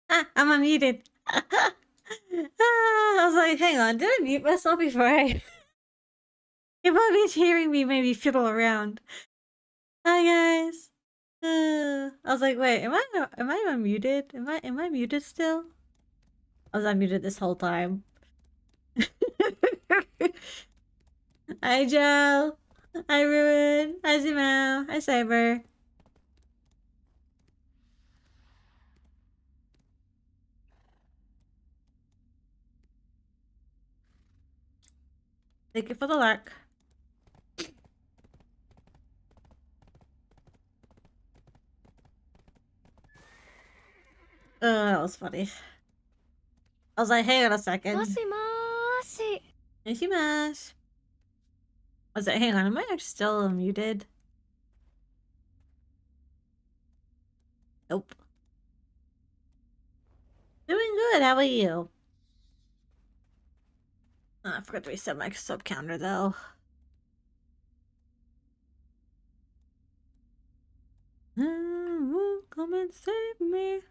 Ah, I'm unmuted. I was like, hang on, did I mute myself before I... If nobody's hearing me, maybe fiddle around. Hi guys. I was like, wait, am I unmuted? Am I muted still? I was unmuted this whole time. Hi Joe. Hi Ruin. Hi Zimao. Hi Cyber. Thank you for the lark. That was funny. I was like, hang on a second. Moshi. Ishimash. I was like, hang on, am I still muted? Nope. Doing good, how about you? I forgot to reset my sub counter though. Come and save me.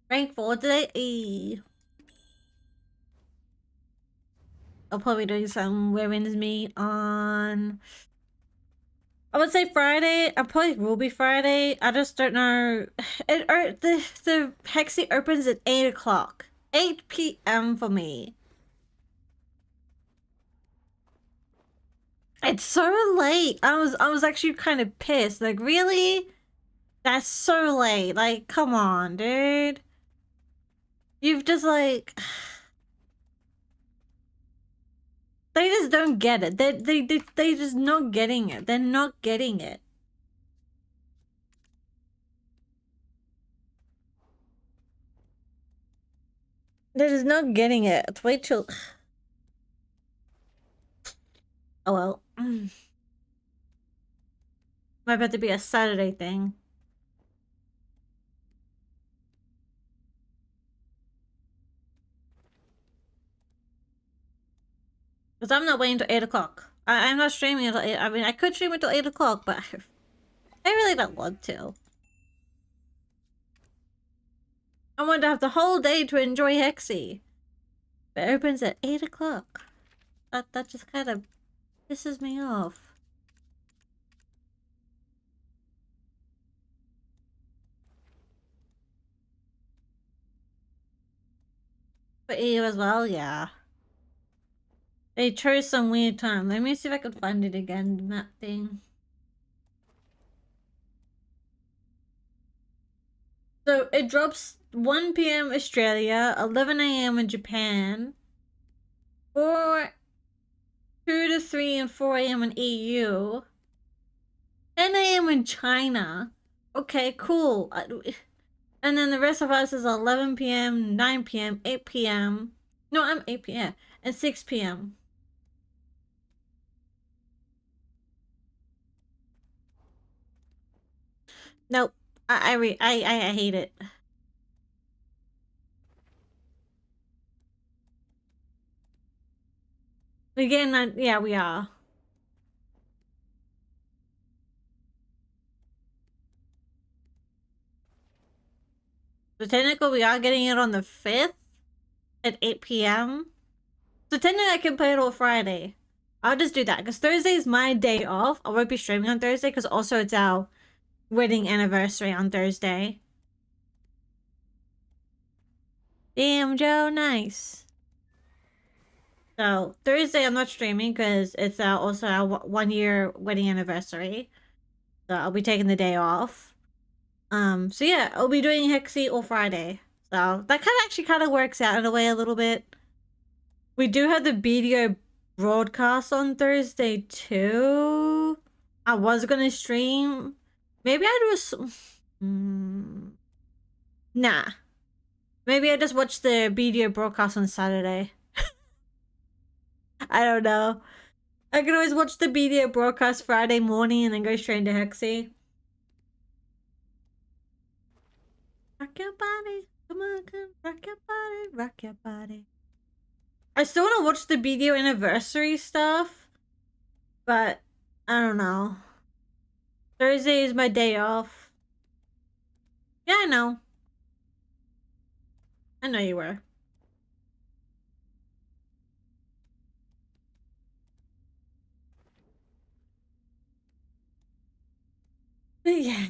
Thankful today. I'll probably doing some women's meet on... I would say Friday. I probably will be Friday. I just don't know. The Hexy opens at 8 o'clock. 8 p.m. for me. It's so late. I was actually kind of pissed. Like, really? That's so late. Like, come on, dude. You've just like... They just don't get it. They just not getting it. They're not getting it. They're just not getting it. Wait till... Oh well. Might have to be a Saturday thing. Because I'm not waiting until 8 o'clock. I'm not streaming until 8. I mean, I could stream until 8 o'clock, but I really don't want to. I want to have the whole day to enjoy Hexy. But it opens at 8 o'clock. That just kind of pisses me off. For you as well, yeah. They chose some weird time. Let me see if I can find it again, that thing. So it drops 1 p.m. Australia, 11 a.m. in Japan, 2 to 3 and 4 a.m. in EU, 10 a.m. in China. Okay, cool. And then the rest of us is 11 p.m., 9 p.m., 8 p.m. No, I'm 8 p.m. and 6 p.m. Nope. I hate it. Again, yeah, we are. So technically, we are getting it on the 5th at 8 p.m. So technically, I can play it all Friday. I'll just do that because Thursday is my day off. I won't be streaming on Thursday because also it's our wedding anniversary on Thursday. Damn, Joe, nice. So Thursday I'm not streaming because it's also our 1-year wedding anniversary. So I'll be taking the day off. So yeah, I'll be doing Hexy all Friday. So that actually kind of works out in a way a little bit. We do have the BDO broadcast on Thursday too. I was gonna stream. Maybe I do nah. Maybe I just watch the BDO broadcast on Saturday. I don't know. I can always watch the BDO broadcast Friday morning and then go straight into Hexy. Rock your body. Come on, come. Rock your body. Rock your body. I still want to watch the BDO anniversary stuff. But, I don't know. Thursday is my day off. Yeah, I know. I know you were. But yeah.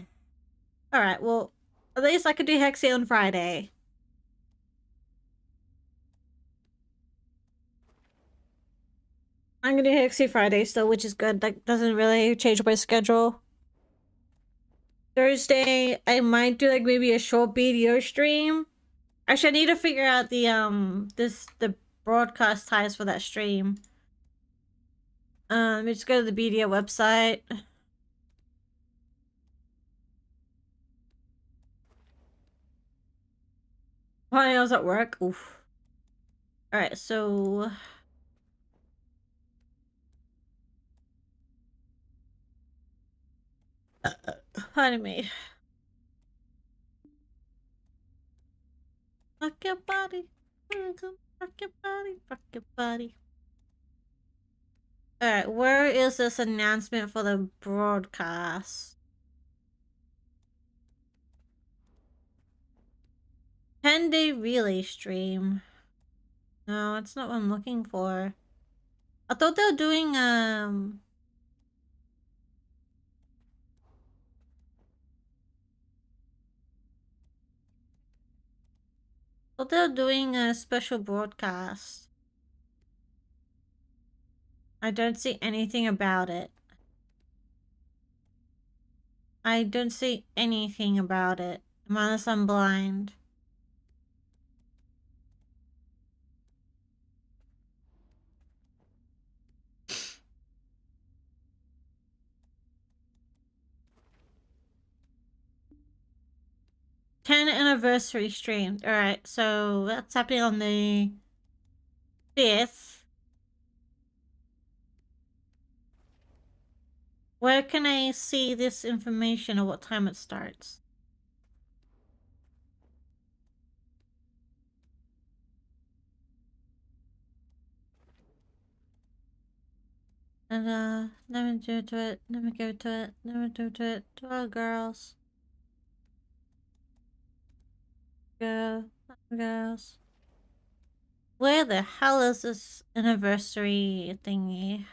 Alright, well, at least I could do Hexy on Friday. I'm gonna do Hexy Friday still, which is good. That doesn't really change my schedule. Thursday, I might do like maybe a short BDO stream. Actually, I need to figure out the broadcast ties for that stream. Just go to the BDO website. While I was at work. Oof. Alright, so pardon me. Fuck your body. Fuck your body. Fuck your body. Alright, where is this announcement for the broadcast? 10-day relay stream. No, it's not what I'm looking for. I thought they were doing a special broadcast. I don't see anything about it. I don't see anything about it. Unless I'm blind. #10 anniversary stream. Alright, so that's happening on the 5th. Where can I see this information or what time it starts? And let me go to it. Let me go to it. Let me go to it. Oh, girls. Girls. Where the hell is this anniversary thingy?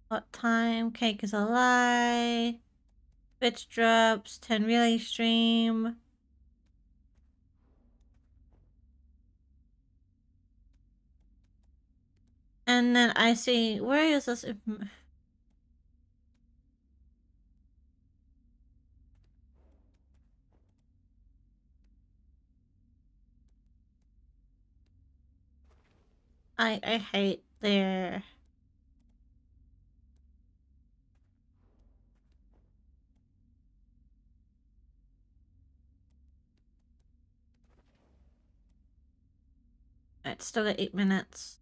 What time? Cake is a lie. Bitch drops. 10 relay stream. And then I see, where is this? I hate their... It's still got 8 minutes.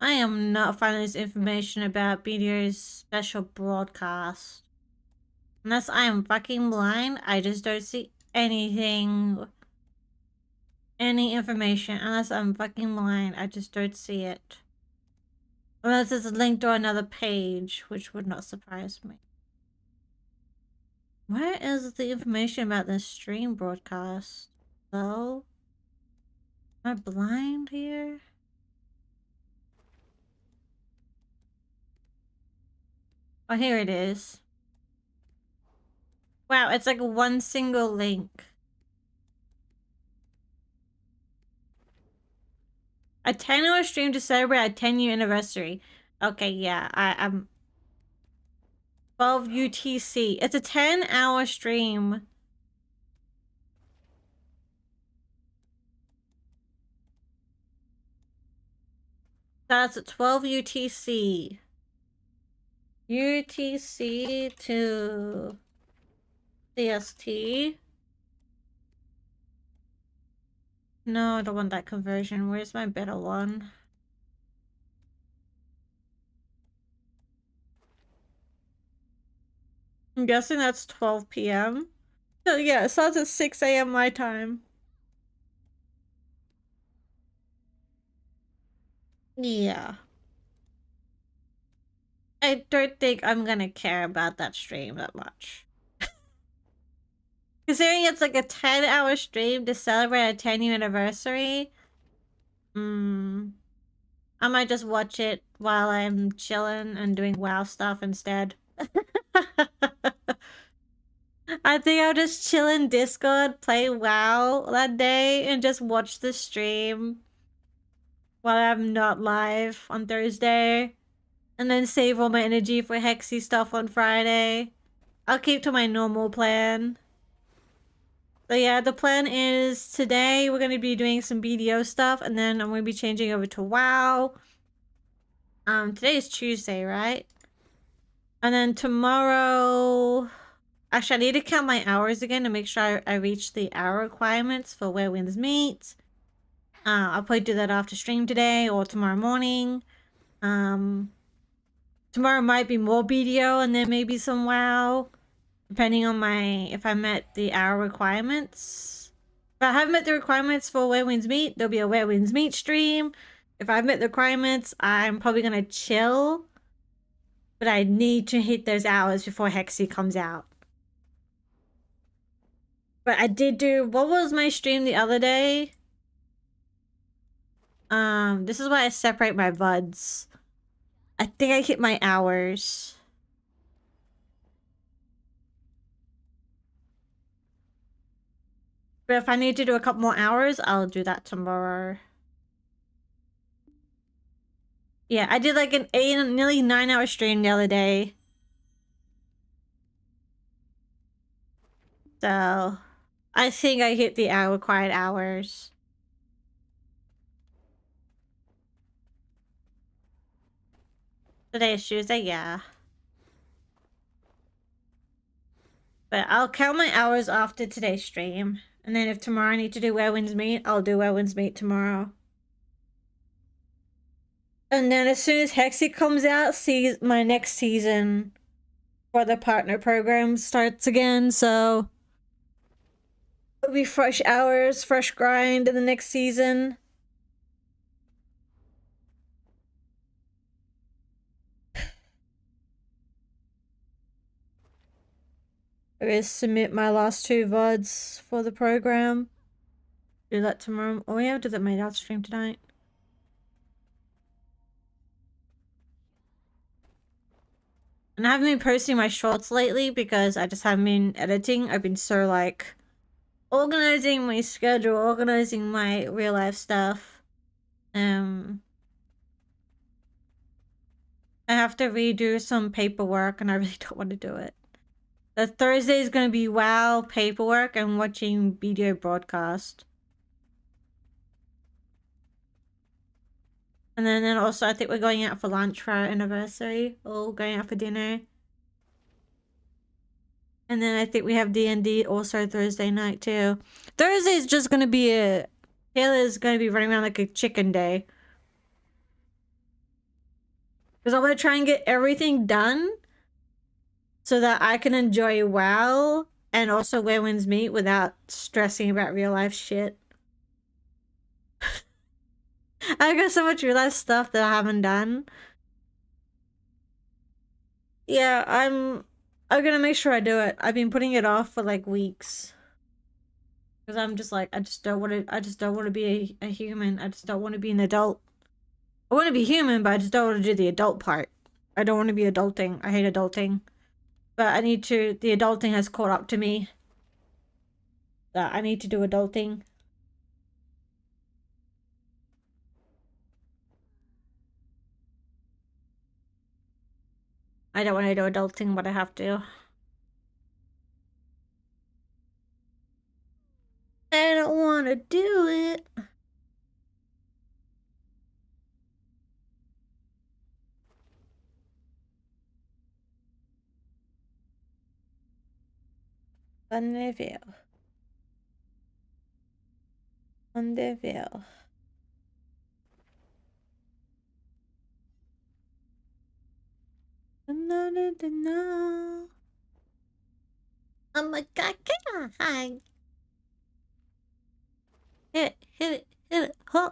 I am not finding this information about BDO's special broadcast. Unless I am fucking blind, I just don't see anything. Any information. Unless I'm fucking blind, I just don't see it. Unless it's linked to another page, which would not surprise me. Where is the information about this stream broadcast? Hello? Am I blind here? Oh, here it is. Wow, it's like one single link. A 10-hour stream to celebrate a 10-year anniversary. Okay, yeah, I'm 12 UTC. It's a 10-hour stream. That's at 12 UTC. UTC to CST. No, I don't want that conversion. Where's my better one? I'm guessing that's 12 p.m. So yeah, it starts at 6 a.m. my time. Yeah. I don't think I'm gonna care about that stream that much. Considering it's like a 10-hour stream to celebrate a 10-year anniversary, I might just watch it while I'm chilling and doing WoW stuff instead. I think I'll just chill in Discord, play WoW that day, and just watch the stream while I'm not live on Thursday. And then save all my energy for Hexy stuff on Friday. I'll keep to my normal plan. So yeah, the plan is today we're going to be doing some BDO stuff, and then I'm going to be changing over to WoW. Today is Tuesday, right? And then tomorrow... Actually, I need to count my hours again to make sure I reach the hour requirements for Where Winds Meet. I'll probably do that after stream today or tomorrow morning. Tomorrow might be more BDO and then maybe some WoW. Depending on if I met the hour requirements. If I haven't met the requirements for Where Winds Meet, there'll be a Where Winds Meet stream. If I've met the requirements, I'm probably gonna chill. But I need to hit those hours before Hexy comes out. But I did do... What was my stream the other day? This is why I separate my VODs. I think I hit my hours. But if I need to do a couple more hours, I'll do that tomorrow. Yeah, I did like an nearly 9-hour stream the other day. So, I think I hit the required hours. Today is Tuesday, yeah. But I'll count my hours after today's stream. And then if tomorrow I need to do Where Winds Meet, I'll do Where Winds Meet tomorrow. And then as soon as Hexy comes out, my next season for the partner program starts again, so it'll be fresh hours, fresh grind in the next season. I will submit my last 2 VODs for the program. Do that tomorrow. Oh yeah, I'll do that my out stream tonight. And I haven't been posting my shorts lately because I just haven't been editing. I've been so like organizing my schedule, organizing my real life stuff. I have to redo some paperwork and I really don't want to do it. The Thursday is going to be WoW paperwork and watching BDO broadcast. And then also I think we're going out for lunch for our anniversary. Or going out for dinner. And then I think we have D&D also Thursday night too. Thursday is just going to be Taylor's going to be running around like a chicken day. Because I want to try and get everything done so that I can enjoy WoW and also Where Winds Meet without stressing about real life shit. I got so much real life stuff that I haven't done. Yeah, I'm gonna make sure I do it. I've been putting it off for like weeks. Because I'm just like, I just don't want to be a human. I just don't want to be an adult. I want to be human, but I just don't want to do the adult part. I don't want to be adulting. I hate adulting. But I need to, the adulting has caught up to me. That I need to do adulting. I don't want to do adulting, but I have to. I don't want to do it. Underville. Underville. No. Oh my god, come on. Hit it, hit it, huh?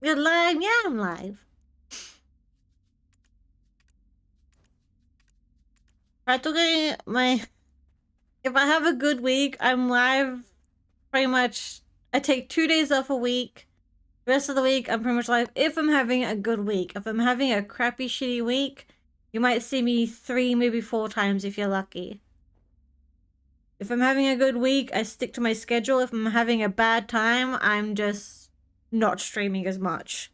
You're live? Yeah, I'm live. Practically, if I have a good week, I'm live pretty much. I take 2 days off a week. The rest of the week, I'm pretty much live if I'm having a good week. If I'm having a crappy, shitty week, you might see me 3, maybe 4 times if you're lucky. If I'm having a good week, I stick to my schedule. If I'm having a bad time, I'm just not streaming as much.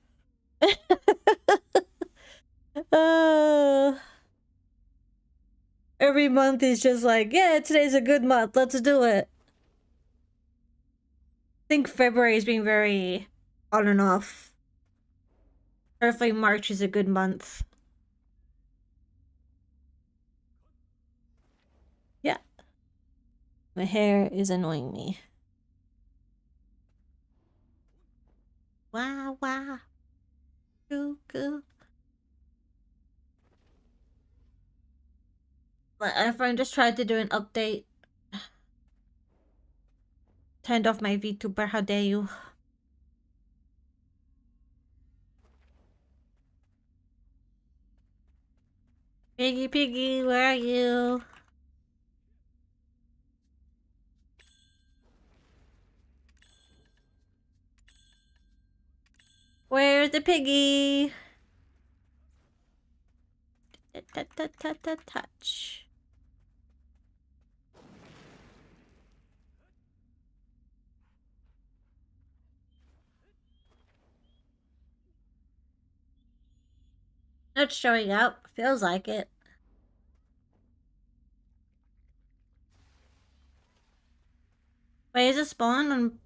uh, every month is just like, yeah, today's a good month. Let's do it. I think February is being very on and off. Hopefully March is a good month. Yeah. My hair is annoying me. Wow, wow. Cool, cool. My friend just tried to do an update. Turned off my VTuber, how dare you. Piggy, Piggy, where are you? Where's the piggy? Touch. Not showing up. Feels like it. Wait, is it spawn on?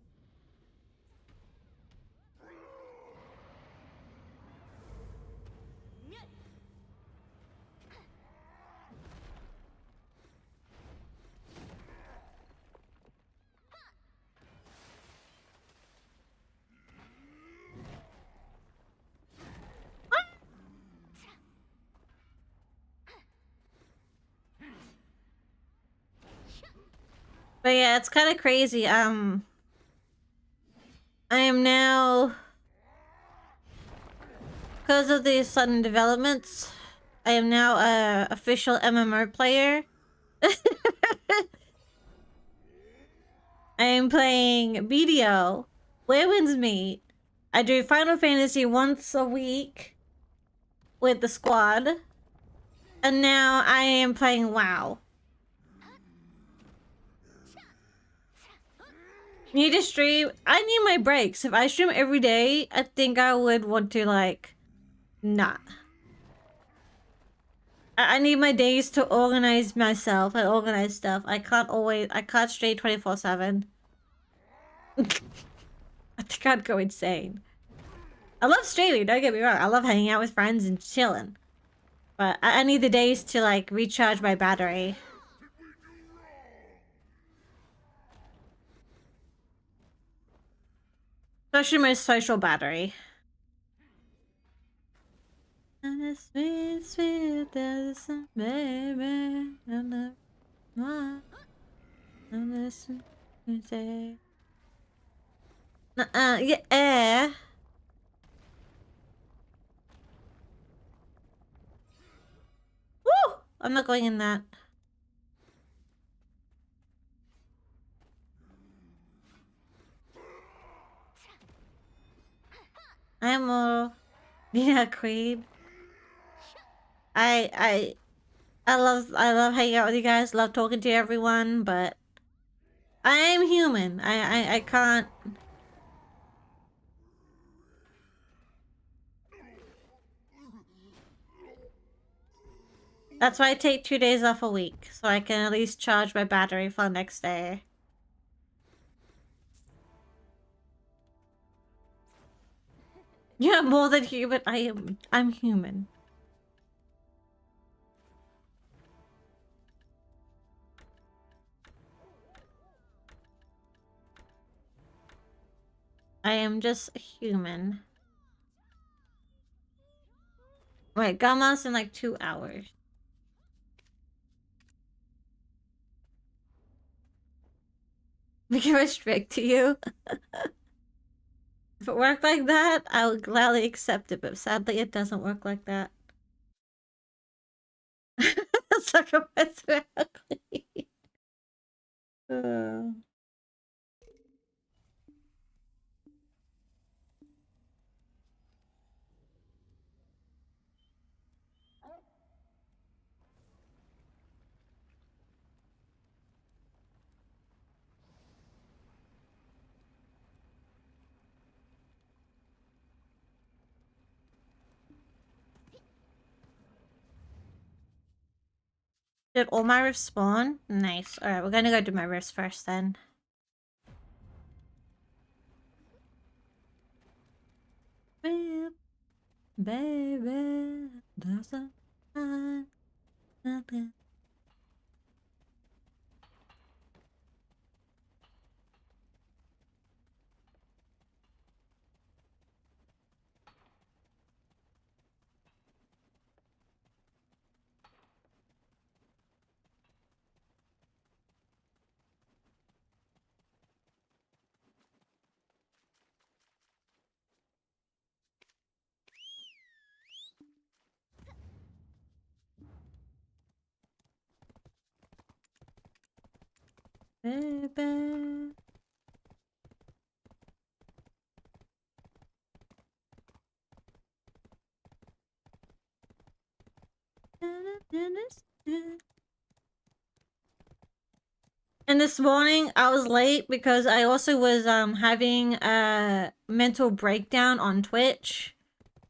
But yeah, it's kind of crazy. I am now, because of the sudden developments, I am now a official MMO player. I am playing BDO, Where Winds Meet. I do Final Fantasy once a week with the squad. And now I am playing WoW. Need to stream? I need my breaks. If I stream every day, I think I would want to, like, not. I need my days to organize myself and organize stuff. I can't stray 24/7. I think I'd go insane. I love streaming, don't get me wrong. I love hanging out with friends and chilling. But I need the days to, like, recharge my battery. Especially my social battery. And a sweet, sweet medicine, baby. And the listen to say. Yeah. Woo! I'm not going in that. I'm a yeah, queen. I I love hanging out with you guys, love talking to everyone, but I'm human. I can't. That's why I take 2 days off a week, so I can at least charge my battery for the next day. Yeah, more than human. I'm human. I am just a human. Wait, Gama's in like 2 hours. We can restrict to you. If it worked like that, I would gladly accept it, but sadly it doesn't work like that. That's like a ugly. Did all my rifts spawn? Nice. Alright, we're gonna go do my rifts first then. Baby, there's a nothing. Baby. And this morning I was late because I also was having a mental breakdown on Twitch.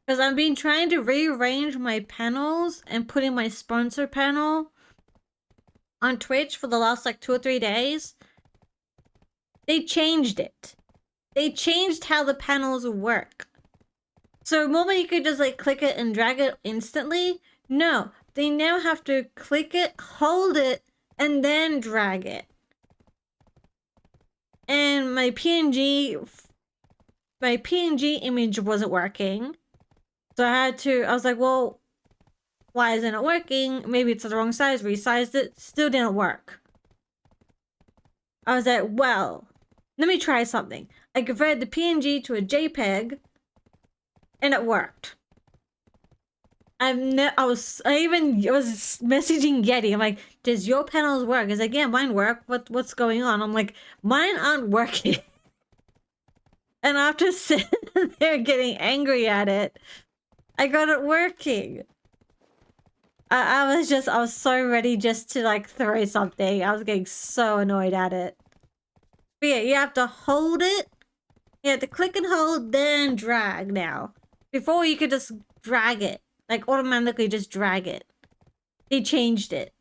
Because I've been trying to rearrange my panels and put in my sponsor panel on Twitch for the last like 2 or 3 days. They changed it. They changed how the panels work. So normally you could just like click it and drag it instantly. No, they now have to click it, hold it, and then drag it. And my PNG image wasn't working. So I was like, well, why isn't it working? Maybe it's the wrong size, resized it, still didn't work. I was like, well, let me try something. I converted the PNG to a JPEG, and it worked. I was messaging Yeti. I'm like, does your panels work? He's like, yeah, mine work. What's going on? I'm like, mine aren't working. And after sitting there getting angry at it, I got it working. I was so ready just to like throw something. I was getting so annoyed at it. But yeah, you have to hold it. You have to click and hold, then drag now. Before you could just drag it. Like automatically just drag it. They changed it.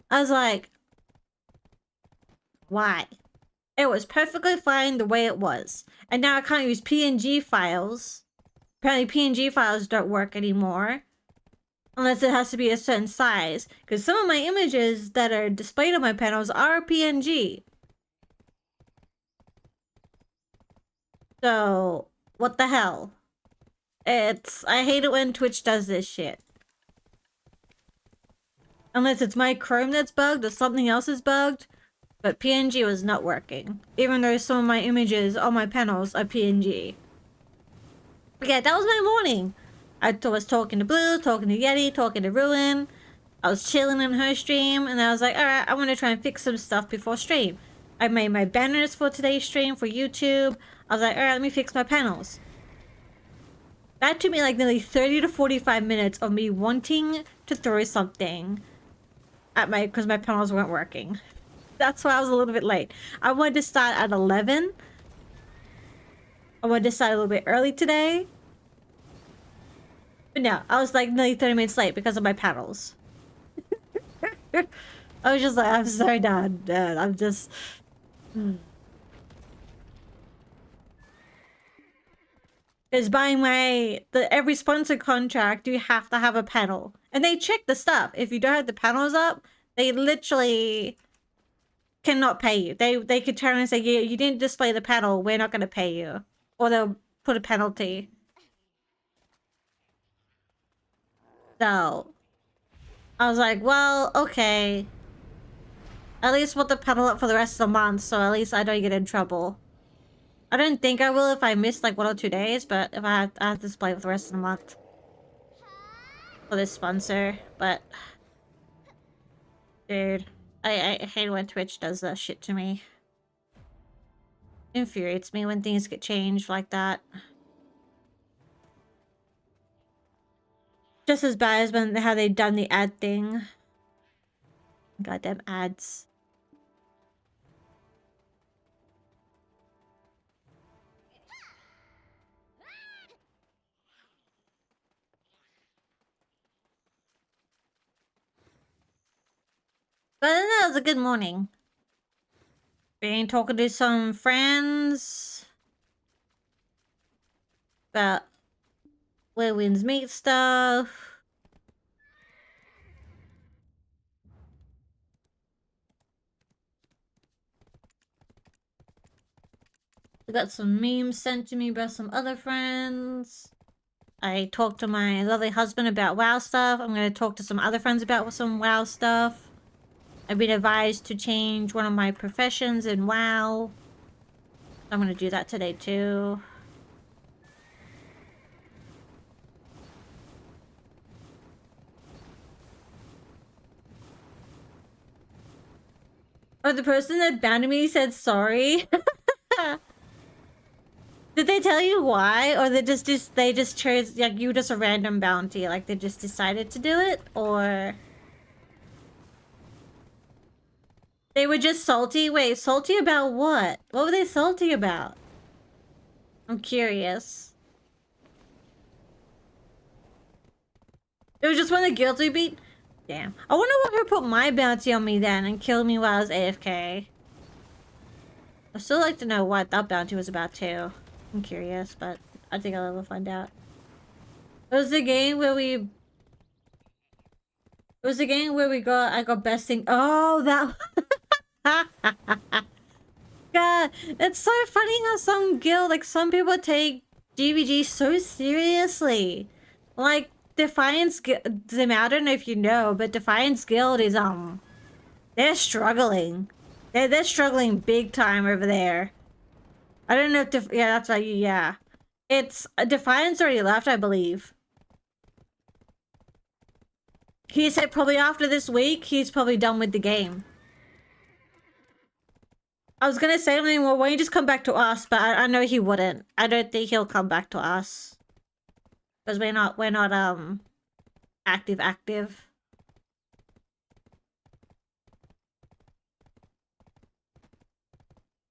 I was like, why? It was perfectly fine the way it was. And now I can't use PNG files. Apparently PNG files don't work anymore. Unless it has to be a certain size. Because some of my images that are displayed on my panels are PNG. So, what the hell? I hate it when Twitch does this shit. Unless it's my Chrome that's bugged or something else is bugged. But PNG was not working. Even though some of my images on my panels are PNG. But yeah, that was my morning. I was talking to Blue, talking to Yeti, talking to Ruin. I was chilling in her stream, and I was like, alright, I want to try and fix some stuff before stream. I made my banners for today's stream for YouTube. I was like, alright, let me fix my panels. That took me like nearly 30 to 45 minutes of me wanting to throw something at because my panels weren't working. That's why I was a little bit late. I wanted to start at 11. I wanted to start a little bit early today. But no, I was like nearly 30 minutes late because of my panels. I was just like, I'm so done. I'm just... Because buying every sponsor contract, you have to have a panel. And they check the stuff. If you don't have the panels up, they literally cannot pay you. They could turn and say, yeah, you didn't display the panel, we're not going to pay you. Or they'll put a penalty. So I was like, well, okay. At least we'll have to pedal up for the rest of the month, so at least I don't get in trouble. I don't think I will if I miss like 1 or 2 days, but if I have to play for the rest of the month for this sponsor. But dude, I hate when Twitch does that shit to me. It infuriates me when things get changed like that. Just as bad as when how they done the ad thing. Goddamn ads. But that was a good morning. Been talking to some friends about where winds meet stuff. I got some memes sent to me by some other friends. I talked to my lovely husband about WoW stuff. I'm going to talk to some other friends about some WoW stuff. I've been advised to change one of my professions in WoW. I'm going to do that today too. Oh, the person that banned me said sorry. Did they tell you why? Or they just chose, like, you were just a random bounty, like they just decided to do it? Or they were just salty? Wait, salty about what? What were they salty about? I'm curious. It was just one of the guilds we beat? Damn. I wonder who put my bounty on me then and killed me while I was AFK. I'd still like to know what that bounty was about too. I'm curious, but I think I'll ever find out. It was the game where we... It was the game where I got best thing... Oh, that... God, it's so funny how some guild, like some people take GVG so seriously. Like, Defiance Guild, I don't know if you know, but Defiance Guild is, they're struggling. They're struggling big time over there. I don't know if, yeah, that's right, yeah. It's, Defiance already left, I believe. He said probably after this week, he's probably done with the game. I was gonna say, well, why don't you just come back to us? But I know he wouldn't. I don't think he'll come back to us. Because we're not, active.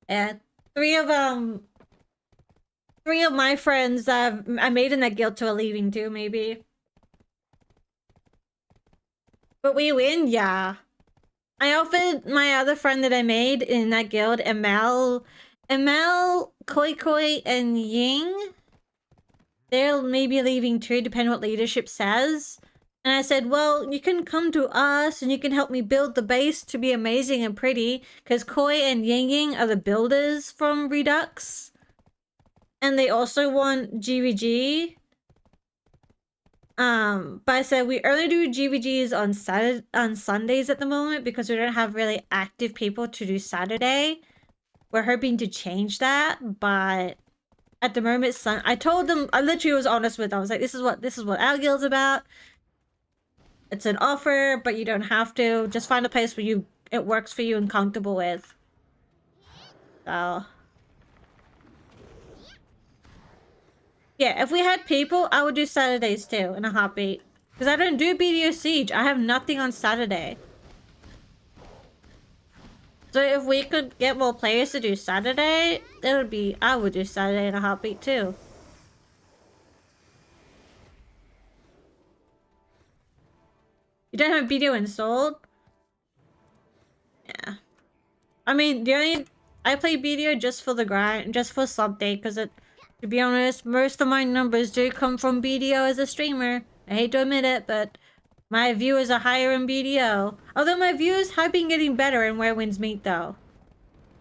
And three of my friends I made in that guild too are leaving too, maybe. But we win, yeah. I offered my other friend that I made in that guild, Emel, Koi, and Ying. They're maybe leaving too, depending what leadership says. And I said, well, you can come to us and you can help me build the base to be amazing and pretty. Because Koi and Ying are the builders from Redux. And they also want GVG. But I said we only do GVGs on Sundays at the moment because we don't have really active people to do Saturday. We're hoping to change that, but at the moment, I told them, I literally was honest with them. I was like, this is what our guild's about. It's an offer, but you don't have to. Just find a place where it works for you and comfortable with. So yeah, if we had people, I would do Saturdays too, in a heartbeat. Because I don't do BDO Siege. I have nothing on Saturday. So if we could get more players to do Saturday, I would do Saturday in a heartbeat too. You don't have BDO installed? Yeah. I mean, I play BDO just for the grind, just for something, because to be honest, most of my numbers do come from BDO as a streamer. I hate to admit it, but my viewers are higher in BDO. Although my views have been getting better in Where Winds Meet, though.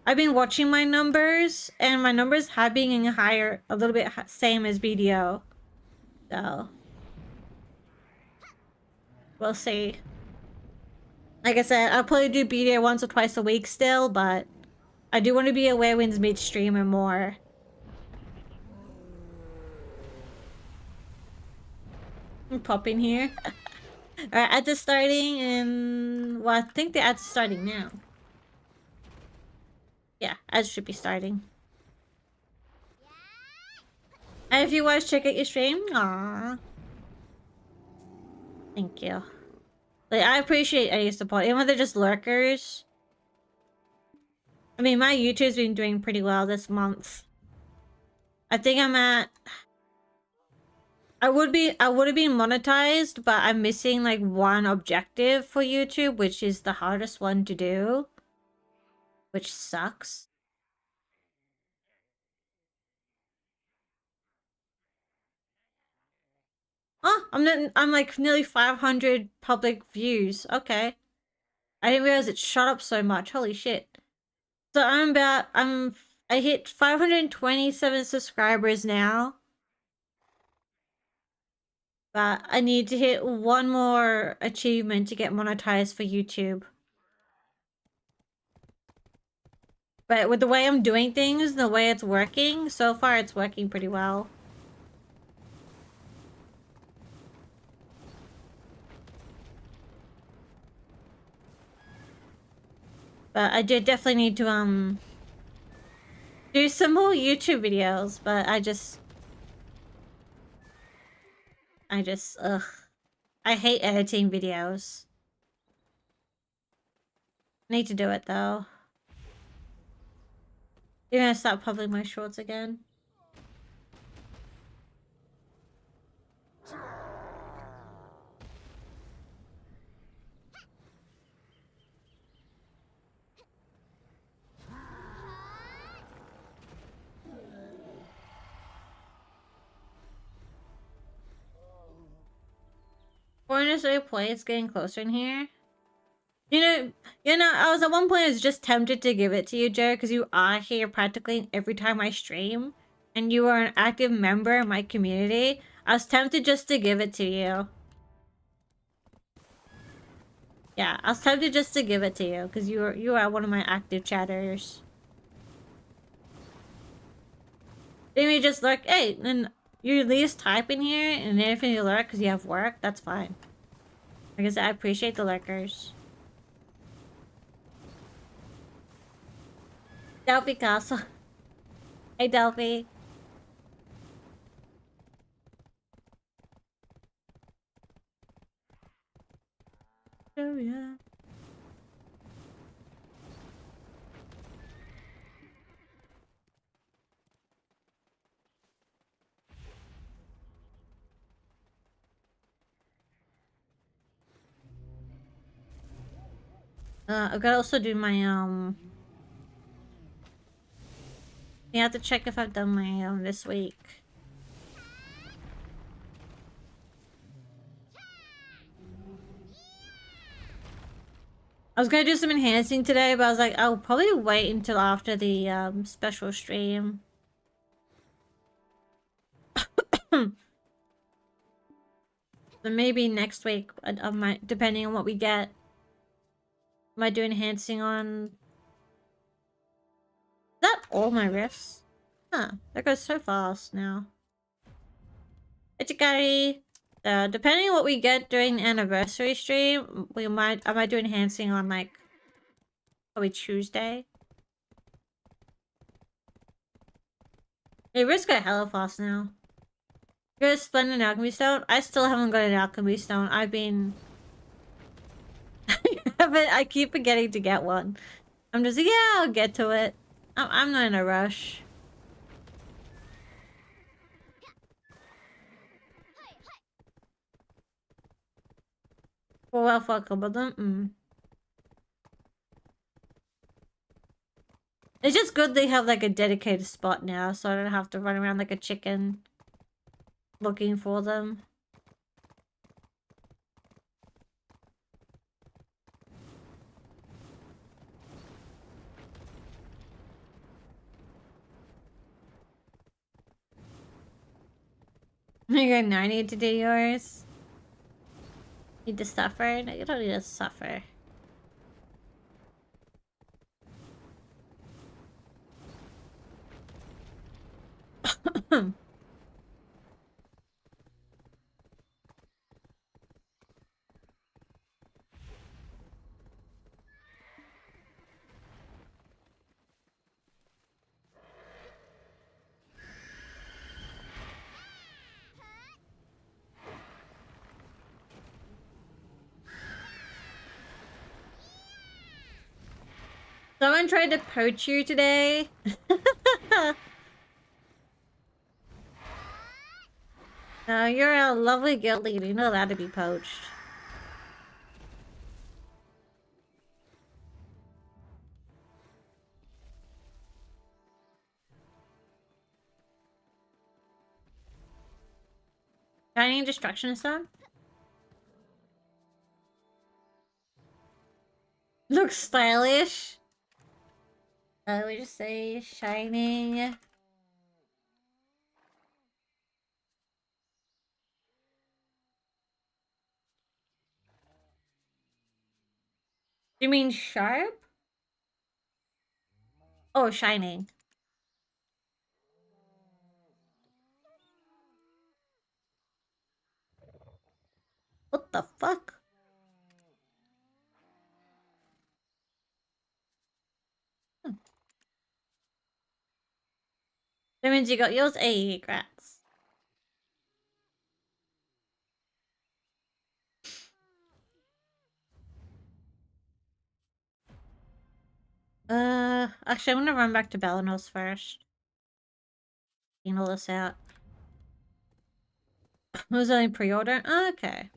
I've been watching my numbers, and my numbers have been getting higher, a little bit same as BDO. So. We'll see. Like I said, I'll probably do BDO once or twice a week still, but I do want to be a Winds Meet streamer more. I'm popping here. Alright, ads are starting and... Well, I think the ads are starting now. Yeah, ads should be starting. And if you want to check out your stream, aww. Thank you. Like, I appreciate any support, even if they're just lurkers. I mean, my YouTube's been doing pretty well this month. I think I'm at... I would have been monetized, but I'm missing like one objective for YouTube, which is the hardest one to do. Which sucks. Oh, I'm like nearly 500 public views. Okay. I didn't realize it shot up so much. Holy shit. So I hit 527 subscribers now. But I need to hit one more achievement to get monetized for YouTube. But with the way I'm doing things, the way it's working, so far it's working pretty well. But I do definitely need to, do some more YouTube videos, but ugh. I hate editing videos. Need to do it, though. You're gonna stop publishing my shorts again? Foreigners to play, it's getting closer in here. You know, I was at one point I was just tempted to give it to you, Jared, because you are here practically every time I stream, and you are an active member of my community. I was tempted just to give it to you. Yeah, I was tempted just to give it to you, because you are one of my active chatters. Then you just lurk, hey, then you at least type in here, and then if you lurk because you have work, that's fine. Like I said, I appreciate the lurkers. Delphi Castle. Hey, Delphi. Oh, yeah. I've got to also do my, you have to check if I've done my, this week. I was gonna do some enhancing today, but I was like, I'll probably wait until after the, special stream. So maybe next week, I might, depending on what we get. Might do enhancing on... Is that all my riffs? Huh, that goes so fast now. Ichikari! Depending on what we get during the anniversary stream, I might do enhancing on, like, probably Tuesday. Hey, risk got hella fast now. You got a Splendid Alchemy Stone? I still haven't got an Alchemy Stone. I've been... I keep forgetting to get one. I'm just like, yeah, I'll get to it. I'm not in a rush. Well, fuck about them. It's just good they have like a dedicated spot now, so I don't have to run around like a chicken looking for them. You got 90 to do yours? Need to suffer? No, you don't need to suffer. Someone tried to poach you today. No, you're a lovely guild leader. You're not allowed to be poached. Shining Destruction Stone? Looks stylish. We just say shining. You mean sharp? Oh, shining. What the fuck? That means you got yours. Hey, congrats. Actually, I'm gonna run back to Belenos first. Clean all this out. Was only pre-order? Oh, okay.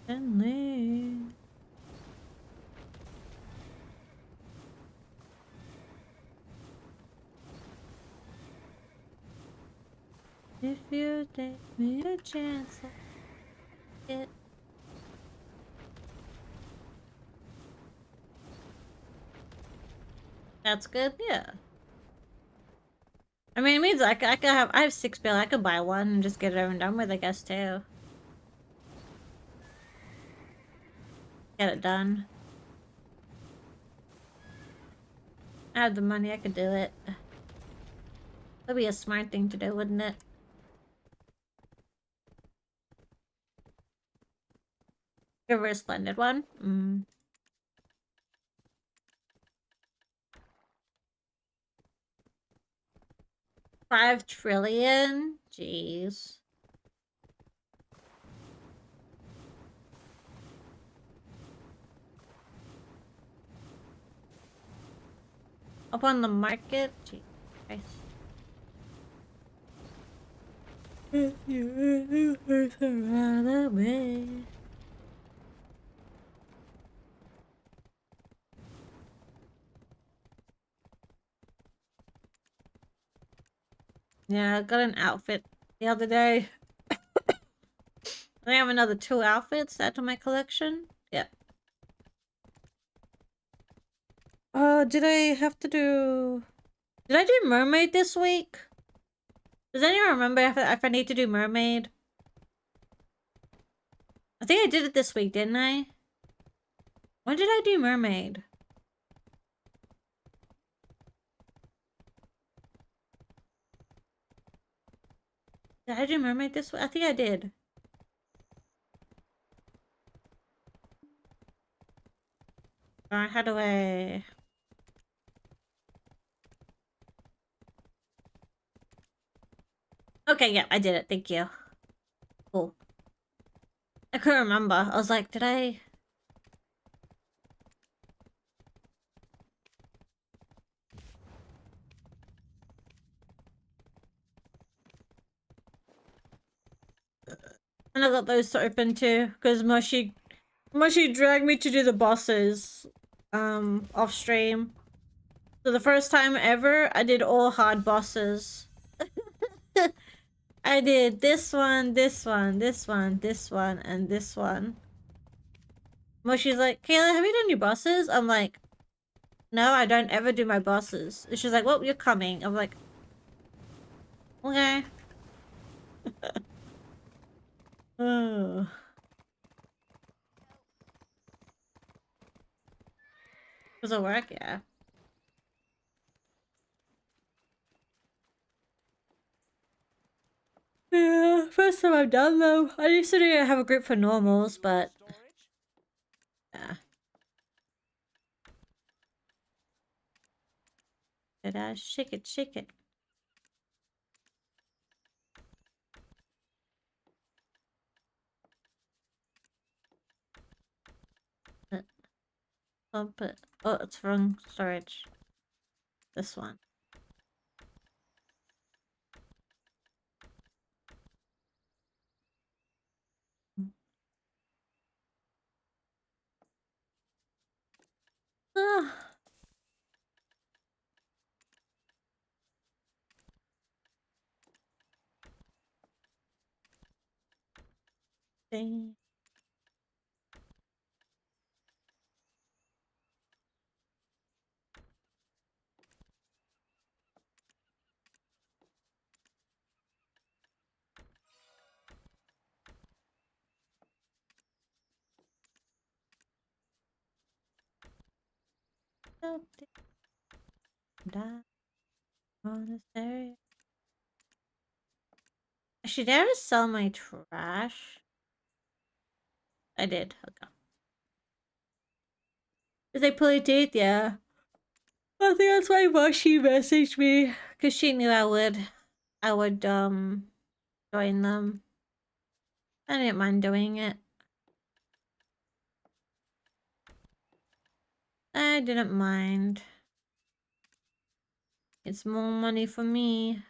And leave. If you take me a chance, I'll get. That's good, yeah. I mean, it means I could have, I have 6 bill, I could buy one and just get it over and done with, I guess, too. Get it done. I have the money, I could do it. That'd be a smart thing to do, wouldn't it? Give her a splendid one. 5 trillion? Jeez. Up on the market? Jeez Christ. If you run away. Yeah, I got an outfit the other day. I have another 2 outfits to add to my collection. Yeah. Did I have to do... Did I do mermaid this week? Does anyone remember if I need to do mermaid? I think I did it this week, didn't I? When did I do mermaid? Did I do mermaid this week? I think I did. Alright, how do I... Okay, yeah, I did it. Thank you. Cool. I couldn't remember. I was like, did I... And I got those to open too, because Mushy dragged me to do the bosses, off stream. So the first time ever, I did all hard bosses. I did this one, this one, this one, this one, and this one. Well, she's like, Kayla, have you done your bosses? I'm like, no, I don't ever do my bosses. And she's like, well, you're coming. I'm like, okay. Oh. Does it work? Yeah. Yeah, first time I've done though. I used to have a group for normals, but yeah. Did I shake it, shake it? Pump it. Oh, it's wrong storage. This one. Ah. Dang. Die on this area. Should I ever sell my trash? I did. Okay. Did they play date? Yeah. I think that's why she messaged me. Cause she knew I would join them. I didn't mind doing it. I didn't mind. It's more money for me.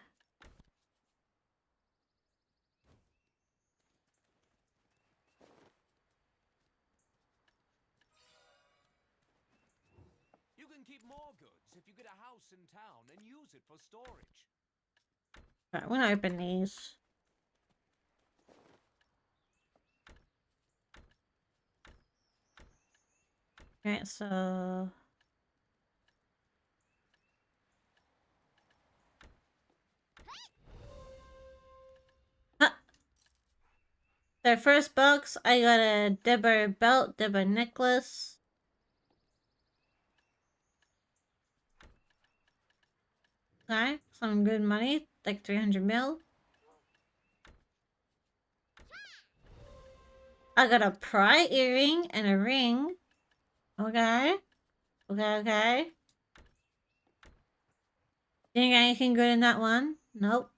You can keep more goods if you get a house in town and use it for storage. Alright, we're gonna open these. Okay, so huh. The first box, I got a Dibber belt, Dibber necklace. Okay, some good money, like 300 mil. I got a pry earring and a ring. Okay. Okay, okay. Didn't get anything good in that one? Nope.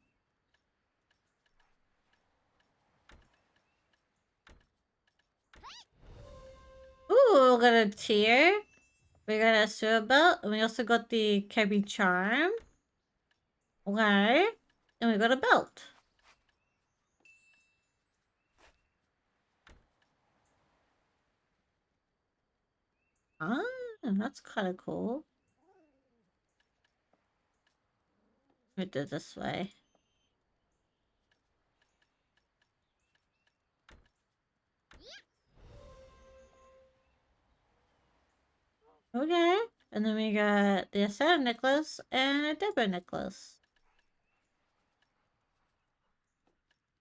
Ooh, we got a tear. We got a sewer belt. And we also got the Kebby charm. Okay. And we got a belt. Ah, that's kind of cool. We did this way. Okay. And then we got the Ascent necklace and a Deborah necklace.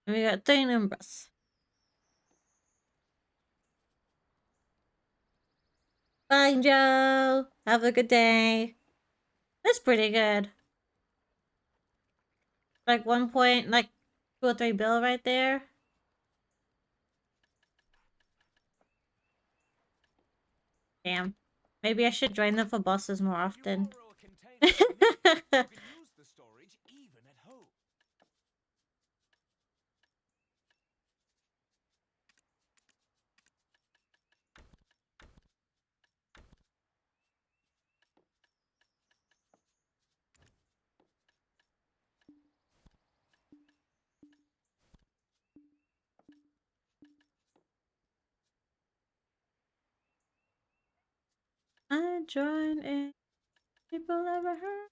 And we got 3 numbers. Bye, Joe. Have a good day. That's pretty good. Like 1 point, like 2 or 3 bill right there. Damn. Maybe I should join them for bosses more often. You borrow a container from me, you can use the storage even at home. I join in. People ever heard?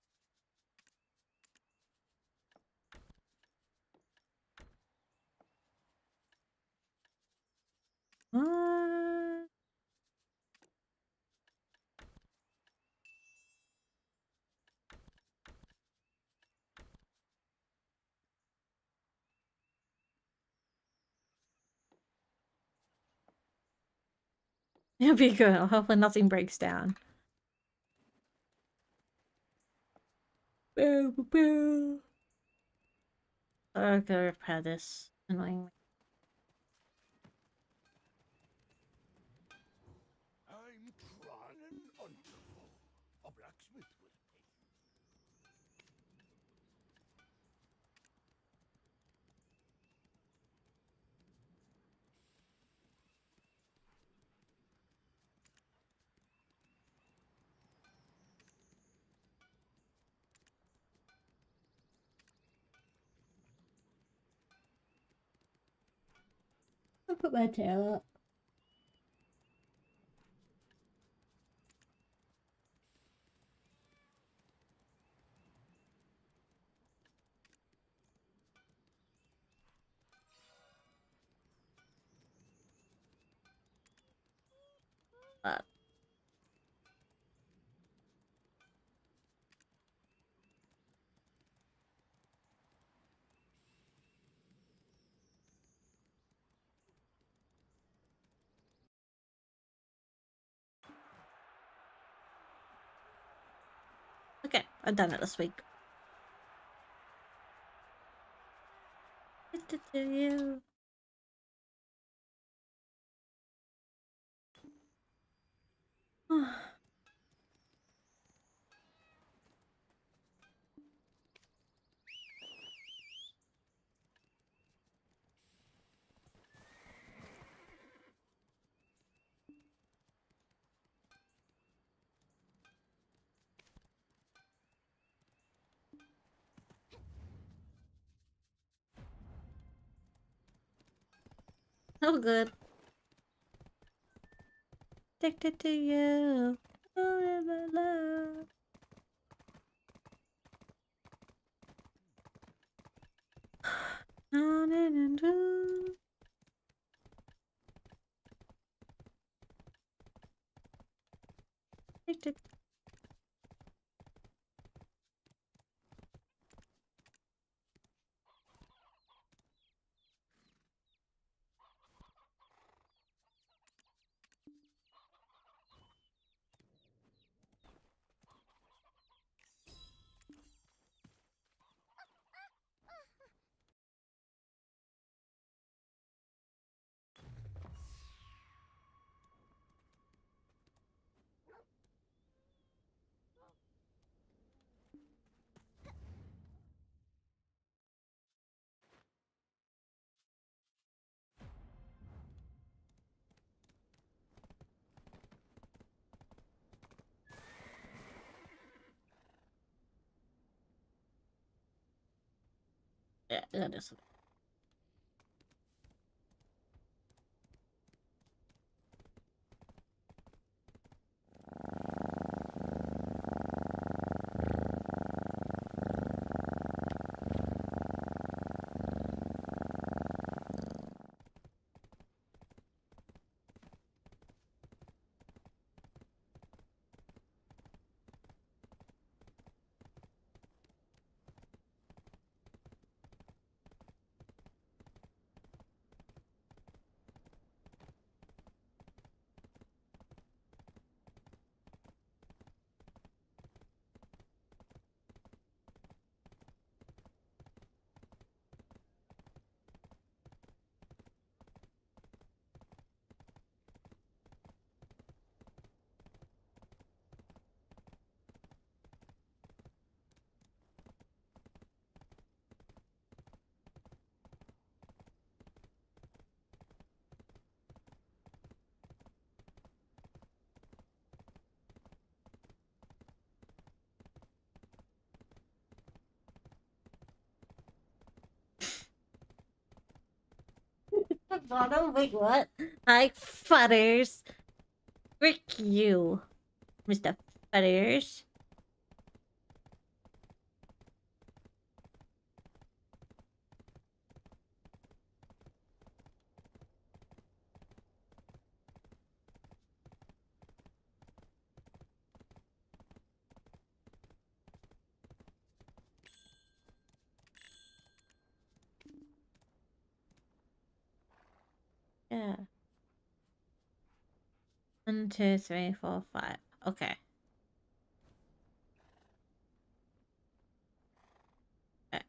It'll be good. Hopefully nothing breaks down. Boo, boo, boo. I gotta repair this. Annoying. I'm trying and wonderful. A blacksmith with me. I'll put my tail up. Okay, I've done it this week. To you. Oh, good. Addicted to you. Oh, la, la, la. Addicted. Yeah, that is. The bottom? Wait, what? Hi, Futters. Frick you, Mr. Futters. Yeah. 1, 2, 3, 4, 5. Okay. Okay.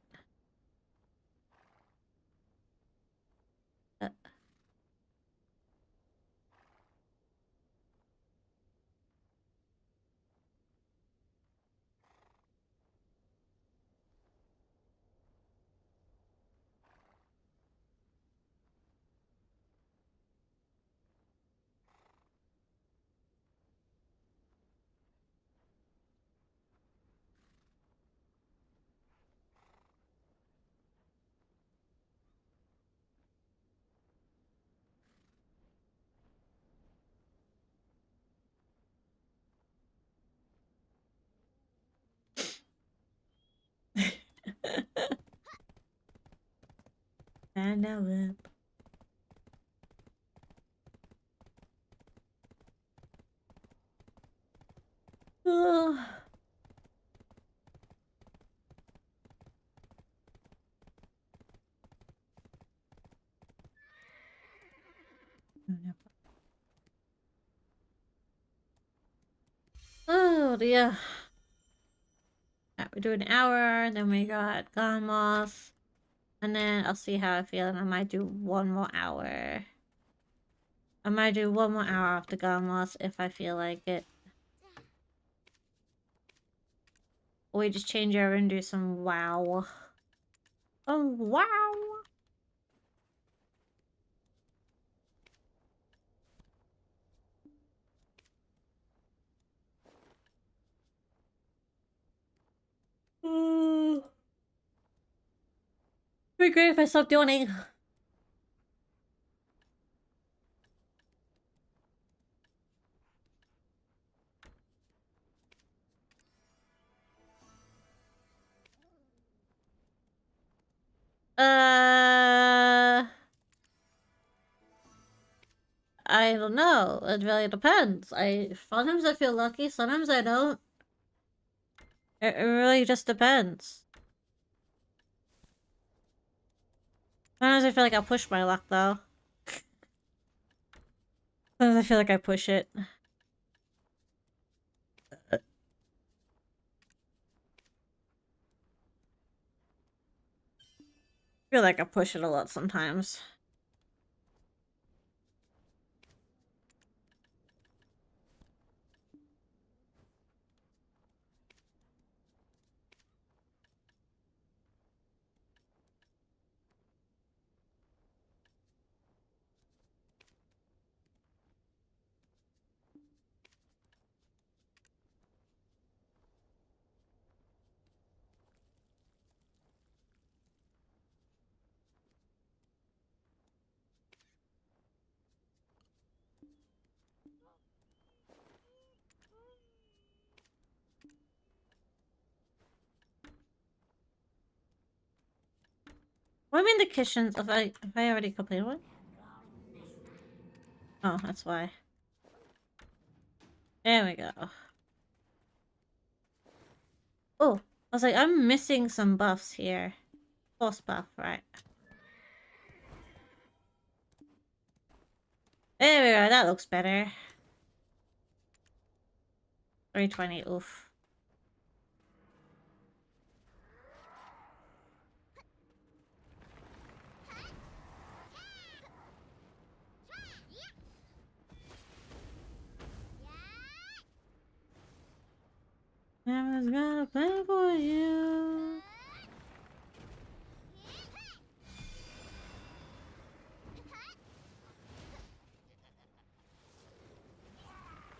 And now whip. Ugh. Oh dear. Alright, we do an hour, then we got Gamos. And then I'll see how I feel, and I might do one more hour. I might do one more hour after Gamos if I feel like it. Or we just change over and do some WoW. Oh, wow! It'd be great if I stopped yawning. I don't know. It really depends. Sometimes I feel lucky, sometimes I don't. It really just depends. Sometimes I feel like I push my luck, though. Sometimes I feel like I push it. I feel like I push it a lot sometimes. What do you mean the kitchens? Have I already completed one? Oh, that's why. There we go. Oh, I was like, I'm missing some buffs here. Force buff, right. There we go, that looks better. 320, oof. Never's gonna play for you.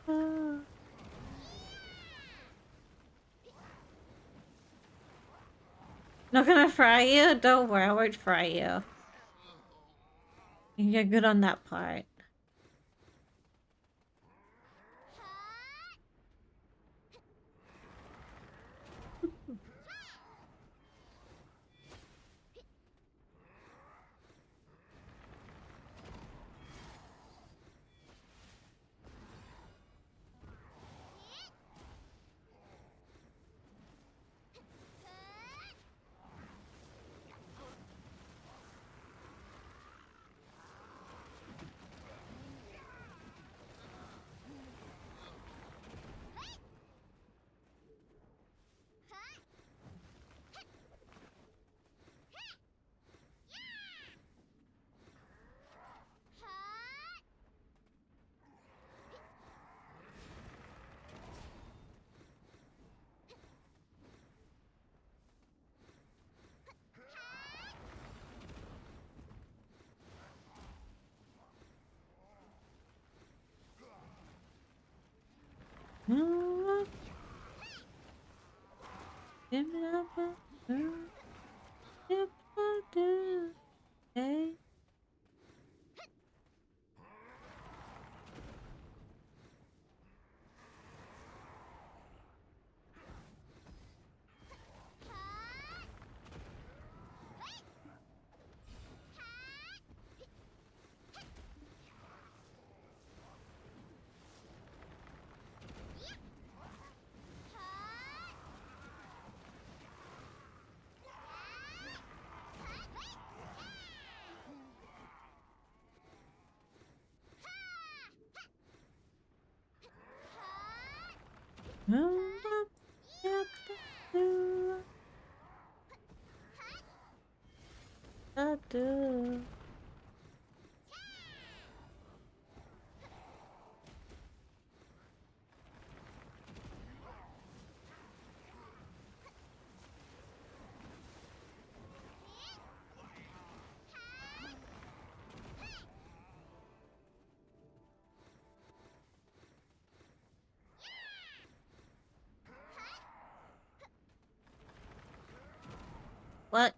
Oh. Not gonna fry you? Don't worry, I won't fry you. You're good on that part. Hey. What?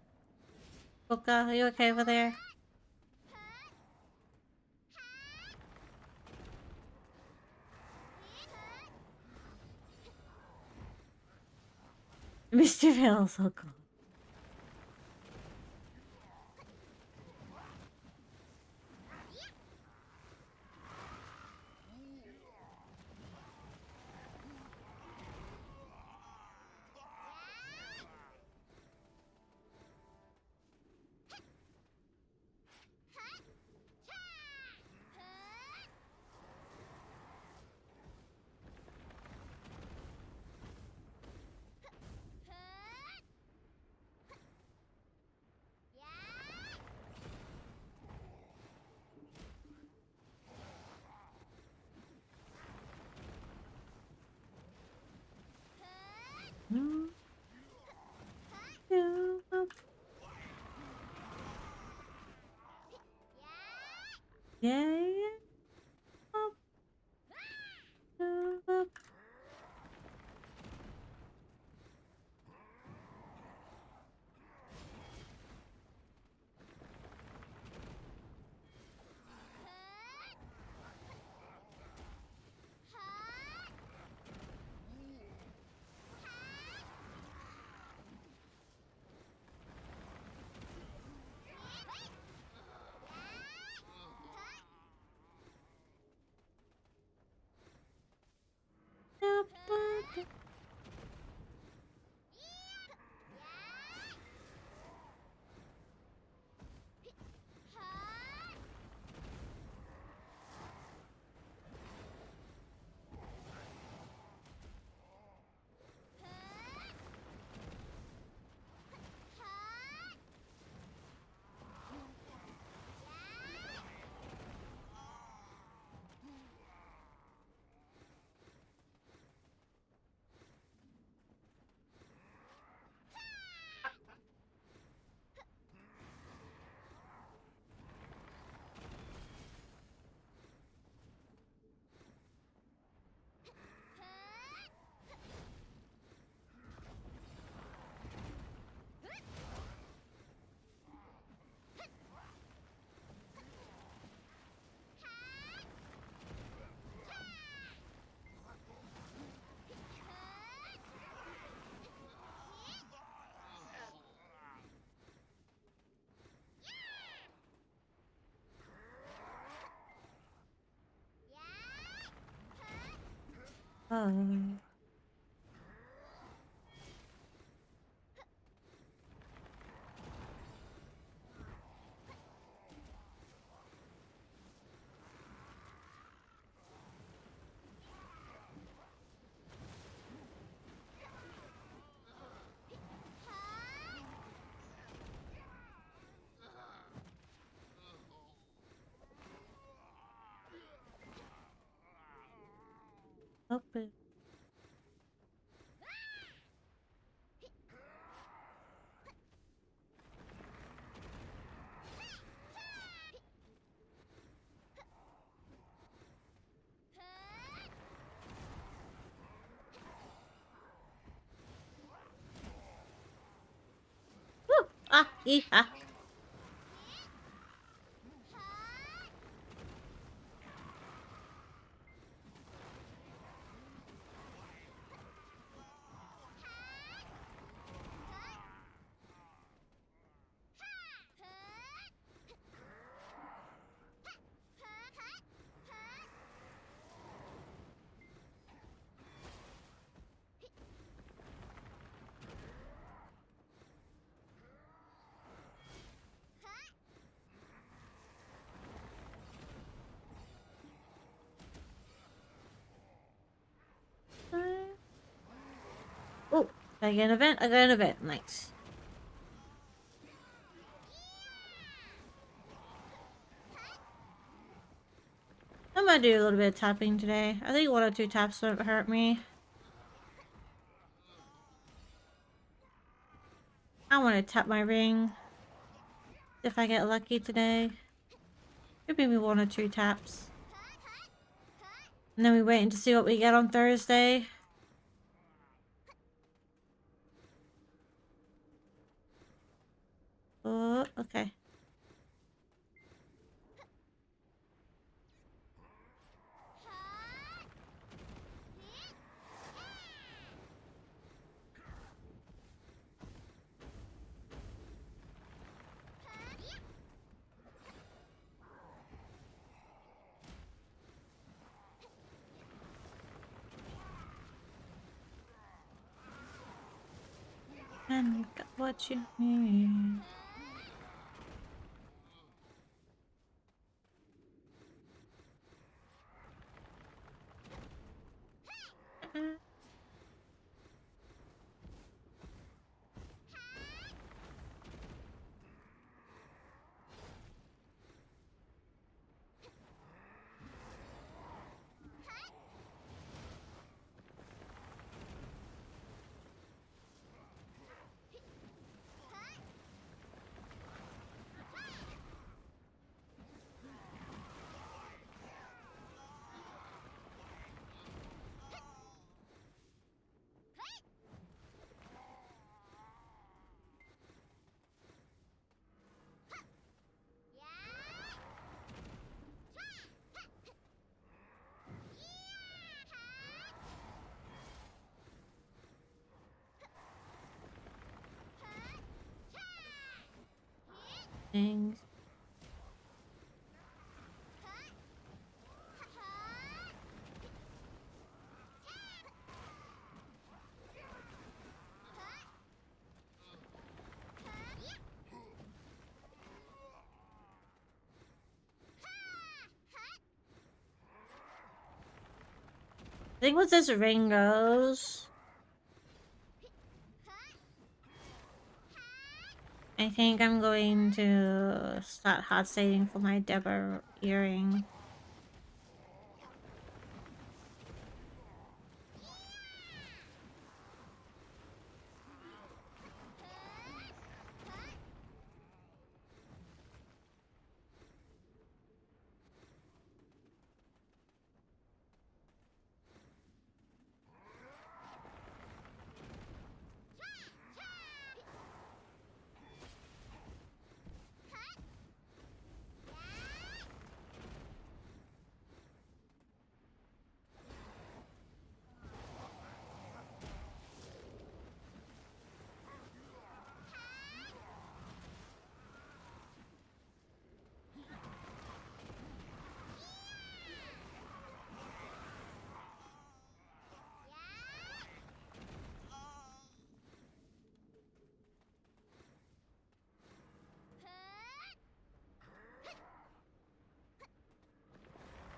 Boca, are you okay over there? Mr. Vale's so cool. Yeah. Oh. Open. Yeehaw. Oh, did I get an event? I got an event. Nice. I'm gonna do a little bit of tapping today. I think 1 or 2 taps won't hurt me. I want to tap my ring. If I get lucky today. Maybe 1 or 2 taps. And then we wait to see what we get on Thursday. Oh, okay. And you got what you need. Things. I think once this ring goes, I think I'm going to start hot saving for my Deborah earring.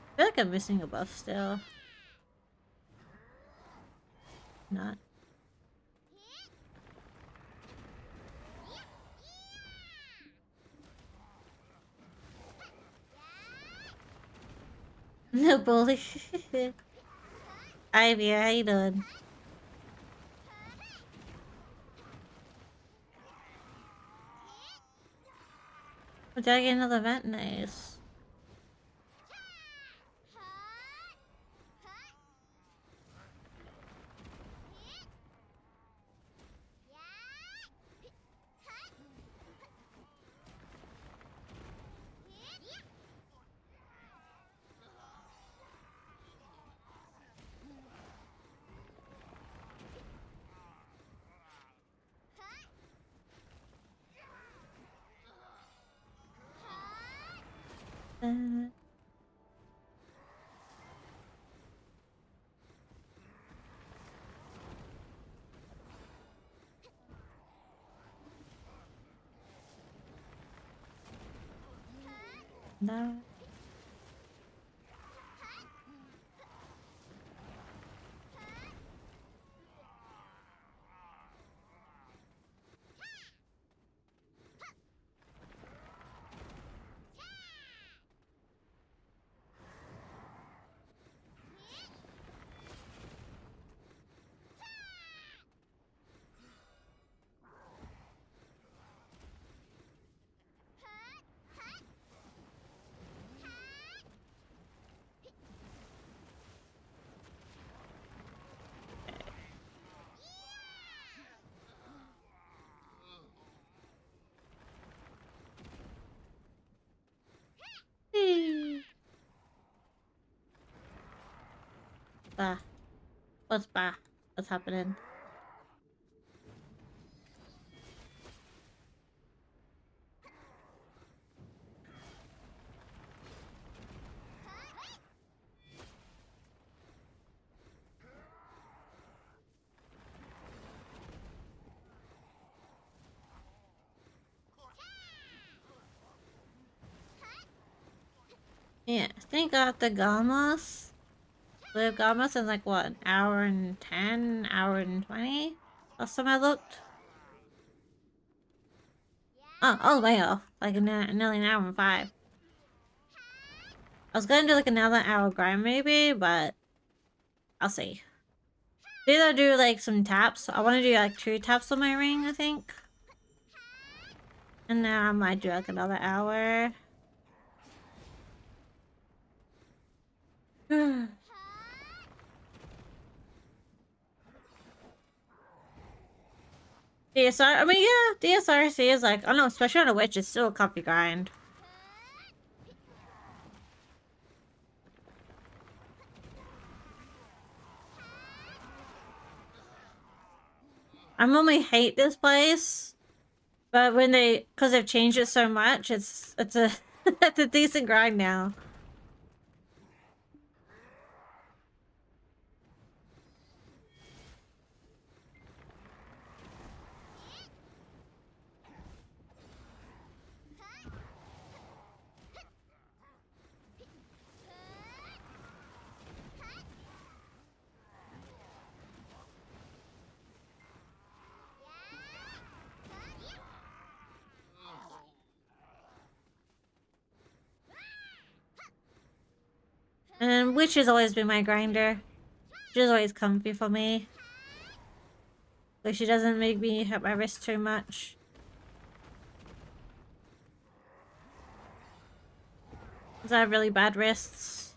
I feel like I'm missing a buff still. Not. No bully. Ivy, how you doing? Oh, did I get another event? Nice. No. Bah. What's bah? What's happening? Yeah, I think after Gamos. We have Gamos in like what, an hour and 10, hour and 20? Last time I looked. Oh, all the way off. Like nearly an hour and 5. I was gonna do like another hour grind maybe, but I'll see. Either do like some taps. I want to do like 2 taps on my ring, I think. And then I might do like another hour. DSR, I mean, yeah, DSRC is like, I don't know, especially on a witch, it's still a comfy grind. I normally hate this place, but when because they've changed it so much, it's a, it's a decent grind now. And witch has always been my grinder. She's always comfy for me. Like, she doesn't make me hurt my wrist too much. Because I have really bad wrists.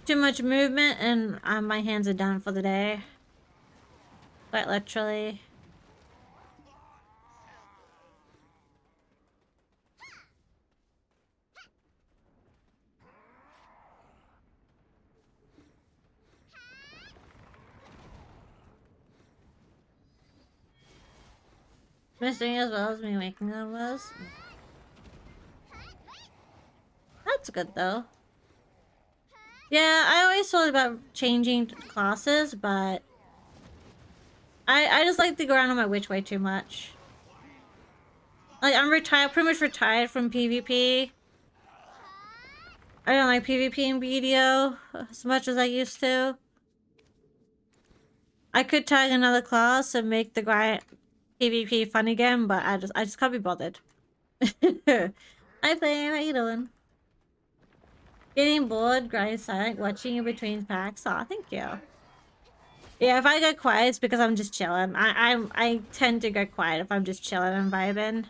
Too much movement and my hands are done for the day. Quite literally. Missing as well as me waking up was. That's good though. Yeah, I always thought about changing classes, but I just like to go around on my witch way too much. Like, I'm retired, pretty much retired from PvP. I don't like PvP and BDO as much as I used to. I could tag another class and make the grind PvP fun again, but I just can't be bothered. Hi Flame, how you doing? Getting bored, grind silent, watching you between packs. Aw, thank you. Yeah, if I go quiet, it's because I'm just chilling. I tend to go quiet if I'm just chilling and vibing.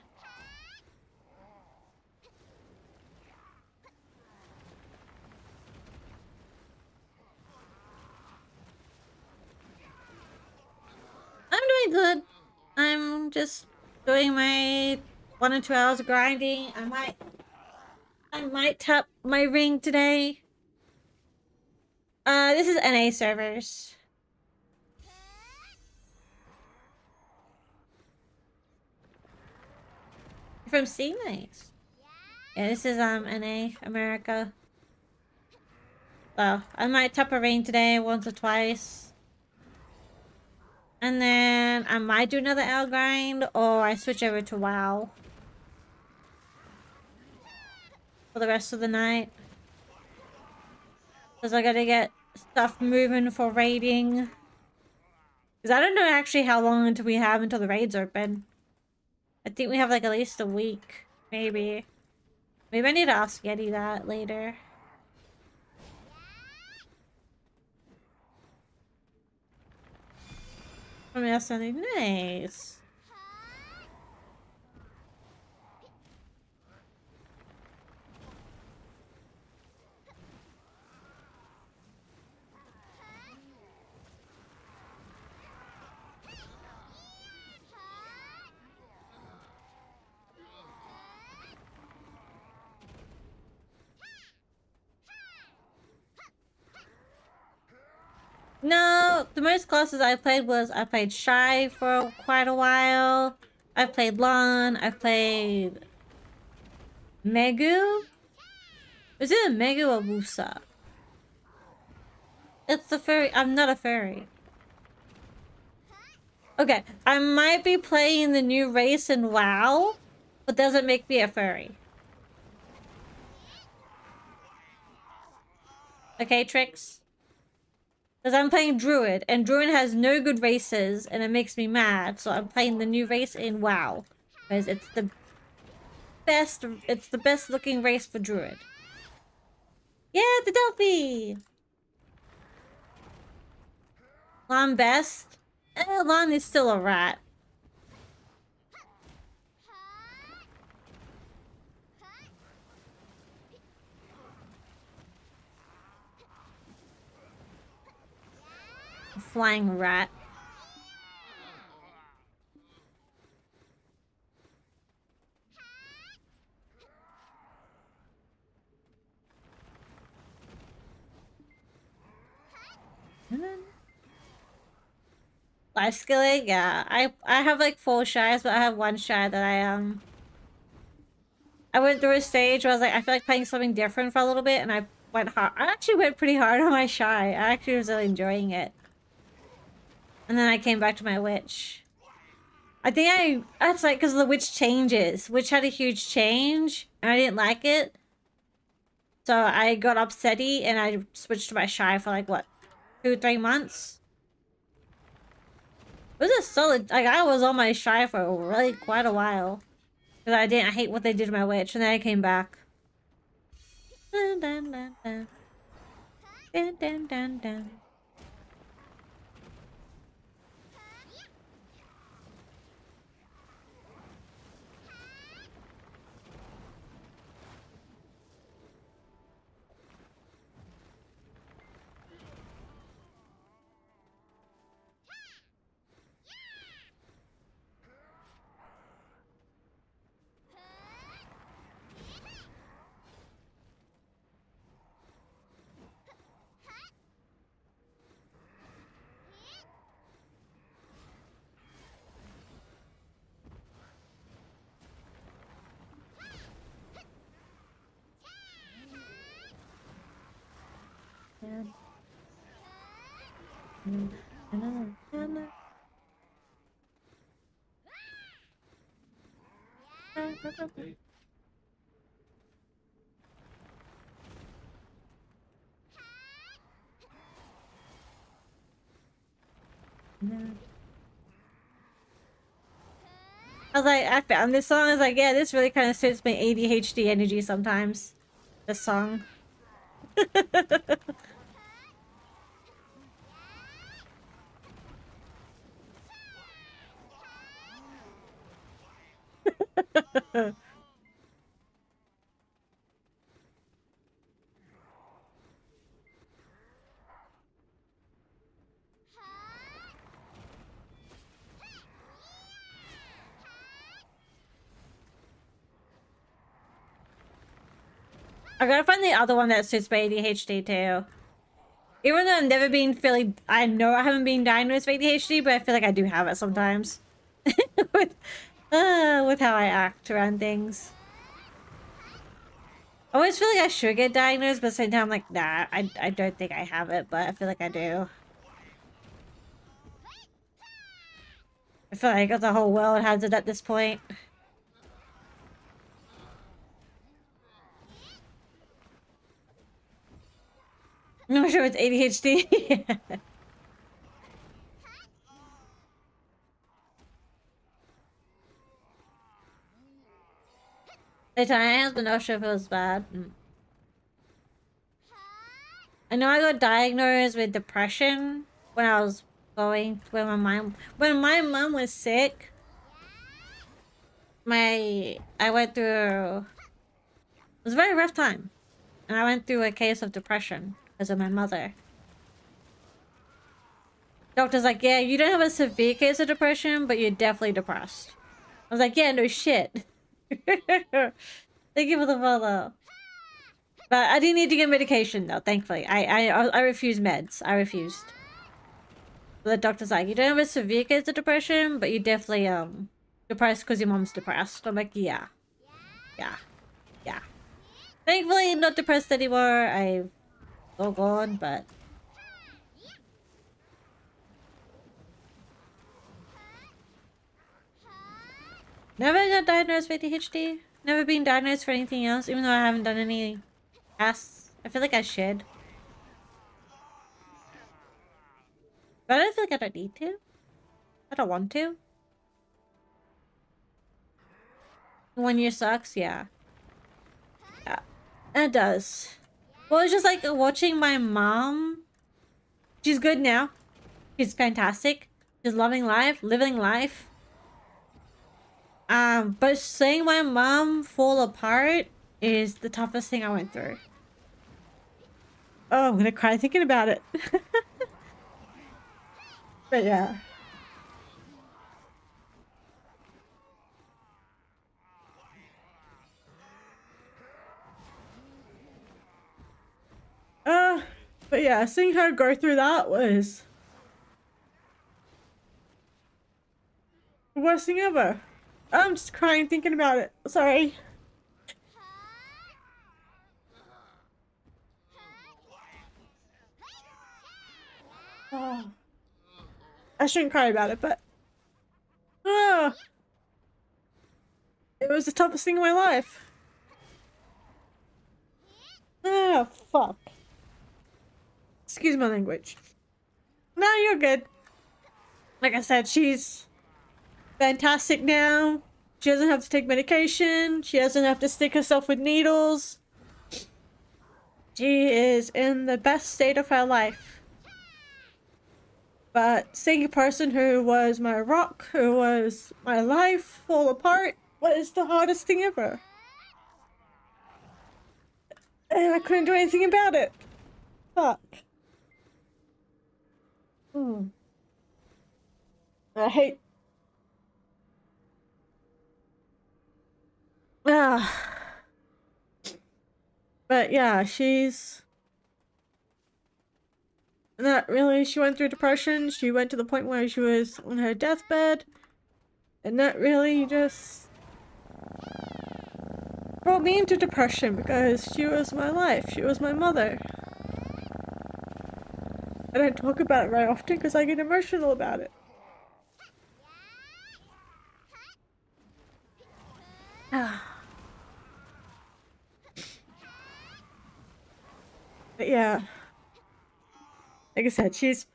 I'm doing good. I'm just doing my 1 or 2 hours of grinding. I might tap my ring today. This is NA servers. From C, nice. Yeah, this is NA America. So I might tap a ring today once or twice. And then I might do another hour grind, or I switch over to WoW for the rest of the night. Because I gotta get stuff moving for raiding. Because I don't know actually how long until we have until the raids open. I think we have like at least a week. Maybe. Maybe I need to ask Yeti that later. Let me ask something nice. No, the most classes I played was I played Shy for quite a while. I played Lon. I played Megu. Is it a Megu or Wusa? It's the furry. I'm not a furry. Okay, I might be playing the new race in WoW, but doesn't make me a furry. Okay, Trix? Because I'm playing Druid, and Druid has no good races, and it makes me mad, so I'm playing the new race in WoW. Because it's the best looking race for Druid. Yeah, the Delphi! Lon best? Lon is still a rat. A flying rat. Life skilling? Yeah. I have like 4 shies, but I have 1 shy that I went through a stage where I was like, I feel like playing something different for a little bit, and I went hard. I actually went pretty hard on my shy. I actually was really enjoying it. And then I came back to my witch. I think that's like because the witch changes. Witch had a huge change, and I didn't like it. So I got upsetty, and I switched to my shy for like, what, 2-3 months? It was a solid, like, I was on my shy for really quite a while. Because I hate what they did to my witch, and then I came back. Dun, dun, dun, dun. Dun, dun, dun, dun. I was like, I found this song. I was like, yeah, this really kind of suits my ADHD energy sometimes. This song. I gotta find the other one that suits my ADHD too. Even though I've never been I know I haven't been diagnosed with ADHD, but I feel like I do have it sometimes. with, with how I act around things. I always feel like I should get diagnosed, but at the same time, I'm like, nah, I don't think I have it, but I feel like I do. I feel like the whole world has it at this point. I'm not sure it's ADHD. I was not sure if it was bad. I know I got diagnosed with depression when I was when my mom was sick. I went through, it was a very rough time, and I went through a case of depression because of my mother. Doctor's like, yeah, you don't have a severe case of depression, but you're definitely depressed. I was like, yeah, no shit. Thank you for the follow. But I didn't need to get medication though, thankfully. I refused meds. I refused. But the doctor's like, you don't have a severe case of depression, but you definitely depressed because your mom's depressed. I'm like, yeah. Yeah. Yeah. Thankfully not depressed anymore. I've all gone, but never got diagnosed with ADHD. Never been diagnosed for anything else, even though I haven't done any tests. I feel like I should. But I feel like I don't need to. I don't want to. 1 year sucks, yeah. Yeah. It does. Well, it's just like watching my mom. She's good now. She's fantastic. She's loving life, living life. But seeing my mom fall apart is the toughest thing I went through. Oh, I'm gonna cry thinking about it. But yeah. But yeah, seeing her go through that was the worst thing ever. I'm just crying thinking about it. Sorry. Oh. I shouldn't cry about it, but it was the toughest thing in my life. Oh, fuck. Excuse my language. No, you're good. Like I said, she's fantastic now. She doesn't have to take medication. She doesn't have to stick herself with needles. She is in the best state of her life. But seeing a person who was my rock, who was my life, fall apart was the hardest thing ever. And I couldn't do anything about it. Fuck. I hate... But yeah, she's... Not really. She went through depression. She went to the point where she was on her deathbed. And that really just brought me into depression because she was my life. She was my mother. I don't talk about it very often because I get emotional about it. But yeah. Like I said, she's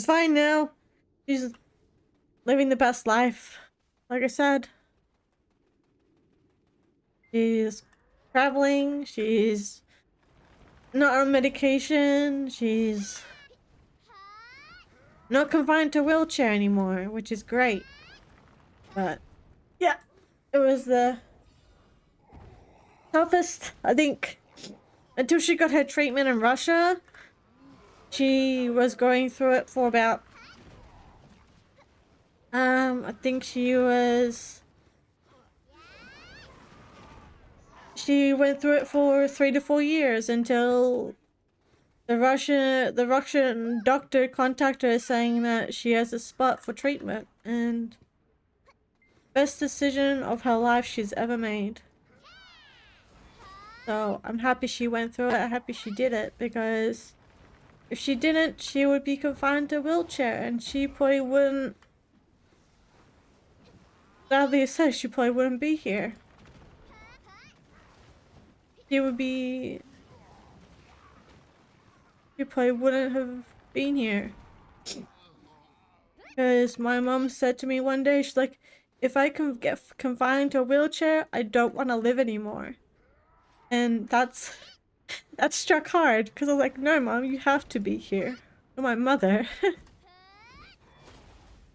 fine now. She's living the best life. Like I said. She's traveling. She's not on medication. She's not confined to a wheelchair anymore, which is great. But yeah, it was the toughest, I think, until she got her treatment in Russia. She was going through it for about I think she went through it for 3 to 4 years until the Russian doctor contacted her saying that she has a spot for treatment, and best decision of her life she's ever made. So I'm happy she went through it. I'm happy she did it, because if she didn't, she would be confined to a wheelchair and she probably wouldn't Sadly says she probably wouldn't be here. She would be... She probably wouldn't have been here. Because my mom said to me one day, she's like, if I can get confined to a wheelchair, I don't want to live anymore. And that struck hard, because I was like, no, Mom, you have to be here. You're my mother.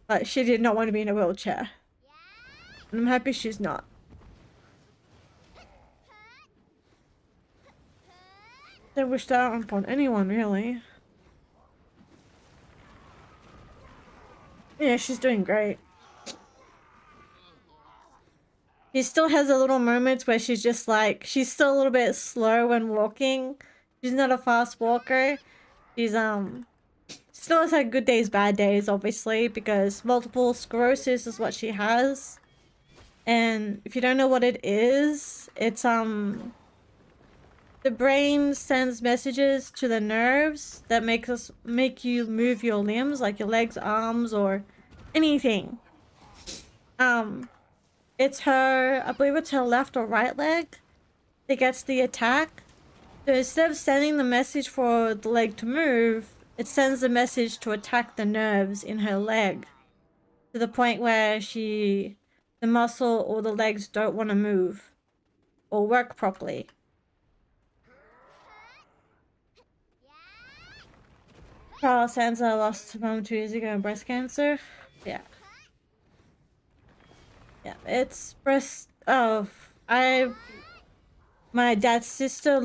But she did not want to be in a wheelchair. And I'm happy she's not. Don't wish that upon anyone, really. Yeah, she's doing great. She still has a little moments where she's just like, she's still a little bit slow when walking. She's not a fast walker. She's, still has had good days, bad days, obviously, because multiple sclerosis is what she has. And if you don't know what it is, it's, the brain sends messages to the nerves that make you move your limbs, like your legs, arms, or anything. It's her, I believe it's her left or right leg that gets the attack. So instead of sending the message for the leg to move, it sends the message to attack the nerves in her leg. To the point where the muscle or the legs don't want to move or work properly. Carl Sansa lost her mom 2 years ago in breast cancer. Yeah. Yeah, it's breast... Oh, my dad's sister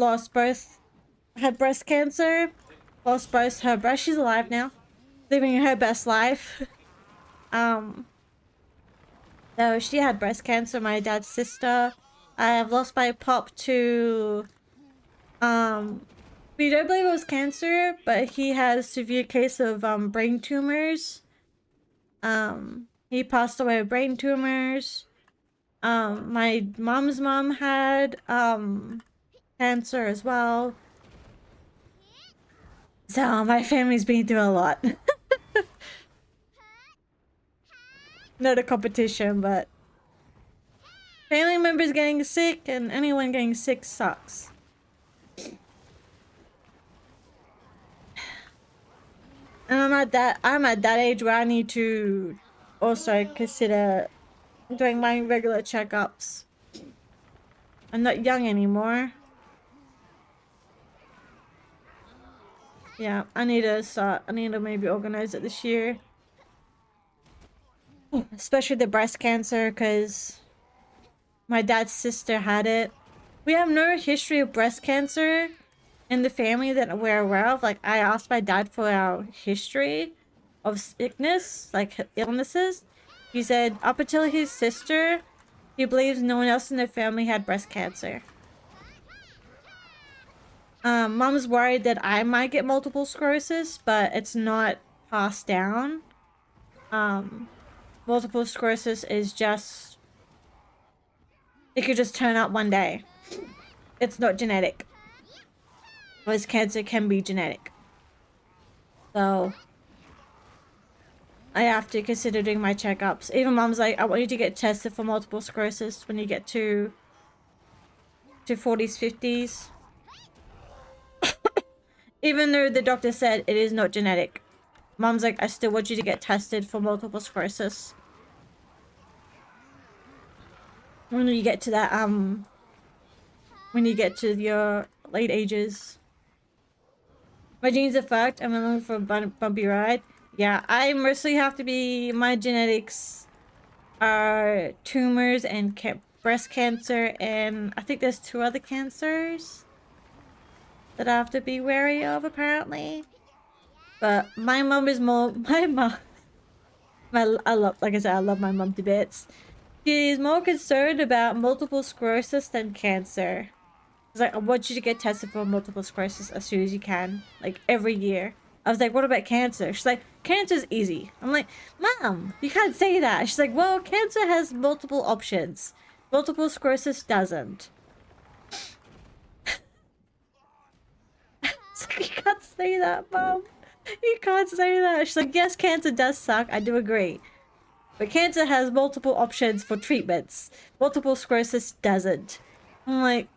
had breast cancer. Lost both her breasts. She's alive now. Living her best life. So she had breast cancer, my dad's sister. I have lost my pop to... We don't believe it was cancer, but he had a severe case of brain tumors. He passed away with brain tumors. My mom's mom had cancer as well. So my family's been through a lot. Not a competition, but family members getting sick and anyone getting sick sucks. And I'm at that age where I need to also consider doing my regular checkups. I'm not young anymore. Yeah, I need to maybe organize it this year. Especially the breast cancer, because my dad's sister had it. We have no history of breast cancer in the family that we're aware of. Like, I asked my dad for our history of sickness, like illnesses. He said up until his sister, he believes no one else in the family had breast cancer. Mom's worried that I might get multiple sclerosis, but it's not passed down. Multiple sclerosis is just... It could just turn up one day. It's not genetic. Whereas cancer can be genetic. So... I have to consider doing my checkups. Even mom's like, I want you to get tested for multiple sclerosis when you get to 40s, 50s. Even though the doctor said it is not genetic. Mom's like, I still want you to get tested for multiple sclerosis. When you get to that, when you get to your late ages. My genes are fucked. I'm looking for a bumpy ride. Yeah, I mostly have to be... My genetics are tumors and breast cancer, and I think there's 2 other cancers that I have to be wary of, apparently. But my mom is more... My mom... Like I said, I love my mom to bits. She's more concerned about multiple sclerosis than cancer. She's like, I want you to get tested for multiple sclerosis as soon as you can. Like, every year. I was like, what about cancer? She's like, cancer's easy. I'm like, Mom, you can't say that. She's like, well, cancer has multiple options. Multiple sclerosis doesn't. You can't say that, Mom. You can't say that. She's like, yes, cancer does suck. I do agree. But cancer has multiple options for treatments. Multiple sclerosis doesn't. I'm like,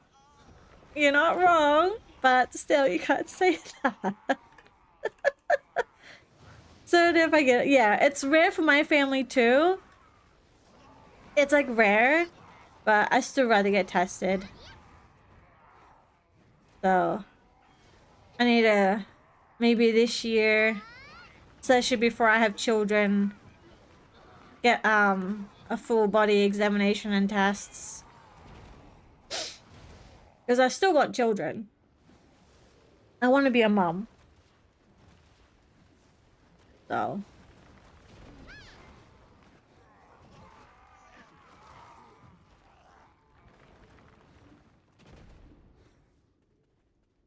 you're not wrong, but still, you can't say that. So if I get it, yeah, it's rare for my family too. It's like rare, but I still rather get tested. So I need to maybe this year, especially before I have children, get a full body examination and tests. Because I still want children. I want to be a mom. So.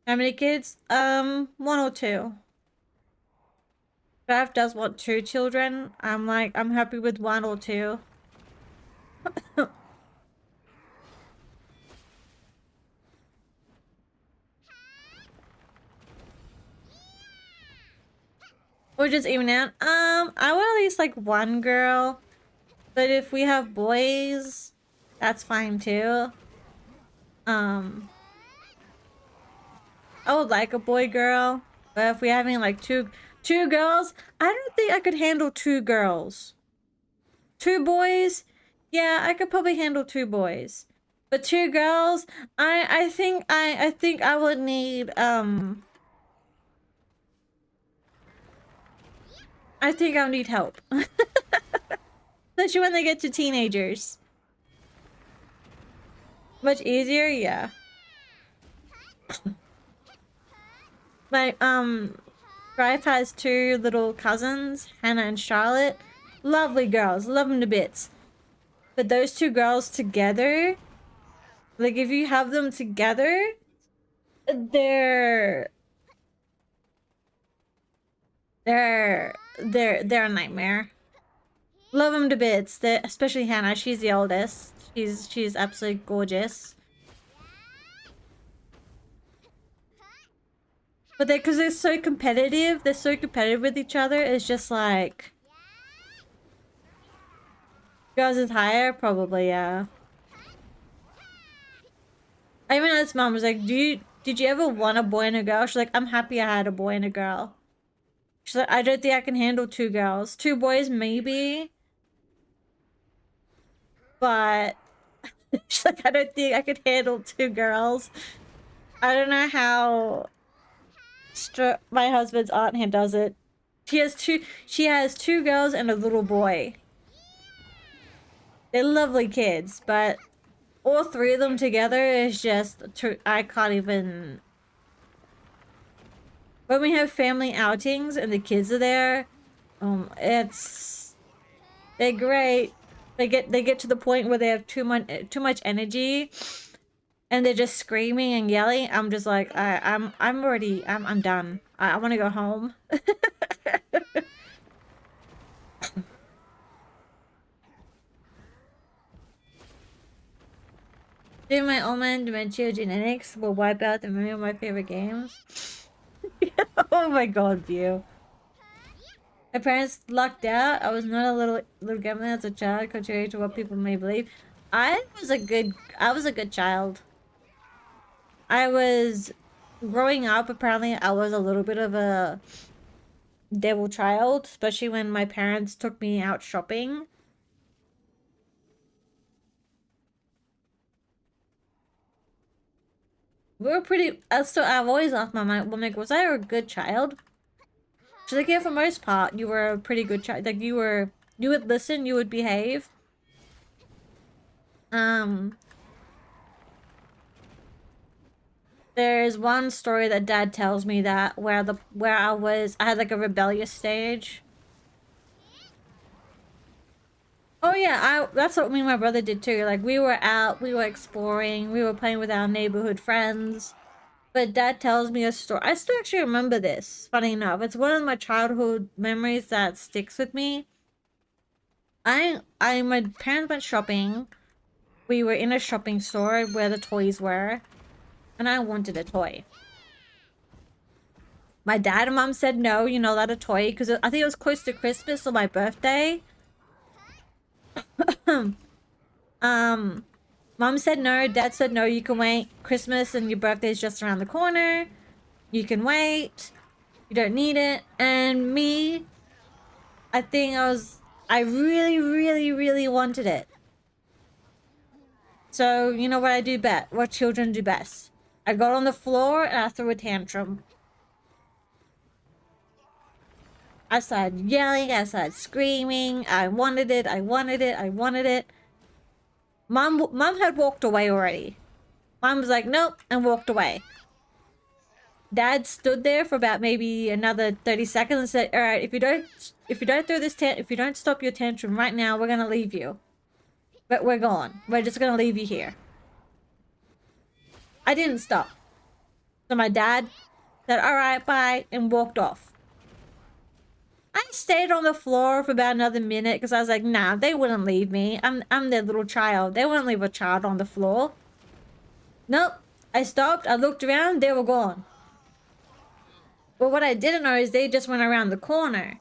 How many kids? One or two. Trav does want two children. I'm like, I'm happy with one or two. Or just even out. I want at least like one girl. But if we have boys, that's fine too. I would like a boy girl. But if we're having like two girls, I don't think I could handle two girls. Two boys? Yeah, I could probably handle two boys. But two girls, I think I would need I think I'll need help. Especially when they get to teenagers. Much easier, yeah. My Rife has two little cousins, Hannah and Charlotte. Lovely girls, love them to bits. But those two girls together, like if you have them together, they're a nightmare. Love them to bits. Especially Hannah. She's the oldest. She's absolutely gorgeous. But because they're so competitive, with each other. It's just like girls is higher, probably, yeah. I even asked mom, was like, did you ever want a boy and a girl? She's like, I'm happy I had a boy and a girl. She's like, I don't think I can handle two girls. Two boys, maybe. But she's like, I don't think I could handle two girls. I don't know how my husband's aunt here does it. She has two girls and a little boy. They're lovely kids, but all three of them together is just I can't even. When we have family outings and the kids are there, they're great. They get to the point where they have too much energy, and they're just screaming and yelling. I'm just like, I'm done. I want to go home. During my old man dementia genetics will wipe out the memory of my favorite games. Oh my god, view. My parents lucked out. I was not a little gremlin as a child, contrary to what people may believe. I was a good child. I was growing up, apparently I was a little bit of a devil child, especially when my parents took me out shopping. We were pretty. So I've always asked my mom, like, was I a good child? She's like, yeah, for most part, you were a pretty good child. Like, you would listen, you would behave. There's one story that Dad tells me that where I had like a rebellious stage. Oh yeah, that's what me and my brother did too. Like we were out, we were exploring, we were playing with our neighborhood friends. But Dad tells me a story. I still actually remember this, funny enough. It's one of my childhood memories that sticks with me. My parents went shopping. We were in a shopping store where the toys were. And I wanted a toy. My dad and mom said no, you're not allowed a toy. Because I think it was close to Christmas or my birthday. Mom said no, Dad said no, you can wait. Christmas and your birthday is just around the corner. You can wait. You don't need it. And me, I really, really, really wanted it. So, you know what I do best? What children do best? I got on the floor and I threw a tantrum. I started yelling, I started screaming. I wanted it, I wanted it, I wanted it. Mom had walked away already. Mom was like, nope, and walked away. Dad stood there for about maybe another 30 seconds and said, all right, if you don't stop your tantrum right now, we're gonna leave you. But we're gone. We're just gonna leave you here. I didn't stop. So my dad said, all right, bye, and walked off. I stayed on the floor for about another minute because I was like, nah, they wouldn't leave me. I'm their little child. They wouldn't leave a child on the floor. Nope. I stopped. I looked around. They were gone. But what I didn't know is they just went around the corner.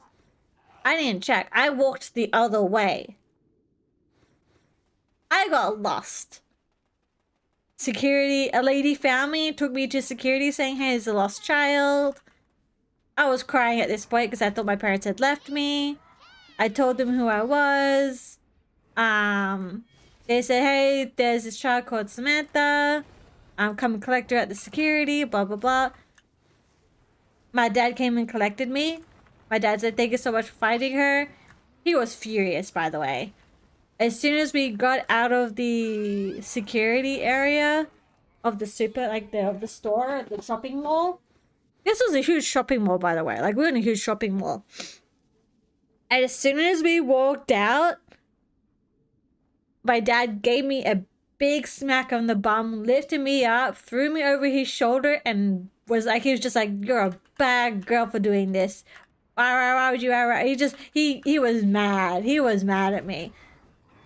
I didn't check. I walked the other way. I got lost. Security, a lady found me, took me to security saying, hey, it's a lost child. I was crying at this point because I thought my parents had left me. I told them who I was. They said, hey, there's this child called Samantha. Come and collect her at the security, blah, blah, blah. My dad came and collected me. My dad said, thank you so much for finding her. He was furious, by the way. As soon as we got out of the security area of the of the store, the shopping mall. This was a huge shopping mall, by the way. Like, we were in a huge shopping mall. And as soon as we walked out, my dad gave me a big smack on the bum, lifted me up, threw me over his shoulder, and he was just like, you're a bad girl for doing this. Why would you ever? He was mad. He was mad at me.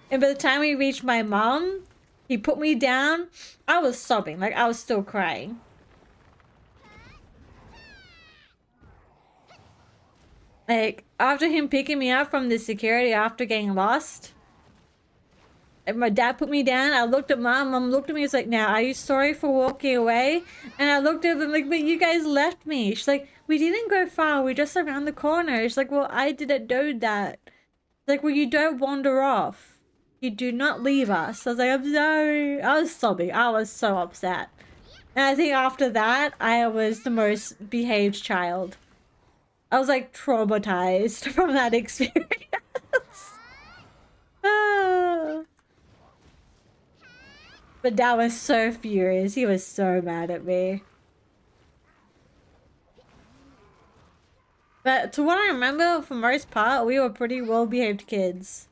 And by the time we reached my mom, he put me down. I was sobbing. Like, I was still crying. Like, after him picking me up from the security after getting lost, and my dad put me down, I looked at mom. Mom looked at me and was like, now, are you sorry for walking away? And I looked at them like, but you guys left me. She's like, we didn't go far. We're just around the corner. She's like, well, I didn't do that. Like, well, you don't wander off. You do not leave us. I was like, I'm sorry. I was sobbing. I was so upset. And I think after that, I was the most behaved child. I was like traumatized from that experience. But Dad was so furious. He was so mad at me. But to what I remember, for most part, we were pretty well-behaved kids.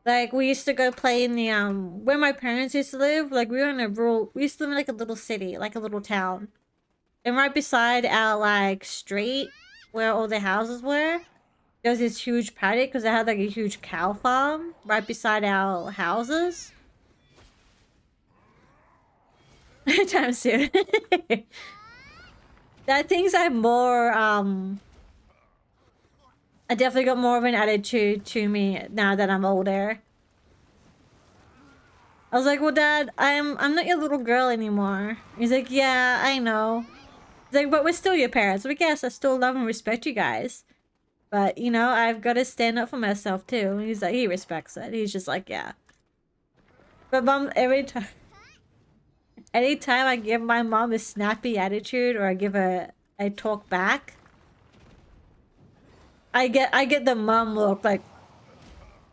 Like, we used to go play in the, where my parents used to live. Like, we used to live in, like, a little city, like a little town. And right beside our, like, street, where all the houses were, there was this huge paddock, because they had, like, a huge cow farm right beside our houses. Time soon. That things are more, I definitely got more of an attitude to me now that I'm older. I was like, well, Dad, I'm not your little girl anymore. He's like, yeah, I know. He's like, but we're still your parents. But yes, I still love and respect you guys. But, you know, I've got to stand up for myself, too. He's like, he respects it. He's just like, yeah. But Mom, anytime I give my mom a snappy attitude or I give her a talk back, I get the mom look like,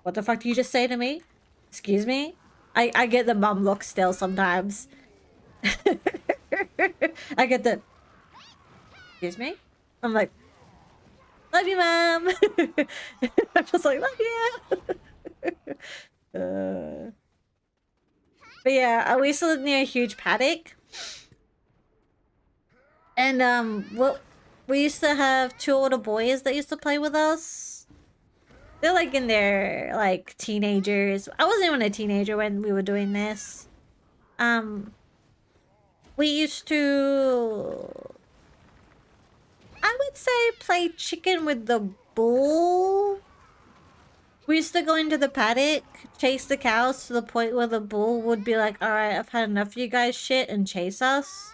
what the fuck did you just say to me? Excuse me? I get the mom look still sometimes. I get the, excuse me? I'm like, love you, Mom. I'm just like, love you. But yeah, we used to live near a huge paddock. And, well, we used to have two older boys that used to play with us. They're like in their, like, teenagers. I wasn't even a teenager when we were doing this. We used to, I would say, play chicken with the bull. We used to go into the paddock, chase the cows to the point where the bull would be like, alright, I've had enough of you guys shit, and chase us.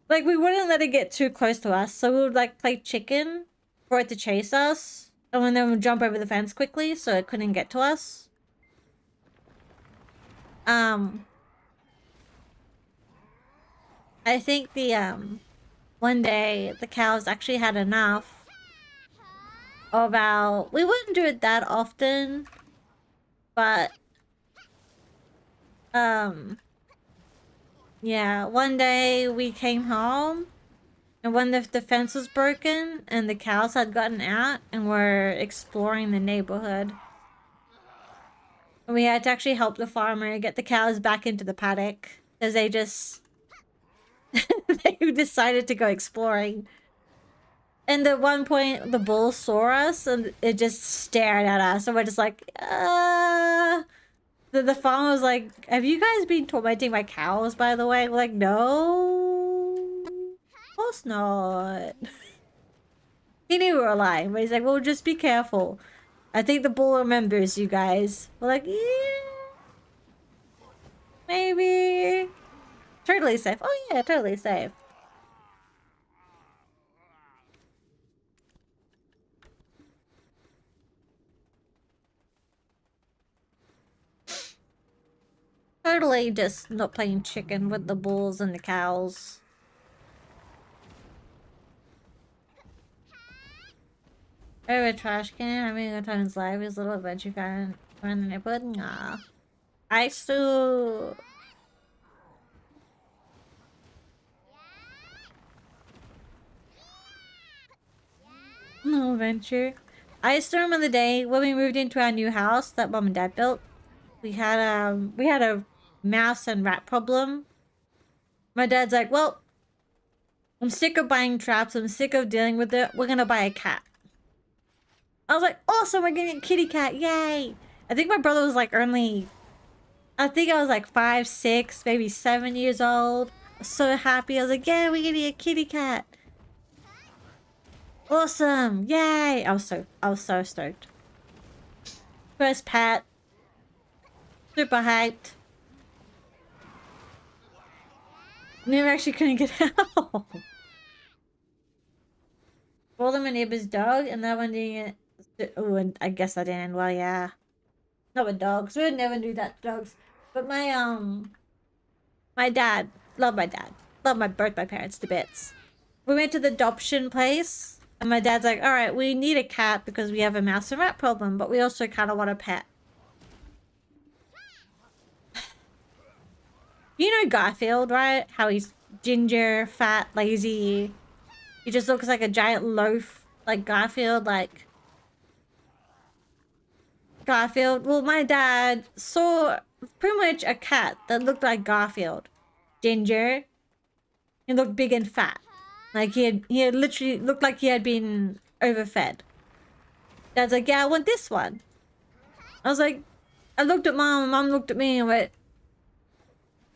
Like, we wouldn't let it get too close to us, so we would like play chicken for it to chase us. And then we'd jump over the fence quickly so it couldn't get to us. I think one day the cows actually had enough of our... We wouldn't do it that often, but yeah, one day we came home and when the fence was broken and the cows had gotten out and were exploring the neighborhood. And we had to actually help the farmer get the cows back into the paddock because they just... they decided to go exploring. And at one point, the bull saw us and it just stared at us. And we're just like, The farmer was like, have you guys been tormenting my cows, by the way? We're like, no. Of course not. He knew we were lying, but he's like, well, just be careful. I think the bull remembers you guys. We're like, yeah. Maybe. Totally safe. Oh yeah, totally safe. Totally just not playing chicken with the bulls and the cows. Over a trash can, having a good time in his life, his little adventure fan around the neighborhood. Nah. I still... No adventure. I still remember the day when we moved into our new house that mom and dad built. We had a mouse and rat problem. My dad's like, well, I'm sick of buying traps. I'm sick of dealing with it. We're gonna buy a cat. I was like, awesome, we're getting a kitty cat. Yay. I think my brother was like only... I think I was like 5, 6, maybe 7 years old. I was so happy. I was like, yeah, we're getting a kitty cat. Awesome. Yay. I was so stoked. First pet. Super hyped. Never actually couldn't get out. Called him my neighbor's dog, and that one didn't get... Oh, and I guess that didn't end well, yeah. Not with dogs. We would never do that to dogs. But my dad, love my dad. Love both my parents to bits. We went to the adoption place, and my dad's like, alright, we need a cat because we have a mouse and rat problem, but we also kind of want a pet. You know Garfield, right? How he's ginger, fat, lazy. He just looks like a giant loaf. Like Garfield, like... Garfield. Well, my dad saw pretty much a cat that looked like Garfield. Ginger. He looked big and fat. Like he had literally looked like he had been overfed. Dad's like, yeah, I want this one. I was like, I looked at mom and mom looked at me and went,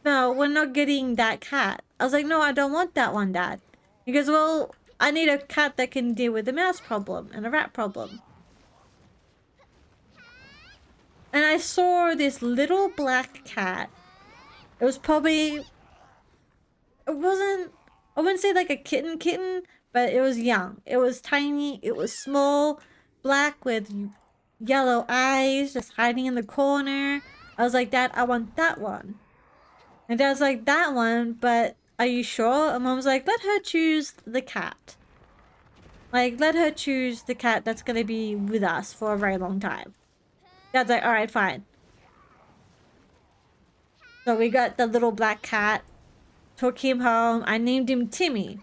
no, we're not getting that cat. I was like, no, I don't want that one, Dad. He goes, well, I need a cat that can deal with the mouse problem and a rat problem. And I saw this little black cat. It was probably... It wasn't... I wouldn't say like a kitten, but it was young. It was tiny. It was small. Black with yellow eyes just hiding in the corner. I was like, Dad, I want that one. And Dad's like, that one, but are you sure? And Mom's like, let her choose the cat. Like, let her choose the cat that's gonna be with us for a very long time. Dad's like, alright, fine. So we got the little black cat. Took him home. I named him Timmy.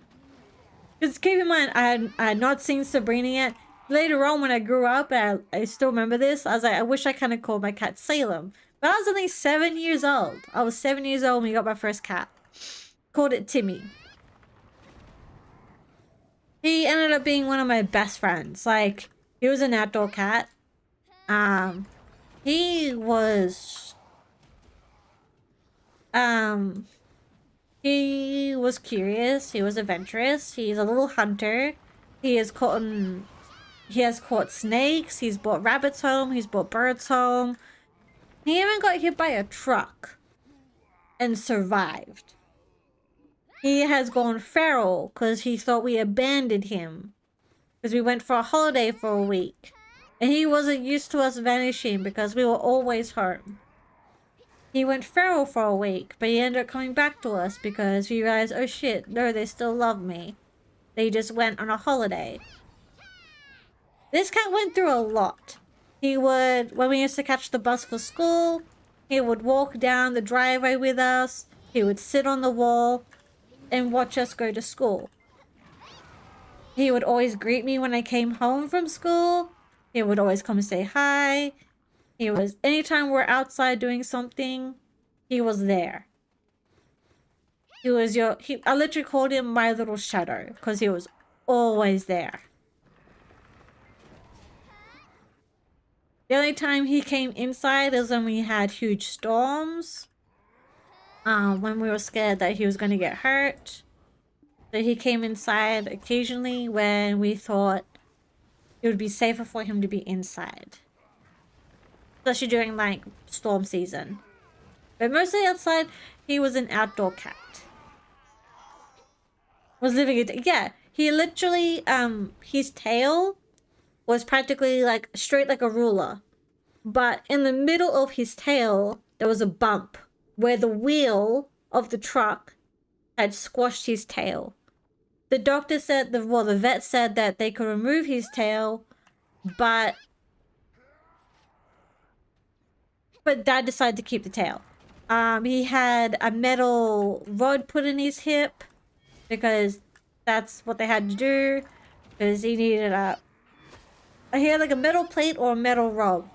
Because keep in mind, I had not seen Sabrina yet. Later on, when I grew up, I still remember this. I was like, I wish I kind of called my cat Salem. But I was only 7 years old. I was 7 years old when we got my first cat. Called it Timmy. He ended up being one of my best friends. Like, he was an outdoor cat. He was... He was curious. He was adventurous. He's a little hunter. He has caught snakes, he's brought rabbits home, he's brought birds home. He even got hit by a truck and survived. He has gone feral because he thought we abandoned him. Because we went for a holiday for a week. And he wasn't used to us vanishing because we were always home. He went feral for a week, but he ended up coming back to us because we realized, oh shit, no, they still love me. They just went on a holiday. This cat went through a lot. He would, when we used to catch the bus for school, he would walk down the driveway with us. He would sit on the wall and watch us go to school. He would always greet me when I came home from school. He would always come say hi. Anytime we're outside doing something, he was there. I literally called him my little shadow because he was always there. The only time he came inside is when we had huge storms. When we were scared that he was going to get hurt. So he came inside occasionally when we thought it would be safer for him to be inside. Especially during, like, storm season. But mostly outside, he was an outdoor cat. Was living it. Yeah, he literally, his tail was practically, like, straight like a ruler. But in the middle of his tail, there was a bump where the wheel of the truck had squashed his tail. The doctor said, the vet said that they could remove his tail, but Dad decided to keep the tail. He had a metal rod put in his hip because that's what they had to do. Because he needed he had like a metal plate or a metal rod.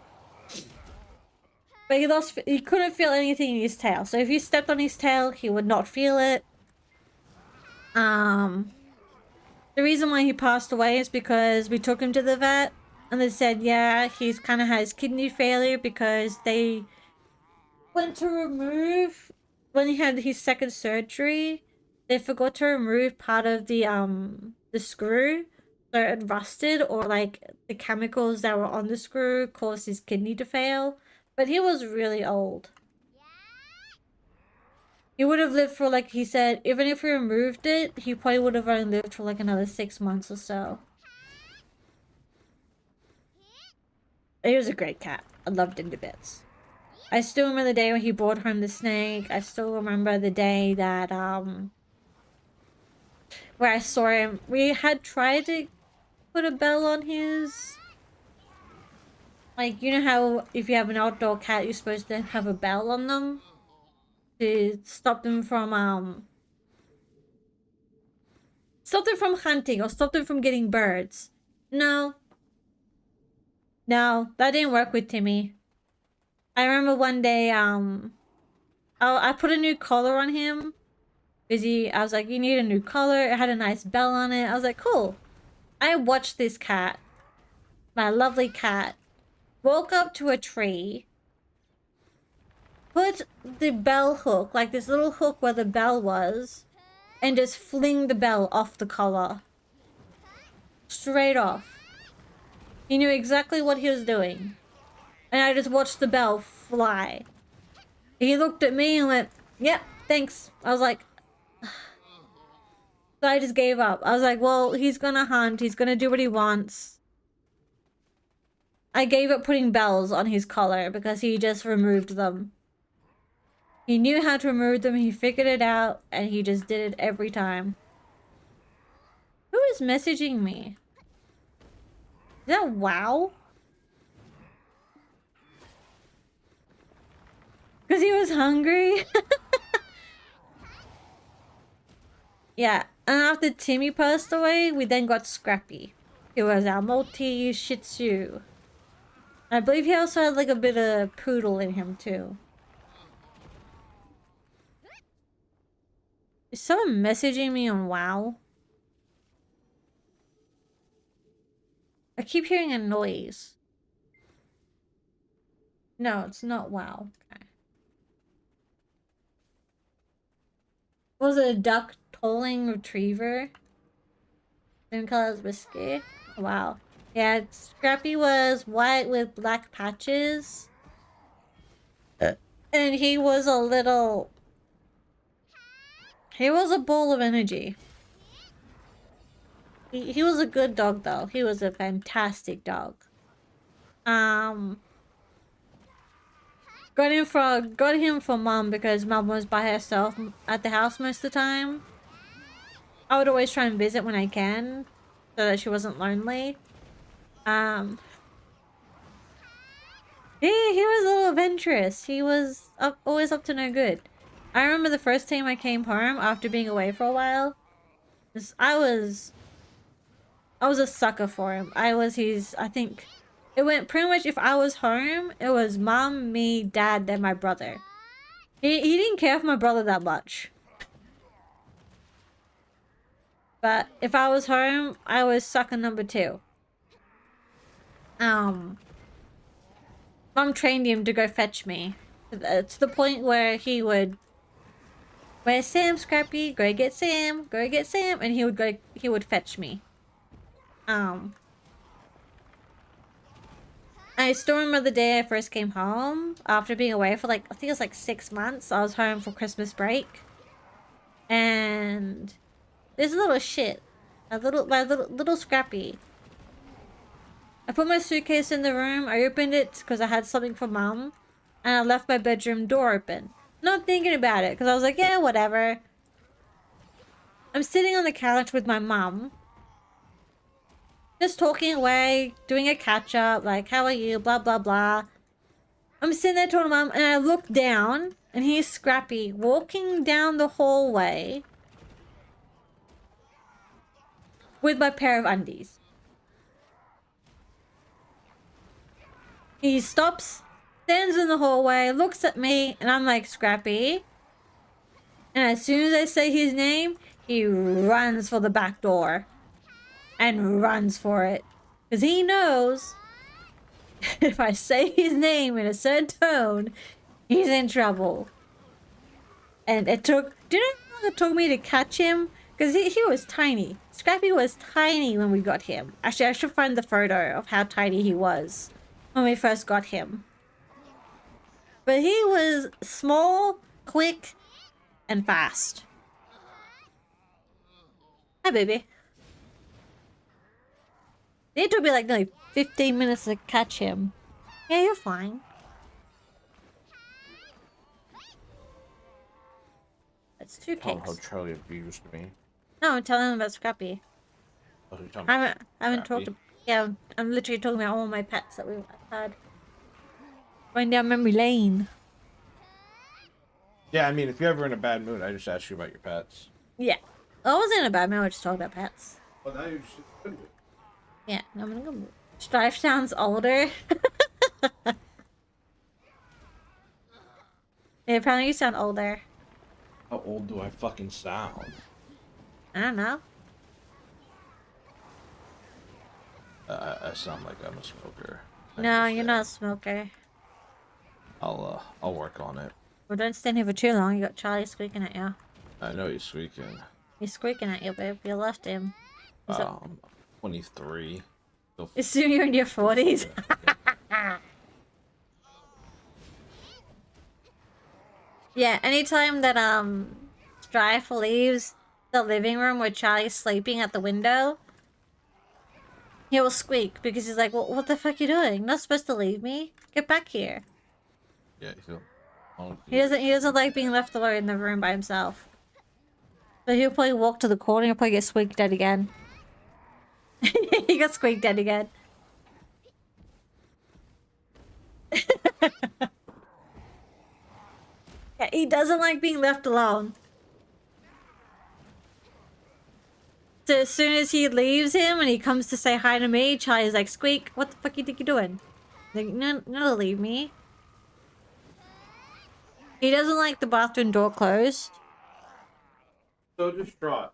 But he couldn't feel anything in his tail. So if you stepped on his tail, he would not feel it. The reason why he passed away is because we took him to the vet and they said, yeah, he's kind of has kidney failure because they went to remove, when he had his second surgery, they forgot to remove part of the screw. So it rusted, or like the chemicals that were on the screw caused his kidney to fail. But he was really old. He would have lived for, like he said, even if we removed it, he probably would have only lived for like another 6 months or so. He was a great cat. I loved him to bits. I still remember the day when he brought home the snake. I still remember the day that, where I saw him. We had tried to put a bell on his... Like, you know how if you have an outdoor cat, you're supposed to have a bell on them? To stop them from hunting or stop them from getting birds. No. No, that didn't work with Timmy. I remember one day, I put a new collar on him. I was like, you need a new collar. It had a nice bell on it. I was like, cool. I watched this cat, my lovely cat, walk up to a tree, put the bell hook, like this little hook where the bell was, and just fling the bell off the collar. Straight off. He knew exactly what he was doing. And I just watched the bell fly. He looked at me and went, yep, thanks. I was like... So I just gave up. I was like, well, he's gonna hunt. He's gonna do what he wants. I gave up putting bells on his collar because he just removed them. He knew how to remove them. He figured it out. And he just did it every time. Who is messaging me? Is that WoW? Because he was hungry? Yeah, and after Timmy passed away, we then got Scrappy. He was our Maltese Shih Tzu. I believe he also had like a bit of poodle in him too. Is someone messaging me on WoW? I keep hearing a noise. No, it's not WoW. Okay. Was it a duck tolling retriever? Same color as Whiskey. Wow. Yeah, Scrappy was white with black patches. And he was a little... He was a ball of energy. He was a good dog, though. He was a fantastic dog. Got him for Mom because Mom was by herself at the house most of the time. I would always try and visit when I can, so that she wasn't lonely. He was a little adventurous. He was always up to no good. I remember the first time I came home after being away for a while. I was a sucker for him. I think it went pretty much, if I was home, it was Mom, me, Dad, then my brother. He didn't care for my brother that much. But if I was home, I was sucker number 2. Mom trained him to go fetch me. To the point where he would... Where's Sam, Scrappy? Go get Sam. Go get Sam. And he would fetch me. I still remember the day I first came home after being away for like, I think it was like 6 months. I was home for Christmas break. And this little shit. My little Scrappy. I put my suitcase in the room. I opened it because I had something for Mom. And I left my bedroom door open. Not thinking about it because I was like, yeah, whatever. I'm sitting on the couch with my mom. Just talking away, doing a catch up, like, how are you, blah, blah, blah. I'm sitting there talking to Mom and I look down and here's Scrappy walking down the hallway with my pair of undies. He stops, stands in the hallway, looks at me, and I'm like, Scrappy. And as soon as I say his name, he runs for the back door. And runs for it. Because he knows if I say his name in a certain tone, he's in trouble. And it took... Do you know how long it took me to catch him? Because he was tiny. Scrappy was tiny when we got him. Actually, I should find the photo of how tiny he was when we first got him. But he was small, quick, and fast. Hi, baby. It took me like nearly 15 minutes to catch him. Yeah, you're fine. That's 2 Tell cakes. how Charlie abused me. No, I'm telling him about Scrappy. Oh, you're talking I about haven't talked to... Yeah, I'm literally talking about all my pets that we've had. Going down memory lane. Yeah, I mean, if you're ever in a bad mood, I just ask you about your pets. Yeah. I wasn't in a bad mood, I just talked about pets. Well, now you're just in a good mood. Yeah, I'm gonna go... Strife sounds older. Yeah, apparently you sound older. How old do I fucking sound? I don't know. I sound like I'm a smoker. No, you're not a smoker. I'll work on it. Well, don't stand here for too long. You got Charlie squeaking at you. I know he's squeaking. He's squeaking at you, babe. You left him. I'm 23. So Assume you're in your 40s. Yeah, anytime that Strife leaves the living room where Charlie's sleeping at the window, he will squeak because he's like, well, what the fuck are you doing? You're not supposed to leave me. Get back here. yeah, He doesn't like being left alone in the room by himself. So he'll probably walk to the corner and he'll probably get squeaked at again. He got squeaked at again. Yeah, he doesn't like being left alone. So as soon as he leaves him and he comes to say hi to me, Charlie's like, Squeak, what the fuck you think you're doing? Like, no, leave me. He doesn't like the bathroom door closed. so distraught.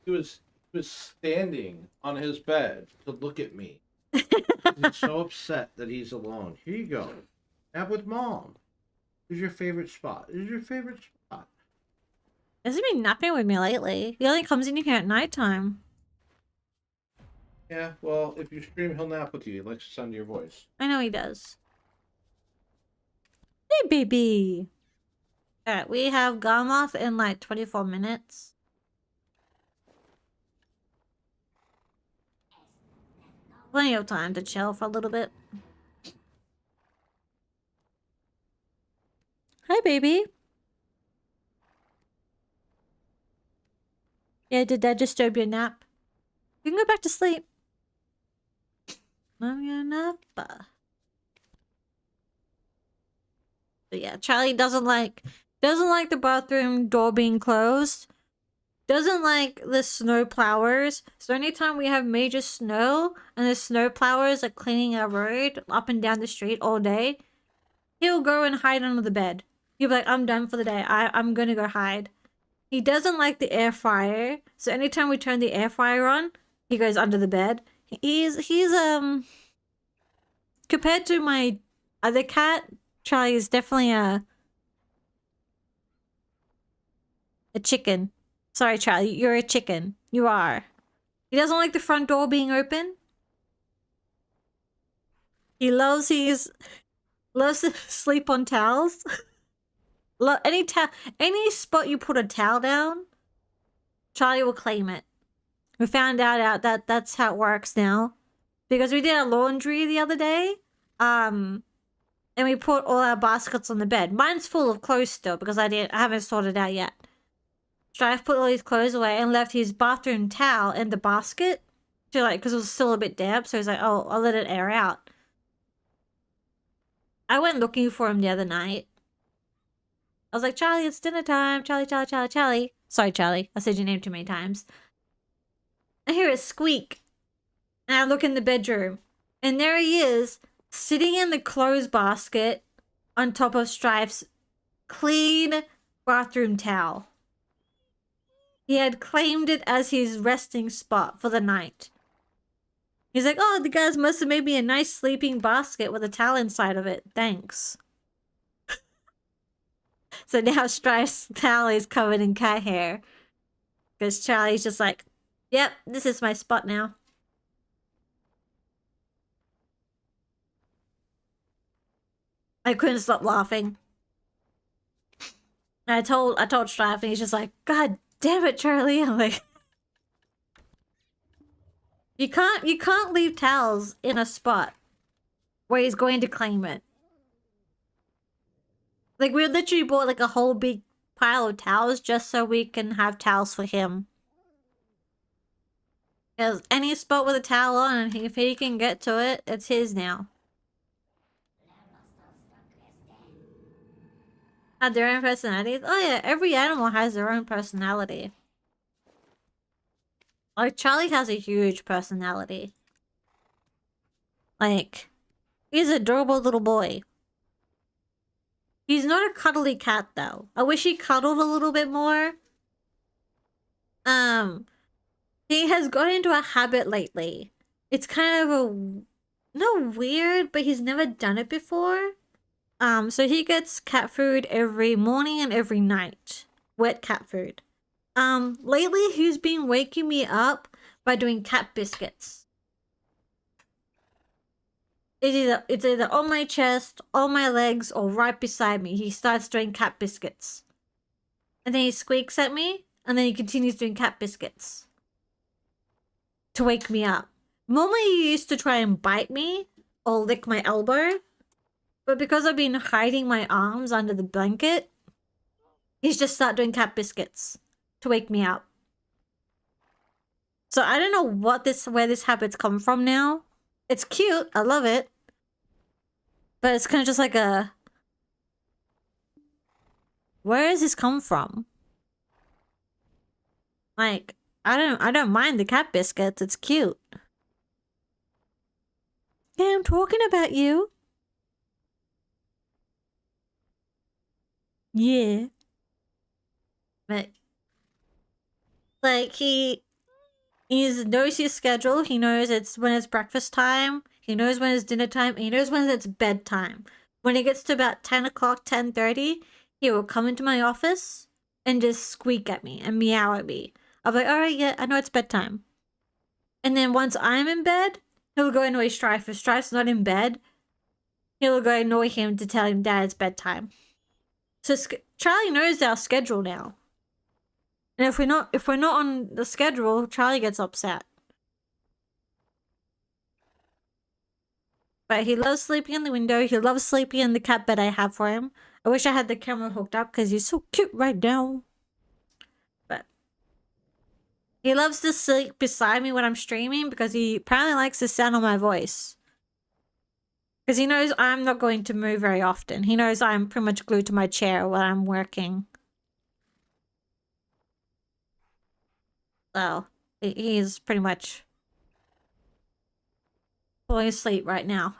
He was standing on his bed to look at me. He's so upset that he's alone. Here you go. Nap with Mom. This is your favorite spot. This is your favorite spot. He hasn't been napping with me lately. He only comes in here at nighttime. Yeah, well, if you stream, he'll nap with you. He likes the sound of your voice. I know he does. Hey, baby. Alright, we have Garmoth in like 24 minutes. Plenty of time to chill for a little bit. Hi, baby. Yeah, did that disturb your nap? You can go back to sleep. I'm your napper. But yeah, Charlie doesn't like the bathroom door being closed. Doesn't like the snow plowers. So anytime we have major snow and the snow plowers are cleaning our road up and down the street all day, he'll go and hide under the bed. He'll be like, I'm done for the day. I'm gonna go hide. He doesn't like the air fryer. So anytime we turn the air fryer on, he goes under the bed. He's compared to my other cat, Charlie is definitely a chicken. Sorry, Charlie, you're a chicken. You are. He doesn't like the front door being open. He loves to sleep on towels. Any spot you put a towel down, Charlie will claim it. We found out that that's how it works now. Because we did our laundry the other day. And we put all our baskets on the bed. Mine's full of clothes still because I haven't sorted out yet. Strife put all his clothes away and left his bathroom towel in the basket. To like, because it was still a bit damp, so he's like, oh, I'll let it air out. I went looking for him the other night. I was like, Charlie, it's dinner time. Charlie, Charlie, Charlie, Charlie. Sorry, Charlie. I said your name too many times. I hear a squeak. And I look in the bedroom. And there he is, sitting in the clothes basket on top of Strife's clean bathroom towel. He had claimed it as his resting spot for the night. He's like, oh, the guys must have made me a nice sleeping basket with a towel inside of it. Thanks. So now Strife's towel is covered in cat hair. Because Charlie's just like, yep, this is my spot now. I couldn't stop laughing. I told Strife, and he's just like, God damn it, Charlie. I'm like, you can't leave towels in a spot where he's going to claim it. Like, we literally bought like a whole big pile of towels just so we can have towels for him. Because any spot with a towel on, if he can get to it, it's his now. Have their own personalities? Oh yeah, every animal has their own personality. Like, Charlie has a huge personality. Like, he's an adorable little boy. He's not a cuddly cat, though. I wish he cuddled a little bit more. He has got into a habit lately. It's kind of not weird, but he's never done it before. So he gets cat food every morning and every night. Wet cat food. Lately he's been waking me up by doing cat biscuits. It's either on my chest, on my legs, or right beside me. He starts doing cat biscuits. And then he squeaks at me, and then he continues doing cat biscuits. To wake me up. Normally he used to try and bite me, or lick my elbow. But because I've been hiding my arms under the blanket, he's just started doing cat biscuits to wake me up. So I don't know where this habit's come from now. It's cute, I love it. But it's kind of just like a... Where has this come from? Like, I don't mind the cat biscuits, it's cute. Yeah, I'm talking about you. Yeah. But like he knows his schedule. He knows when it's breakfast time. He knows when it's dinner time. And he knows when it's bedtime. When it gets to about 10 o'clock, 10:30, he will come into my office and just squeak at me and meow at me. I'm like, alright, yeah, I know it's bedtime. And then once I'm in bed, he'll go annoy Strife. If Strife's not in bed, he'll go annoy him to tell him Dad's bedtime. So Charlie knows our schedule now. And if we're not on the schedule, Charlie gets upset. But he loves sleeping in the window. He loves sleeping in the cat bed I have for him. I wish I had the camera hooked up because he's so cute right now. But he loves to sleep beside me when I'm streaming because he apparently likes the sound of my voice. Because he knows I'm not going to move very often. He knows I'm pretty much glued to my chair while I'm working. So, he's pretty much falling asleep right now.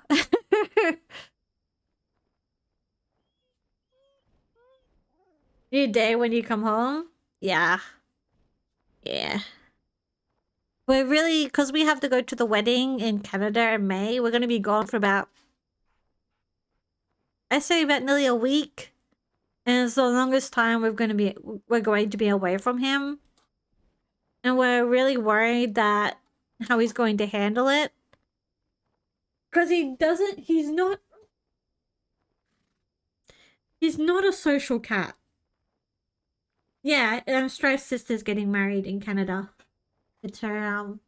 Your day when you come home? Yeah. Yeah. We're really, because we have to go to the wedding in Canada in May, we're going to be gone for about, I say about nearly a week. And it's the longest time we're going to be away from him. And we're really worried that how he's going to handle it. Because he's not a social cat. Yeah, Strife's sister's getting married in Canada. It's her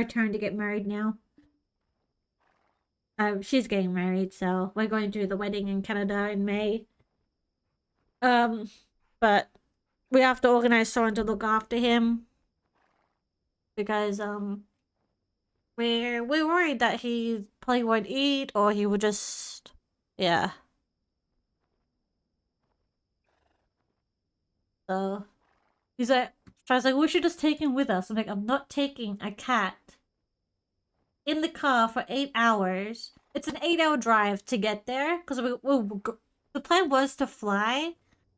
turn to get married now. She's getting married, so we're going to the wedding in Canada in May. But we have to organize someone to look after him. Because, we're worried that he probably won't eat or he will just, yeah. So, I was like, we should just take him with us. I'm like, I'm not taking a cat in the car for 8 hours. It's an 8-hour drive to get there because the plan was to fly,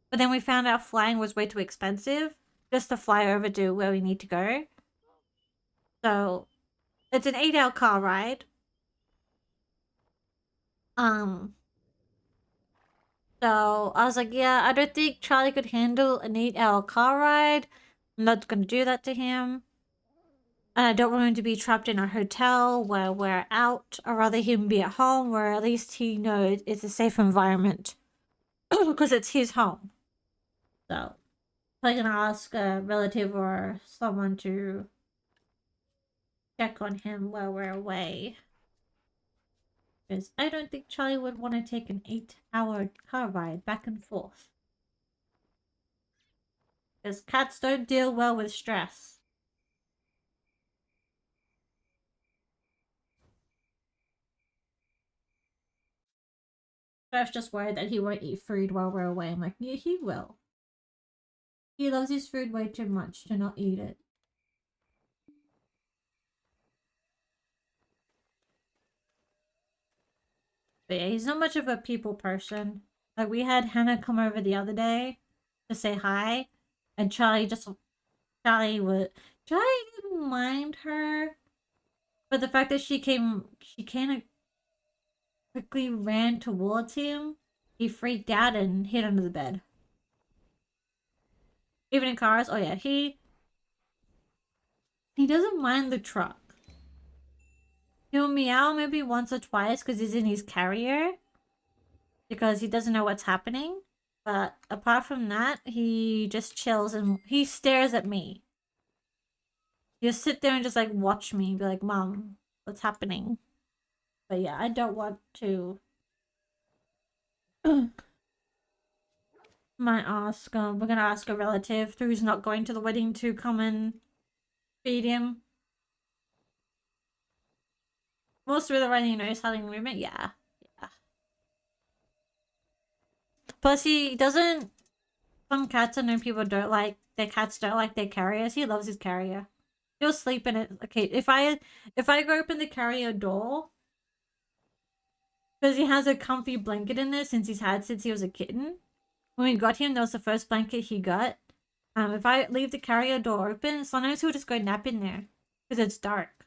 but then we found out flying was way too expensive just to fly over to where we need to go. So, it's an 8-hour car ride. So I was like, yeah, I don't think Charlie could handle an 8-hour car ride. I'm not gonna do that to him. And I don't want him to be trapped in a hotel where we're out. I'd rather him be at home where at least he knows it's a safe environment. Because it's his home. So I'm gonna ask a relative or someone to check on him while we're away. Because I don't think Charlie would want to take an 8-hour car ride back and forth. Because cats don't deal well with stress. I was just worried that he won't eat food while we're away. I'm like, yeah, he will. He loves his food way too much to not eat it. But yeah, he's not much of a people person. Like, we had Hannah come over the other day to say hi. And Charlie didn't mind her. But the fact that she kind of quickly ran towards him, he freaked out and hid under the bed. Even in cars, oh yeah, he doesn't mind the truck. He'll meow maybe once or twice because he's in his carrier. Because he doesn't know what's happening. But apart from that, he just chills and he stares at me. He'll sit there and just like watch me and be like, Mom, what's happening? But yeah, I don't want to we're gonna ask a relative who's not going to the wedding to come and feed him. Most of the wedding knows how to movement, yeah. Plus he doesn't, some cats I know people don't like, their cats don't like their carriers. He loves his carrier. He'll sleep in it. Okay, if I go open the carrier door, because he has a comfy blanket in there since he was a kitten. When we got him, that was the first blanket he got. If I leave the carrier door open, sometimes he'll just go nap in there because it's dark.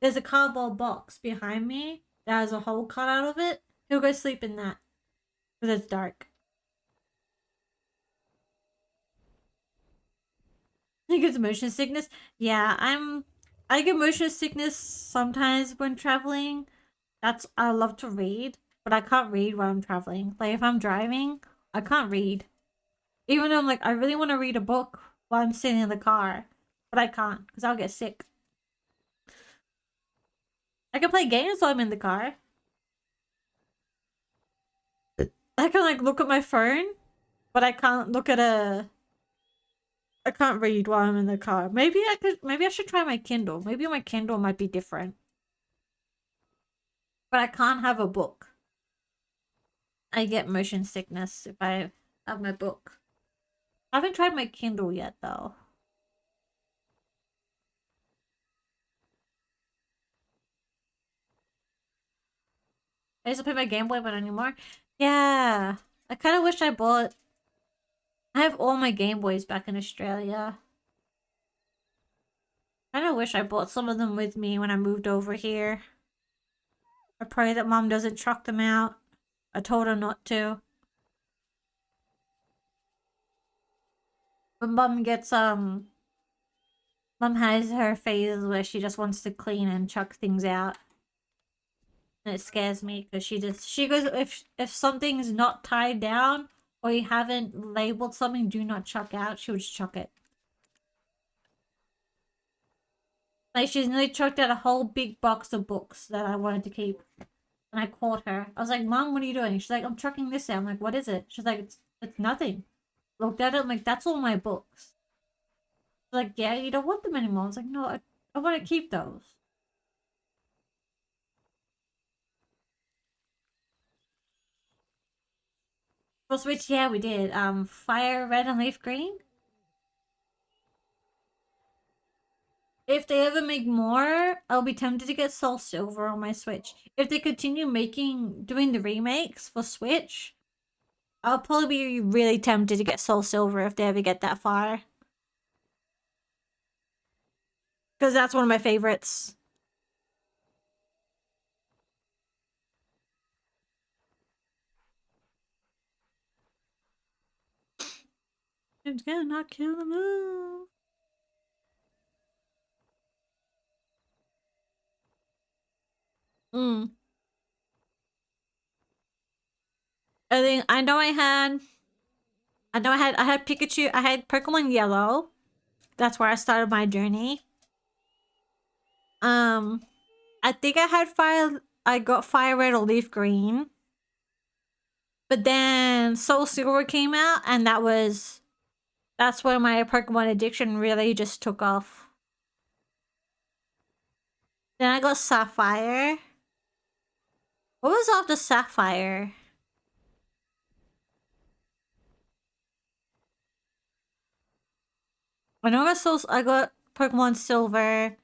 There's a cardboard box behind me that has a hole cut out of it. He'll go sleep in that because it's dark. think it's motion sickness. Yeah, I get motion sickness sometimes when traveling. I love to read, but I can't read while I'm traveling. Like if I'm driving, I can't read. Even though I'm like I really want to read a book while I'm sitting in the car, but I can't because I'll get sick. I can play games while I'm in the car. I can like look at my phone, but I can't look at a. I can't read while I'm in the car. Maybe I could. Maybe I should try my Kindle. Maybe my Kindle might be different. But I can't have a book. I get motion sickness if I have my book. I haven't tried my Kindle yet though. I used to play my Game Boy, but anymore. Yeah, I kind of wish I bought. I have all my Game Boys back in Australia. I kind of wish I bought some of them with me when I moved over here. I pray that Mom doesn't chuck them out. I told her not to. But Mom has her phase where she just wants to clean and chuck things out. And it scares me because she goes, if something's not tied down or you haven't labeled something, do not chuck out, she would just chuck it. Like she's nearly chucked out a whole big box of books that I wanted to keep. And I caught her. I was like, Mom, what are you doing? She's like, I'm chucking this out. I'm like, what is it? She's like, it's nothing. Looked at it, I'm like, that's all my books. She's like, yeah, you don't want them anymore. I was like, no, I want to keep those. For Switch, yeah, we did. Fire Red and Leaf Green. If they ever make more, I'll be tempted to get Soul Silver on my Switch. If they continue doing the remakes for Switch, I'll probably be really tempted to get Soul Silver if they ever get that far. Because that's one of my favorites. It's gonna not kill the move. I had Pikachu, I had Pokemon Yellow. That's where I started my journey. I think I got Fire Red or Leaf Green. But then Soul Silver came out and that's where my Pokemon addiction really just took off. Then I got Sapphire. What was after Sapphire? I know I got Pokemon Silver.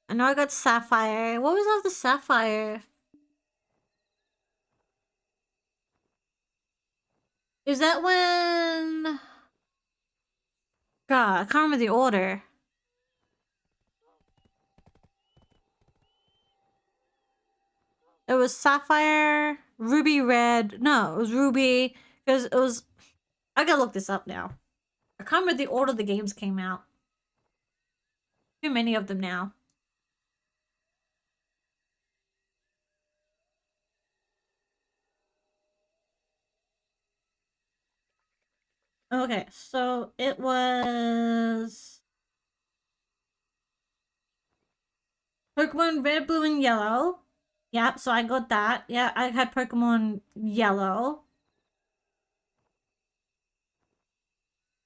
I know I got Sapphire. What was after Sapphire? Is that when... God, I can't remember the order. It was Sapphire, Ruby Red. No, it was Ruby. Because it was... I gotta look this up now. I can't remember the order the games came out. Too many of them now. Okay, so it was... Pokemon Red, Blue, and Yellow. Yep, so I got that. Yeah, I had Pokemon Yellow.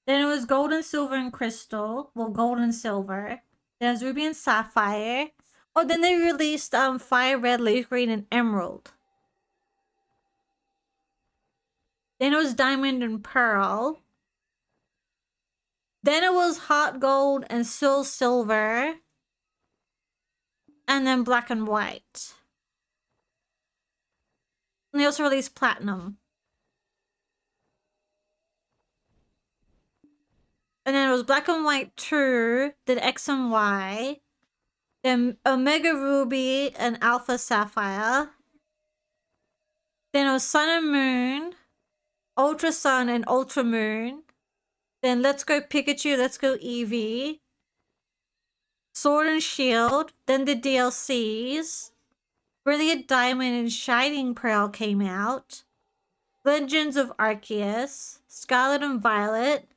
Then it was Gold and Silver and Crystal. Well, Gold and Silver. Then it was Ruby and Sapphire. Oh, then they released Fire Red, Leaf Green, and Emerald. Then it was Diamond and Pearl. Then it was Heart Gold and Soul Silver. And then Black and White. And they also released Platinum. And then it was Black and White 2, then X and Y, then Omega Ruby and Alpha Sapphire. Then it was Sun and Moon, Ultra Sun and Ultra Moon. Then Let's Go Pikachu, Let's Go Eevee, Sword and Shield, then the DLCs, Brilliant Diamond and Shining Pearl came out, Legends of Arceus, Scarlet and Violet,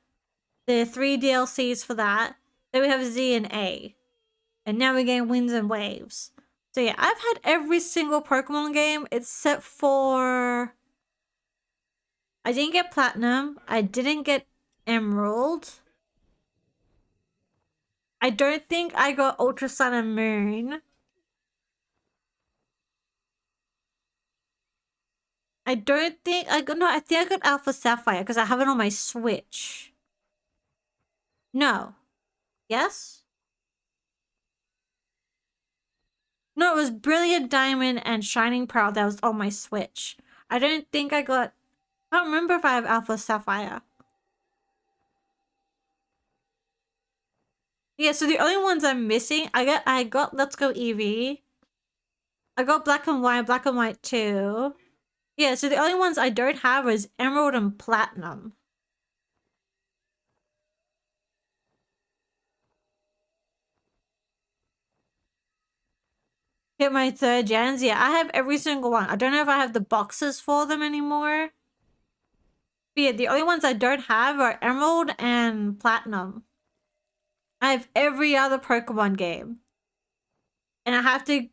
the 3 DLCs for that. Then we have Z and A. And now we're getting Winds and Waves. So yeah, I've had every single Pokemon game except for... I didn't get Platinum. I didn't get Emerald. I don't think I got Ultra Sun and Moon. I don't think I got... No, I think I got Alpha Sapphire because I have it on my Switch. No. Yes? No, it was Brilliant Diamond and Shining Pearl that was on my Switch. I don't think I got... I don't remember if I have Alpha Sapphire. Yeah, so the only ones I'm missing, I got Let's Go Eevee. I got Black and White 2. Yeah, so the only ones I don't have is Emerald and Platinum. Hit my 3rd gens. Yeah, I have every single one. I don't know if I have the boxes for them anymore. But yeah, the only ones I don't have are Emerald and Platinum. I have every other Pokemon game. And I have to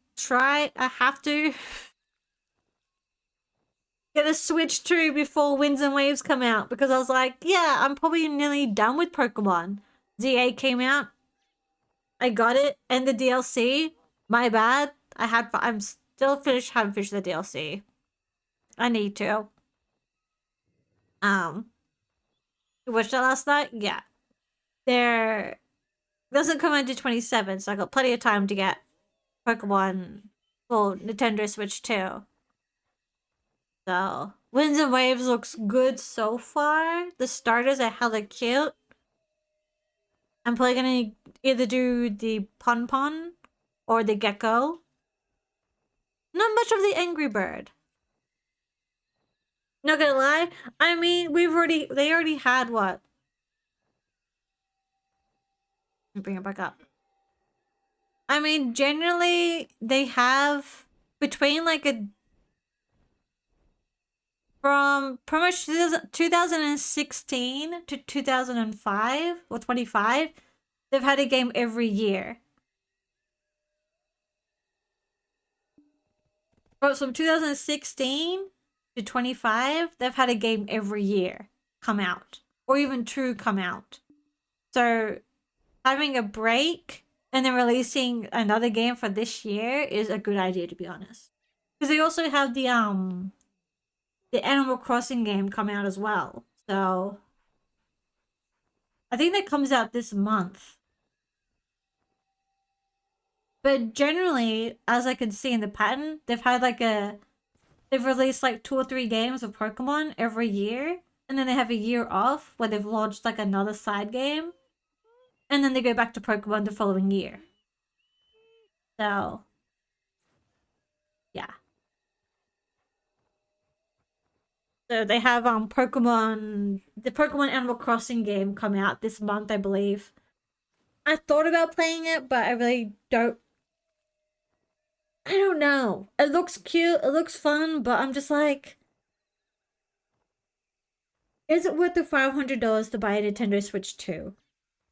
get a Switch 2 before Winds and Waves come out. Because I was like, yeah, I'm probably nearly done with Pokemon. ZA came out. I got it. And the DLC. My bad. I'm still haven't finished the DLC. I need to. You watched that last night? Yeah. There doesn't come into 27, so I got plenty of time to get Pokemon for Nintendo Switch 2. So, Winds and Waves looks good so far. The starters are hella cute. I'm probably gonna either do the Pon or the Gecko. Not much of the Angry Bird. Not gonna lie. I mean, they already had what? Let me bring it back up. I mean, generally, they have between like from pretty much 2016 to 2005 or 25, they've had a game every year. But from 2016 to 25, they've had a game every year come out. Or even 2 come out. So having a break and then releasing another game for this year is a good idea, to be honest. Because they also have the Animal Crossing game come out as well. So I think that comes out this month. But generally, as I can see in the pattern, they've released like 2 or 3 games of Pokemon every year. And then they have a year off where they've launched like another side game. And then they go back to Pokemon the following year. So, yeah. So they have the Pokemon Animal Crossing game come out this month, I believe. I thought about playing it, but I really don't. I don't know. It looks cute, it looks fun, but I'm just like, is it worth the $500 to buy a Nintendo Switch 2?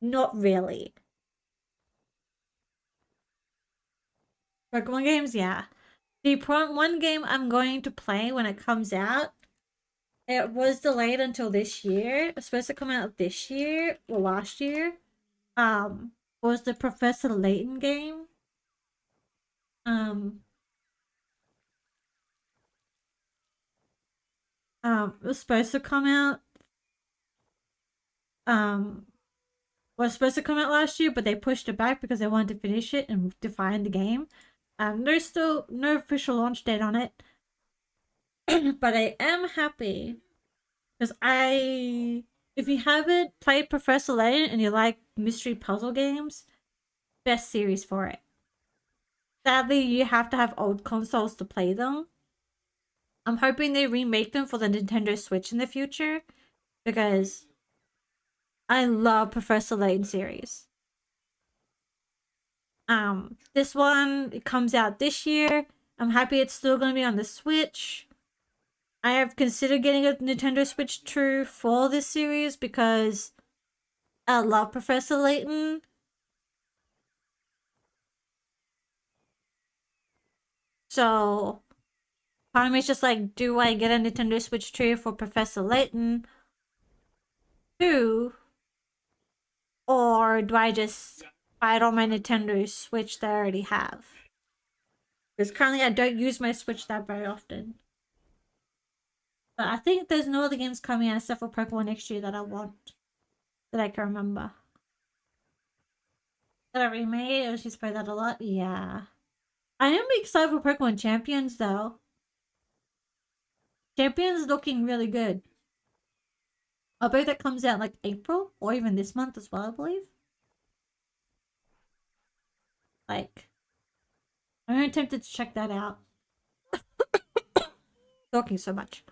Not really. Pokemon games, yeah. The one game I'm going to play when it comes out, it was delayed until this year. It's supposed to come out this year or last year. Was the Professor Layton game. It was supposed to come out. Was supposed to come out last year, but they pushed it back because they wanted to finish it and define the game. There's still no official launch date on it. But I am happy because if you haven't played Professor Layton and you like mystery puzzle games, best series for it. Sadly, you have to have old consoles to play them. I'm hoping they remake them for the Nintendo Switch in the future because I love Professor Layton series. This one, it comes out this year. I'm happy it's still gonna be on the Switch. I have considered getting a Nintendo Switch 2 for this series because I love Professor Layton. So, part of me is just like, do I get a Nintendo Switch 2 for Professor Layton 2? Or do I just buy it on my Nintendo Switch that I already have? Because currently I don't use my Switch that very often. But I think there's no other games coming out except for Pokemon next year that I want. That I can remember. That I remade? I was just play that a lot? Yeah. I am excited for Pokemon Champions though. Champions looking really good. I believe that comes out like April or even this month as well, I believe. Like, I'm tempted to check that out. Talking so much.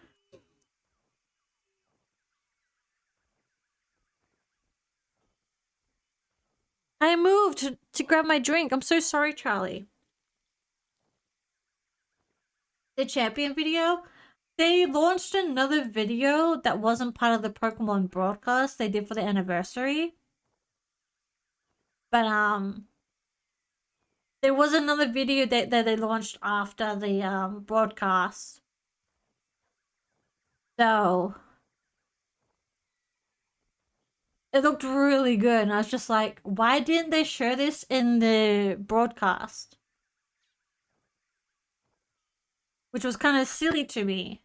I moved to grab my drink. I'm so sorry, Charlie. The champion video? They launched another video that wasn't part of the Pokemon broadcast they did for the anniversary. But there was another video that they launched after the broadcast. So it looked really good, and I was just like, why didn't they show this in the broadcast? Which was kind of silly to me.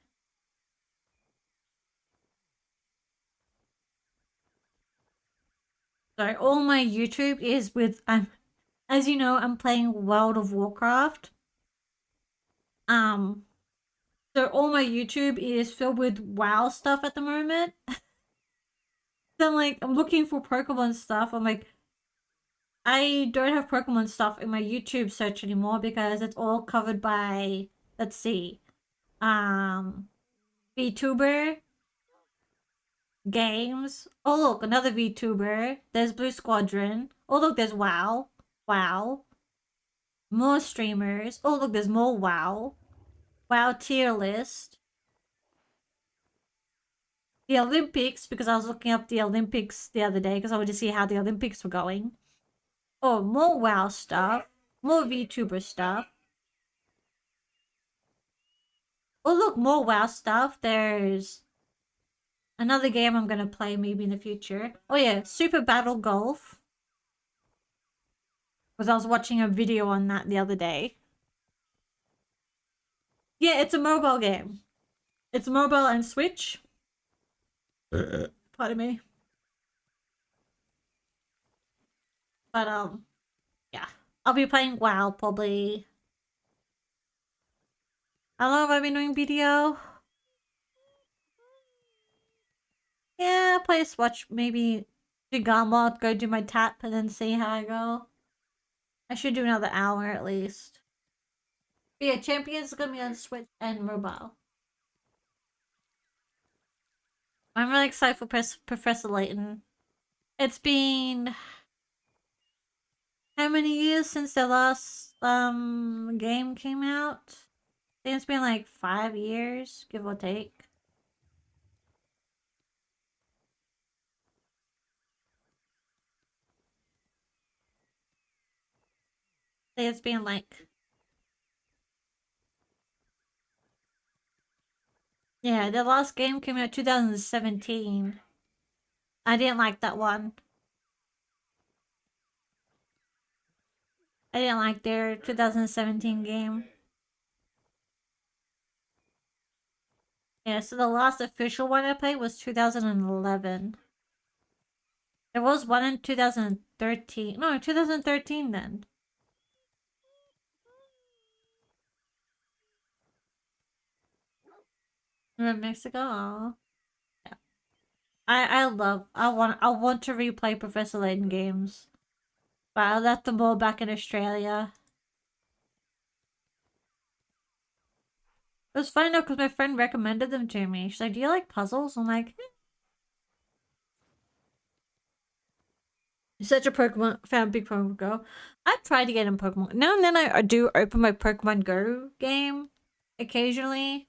So all my YouTube is with as you know, I'm playing World of Warcraft. So all my YouTube is filled with WoW stuff at the moment. So I'm like, I'm looking for Pokemon stuff. I'm like, I don't have Pokemon stuff in my YouTube search anymore because it's all covered by, let's see, VTuber, games. Oh look, another VTuber. There's Blue Squadron. Oh look, there's WoW. WoW. More streamers. Oh look, there's more WoW. WoW tier list. The Olympics, because I was looking up the Olympics the other day because I wanted to see how the Olympics were going. Oh, more WoW stuff. More VTuber stuff. Oh look, more WoW stuff. There's another game I'm gonna play maybe in the future. Oh yeah, Super Battle Golf. Because I was watching a video on that the other day. Yeah, it's a mobile game. It's mobile and Switch. Pardon me. But yeah. I'll be playing WoW probably. How long have I been doing BDO? Yeah, play a Swatch, maybe do Gauntlet, go do my tap, and then see how I go. I should do another hour at least. But yeah, Champions are gonna be on Switch and mobile. I'm really excited for Professor Layton. It's been how many years since the last game came out? I think it's been like 5 years, give or take. I think it's been like, yeah, the last game came out 2017. I didn't like that one. I didn't like their 2017 game. Yeah, so the last official one I played was 2011. There was one in 2013. No, 2013 then. Remember Mexico? Aw. Yeah. I want to replay Professor Layton games. But I left them all back in Australia. It was funny though because my friend recommended them to me. She's like, do you like puzzles? I'm like, Such a Pokemon fan, big Pokemon Go. I tried to get in Pokemon. Now and then I do open my Pokemon Go game occasionally.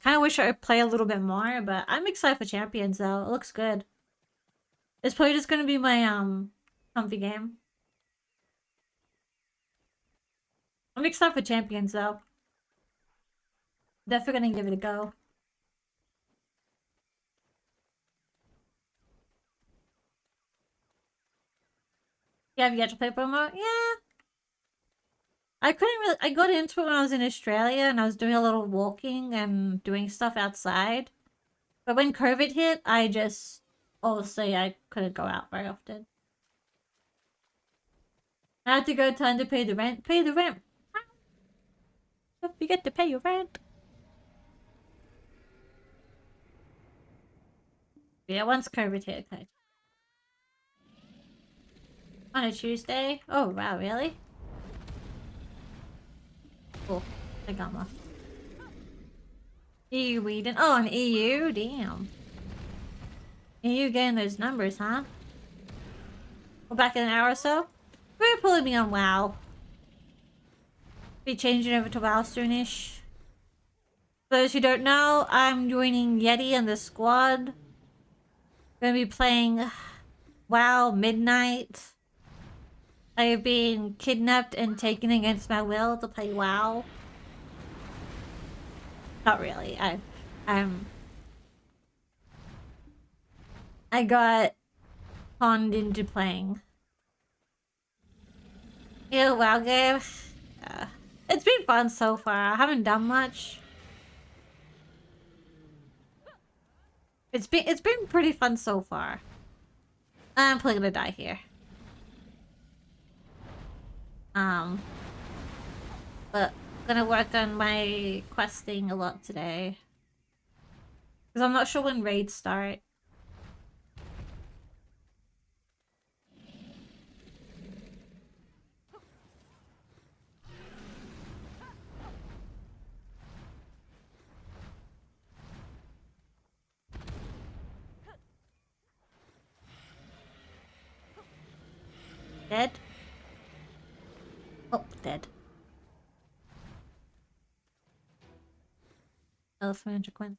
Kind of wish I would play a little bit more, but I'm excited for Champions though. It looks good. It's probably just gonna be my comfy game. I'm excited for Champions though. Definitely gonna give it a go. Yeah, have you yet to play Pokemon? Yeah. I couldn't really. I got into it when I was in Australia and I was doing a little walking and doing stuff outside. But when COVID hit, I just obviously I couldn't go out very often. I had to go time to pay the rent. Pay the rent. Don't forget to pay your rent. Yeah, once COVID hit, okay. On a Tuesday? Oh wow, really? Cool. I got one. EU Whedon. Oh, an EU? Damn. EU getting those numbers, huh? We're back in an hour or so? We're pulling me on WoW. Be changing over to WoW soonish. For those who don't know, I'm joining Yeti and the squad. Gonna be playing WoW Midnight. I have been kidnapped and taken against my will to play WoW. Not really. I got conned into playing. Yeah, WoW game. It's been fun so far. I haven't done much. It's been pretty fun so far. I'm probably gonna die here. But gonna work on my questing a lot today. Because I'm not sure when raids start. Dead? Oh, dead. Elephant Quinn.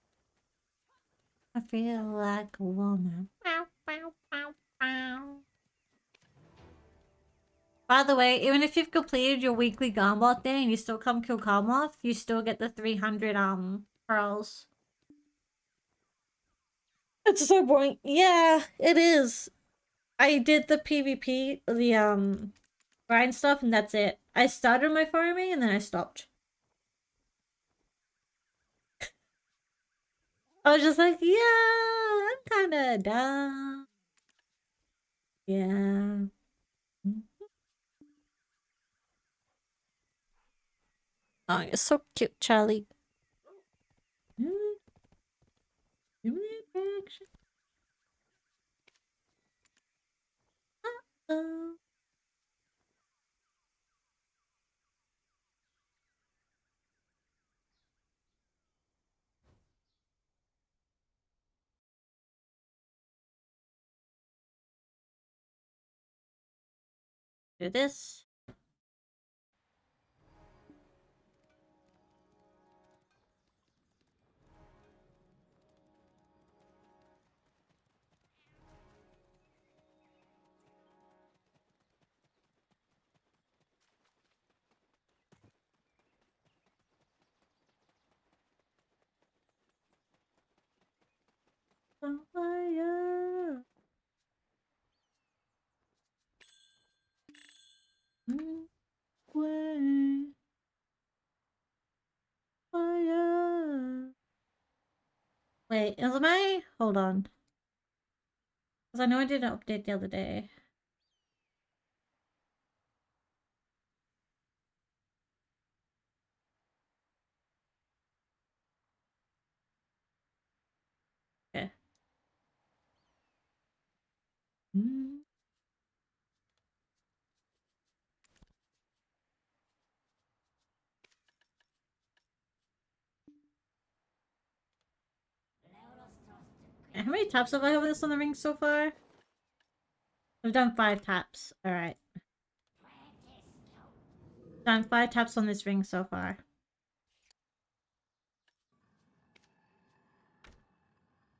I feel like a woman. Bow, bow, bow, bow. By the way, even if you've completed your weekly Garmoth thing and you still come kill Garmoth, you still get the 300 pearls. It's so boring. Yeah, it is. I did the PvP, the grind stuff, and that's it. I started my farming and then I stopped. I was just like, yeah, I'm kinda done. Yeah. Oh, you're so cute, Charlie. Give me affection. Uh-oh. Do this. Fire. Way. Fire. Wait, is my? Hold on. Because I know I did an update the other day. Okay. How many taps have I have this on the ring so far? I've done 5 taps. Alright. Done 5 taps on this ring so far.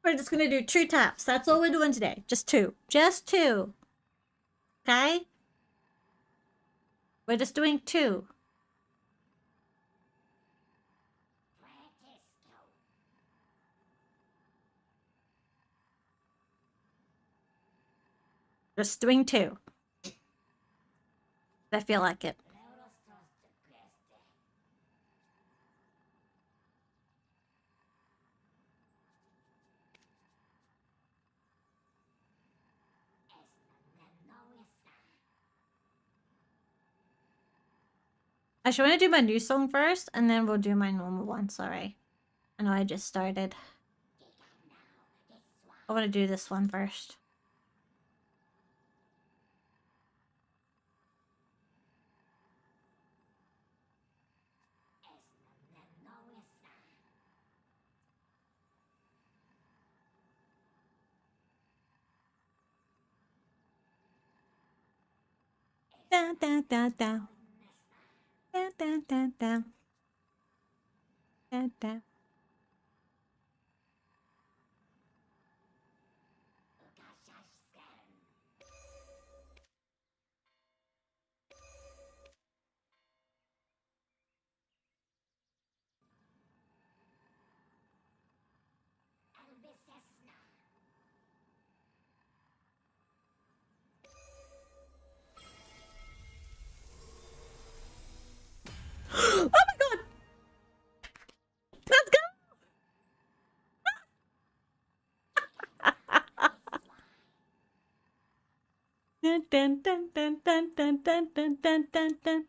We're just gonna do 2 taps. That's all we're doing today. Just 2. Just 2. Okay? We're just doing 2. Just doing 2. I feel like it. I should want to do my new song first, and then we'll do my normal one. Sorry. I know I just started. I want to do this one first. Da da da da. Da da da da. Da da. Oh my god! Let's go! Dun dun dun dun dun dun dun dun dun dun dun.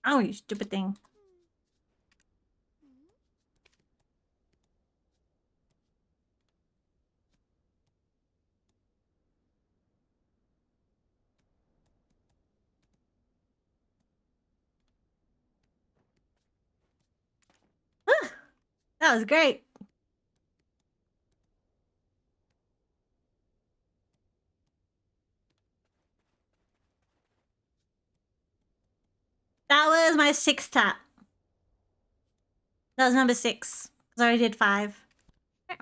Oh, you stupid thing. That was great. That was my 6th tap. That was number 6. Because I already did 5. Look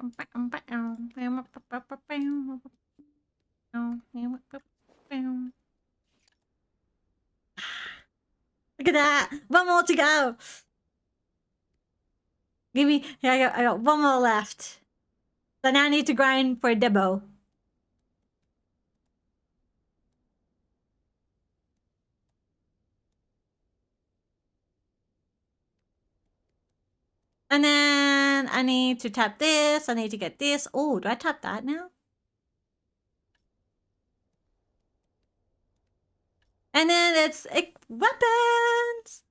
at that. 1 more to go. Give me. Here, I got 1 more left. So now I need to grind for Debo. And then I need to tap this. I need to get this. Oh, do I tap that now? And then it's weapons.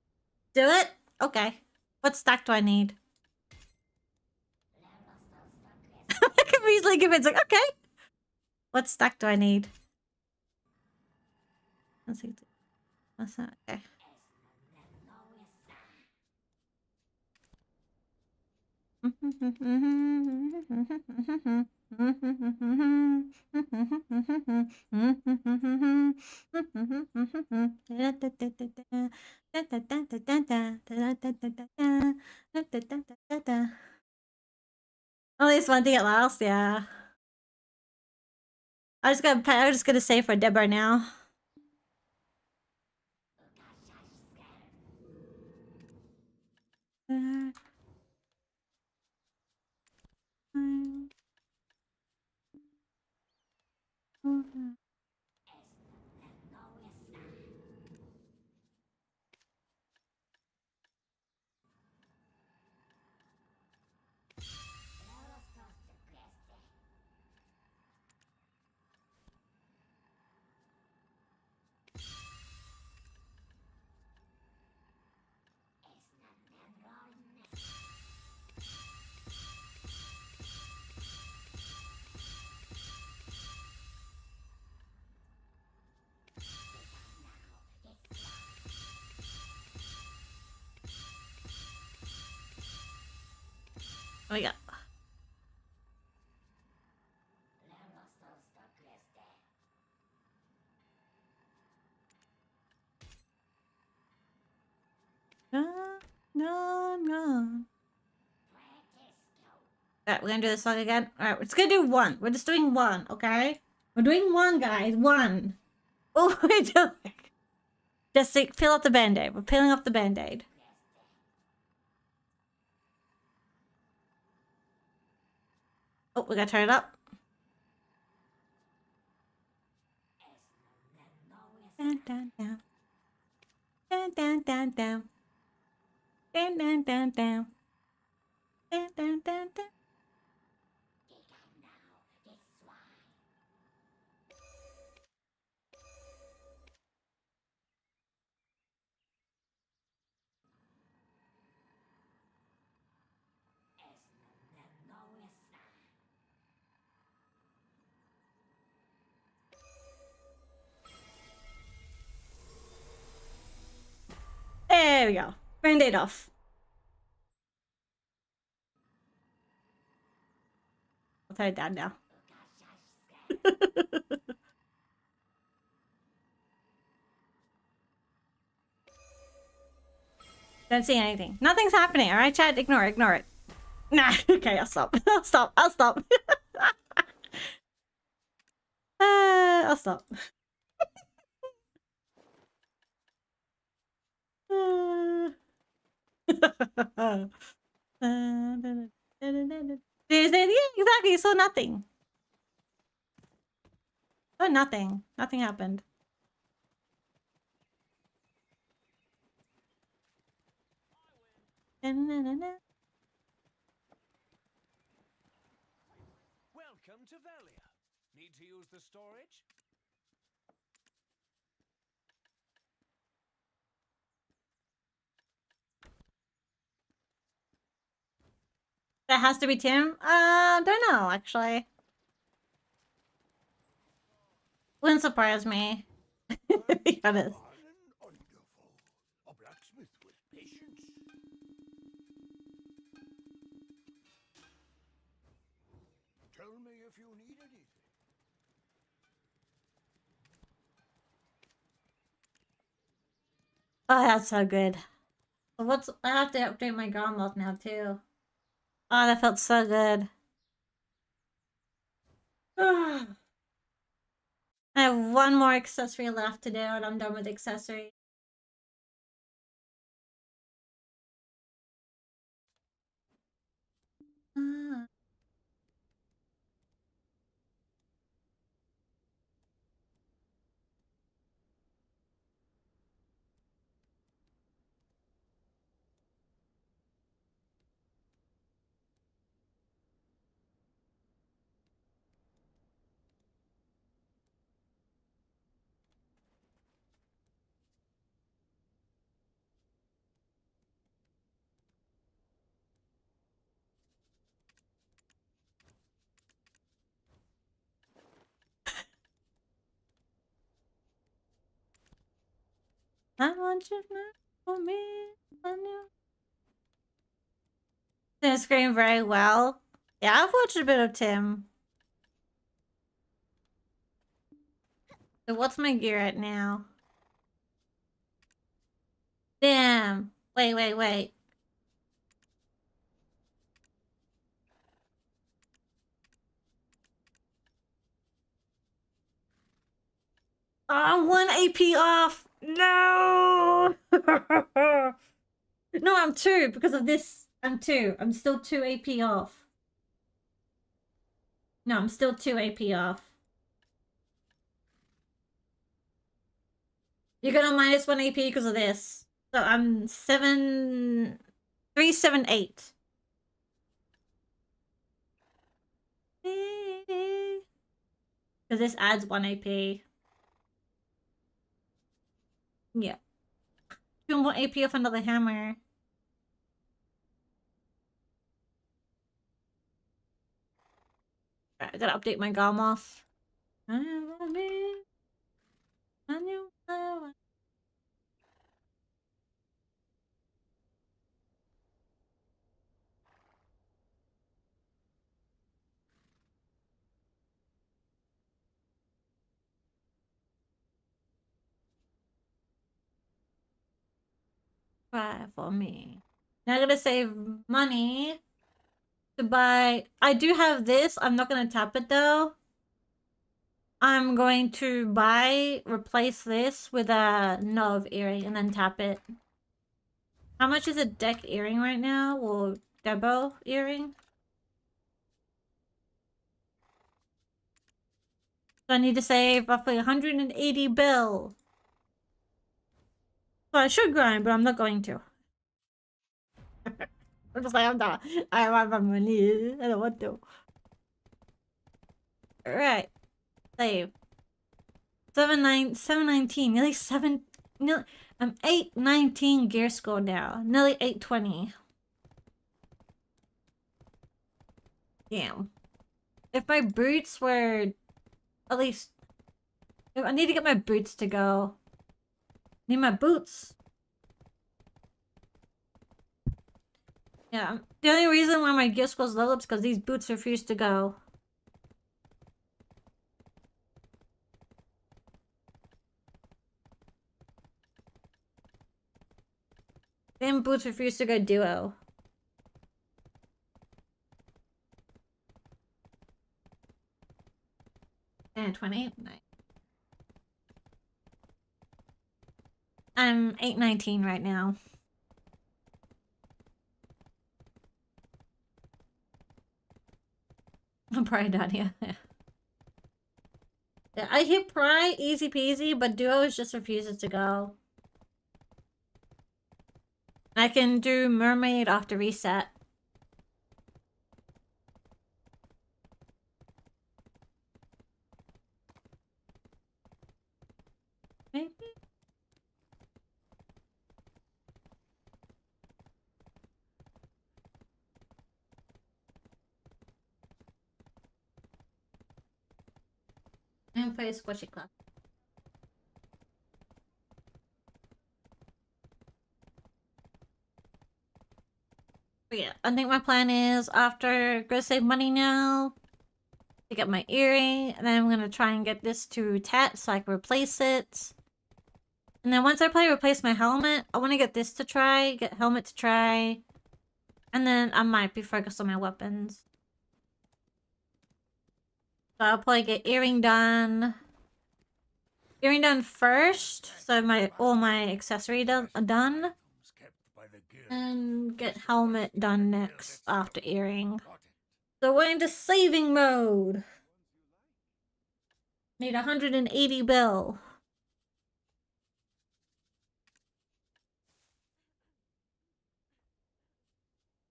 Do it? Okay. What stack do I need? I can easily give it. It's like, okay. What stack do I need? Let's see. That's not okay. At least one thing at last, yeah. I'm just gonna say for Deborah now. Oh yeah. No. Alright, we're gonna do this song again. Alright, we're just gonna do one. We're just doing one, okay? We're doing one, guys. One. Oh, we're doing. Just to peel off the band-aid. We're peeling off the band-aid. Oh, we gotta turn it up. Dun, dun, dun. Dun, dun, dun, dun. Dun, dun, dun, dun. Dun, dun, dun, dun. There we go. Band-aid off. I'll turn it down now. Don't see anything. Nothing's happening. All right, chat. Ignore it. Ignore it. Nah. Okay, I'll stop. I'll stop. I'll stop. I'll stop. Yeah, exactly. So nothing. Oh, nothing. Nothing happened. Welcome to Velia. Need to use the storage? That has to be Tim? Don't know, actually. Wouldn't surprise me. To be honest. Wonderful. A blacksmith with patience. Tell me if you need anything. Oh, that's so good. What's I have to update my garments now too. Oh, that felt so good. I have one more accessory left to do, and I'm done with accessory. I want you now for me. I know. Didn't scream very well. Yeah, I've watched a bit of Tim. So what's my gear at now? Damn. Wait. Oh, I'm 1 AP off. No. No, I'm 2 because of this. I'm 2. I'm still 2 AP off. No, I'm still 2 AP off. You're gonna minus 1 AP because of this. So I'm 378. Because this adds 1 AP. Yeah. 2 more AP off another hammer. Alright, I gotta update my Garmoth. Right for me. Now I gotta save money to buy. I do have this. I'm not gonna tap it though. I'm going to replace this with a Nov earring and then tap it. How much is a deck earring right now? Or Debo earring? So I need to save roughly 180 bill. So I should grind, but I'm not going to. I'm just like, I'm not. I want my money. I don't want to. Alright. Save. 719. Nearly 7. Nearly, I'm 819 gear score now. Nearly 820. Damn. If my boots were at least. I need to get my boots to go. Need my boots. Yeah. The only reason why my gear score's low is because these boots refuse to go. Damn boots refuse to go duo. And 20. Nice. I'm 819 right now. I'm probably done here. Yeah, I hit Pry easy peasy, but Duo just refuses to go. I can do Mermaid after reset. Maybe? And play a squishy club. But yeah, I think my plan is after go save money now to get my earring, and then I'm gonna try and get this to Tat so I can replace it. And then once I play replace my helmet, I want to get this to try, get helmet to try, and then I might be focused on my weapons. So I'll probably get earring done. Earring done first, so all my accessory done. And get helmet done next after earring. So we're into saving mode. Need 180 bill.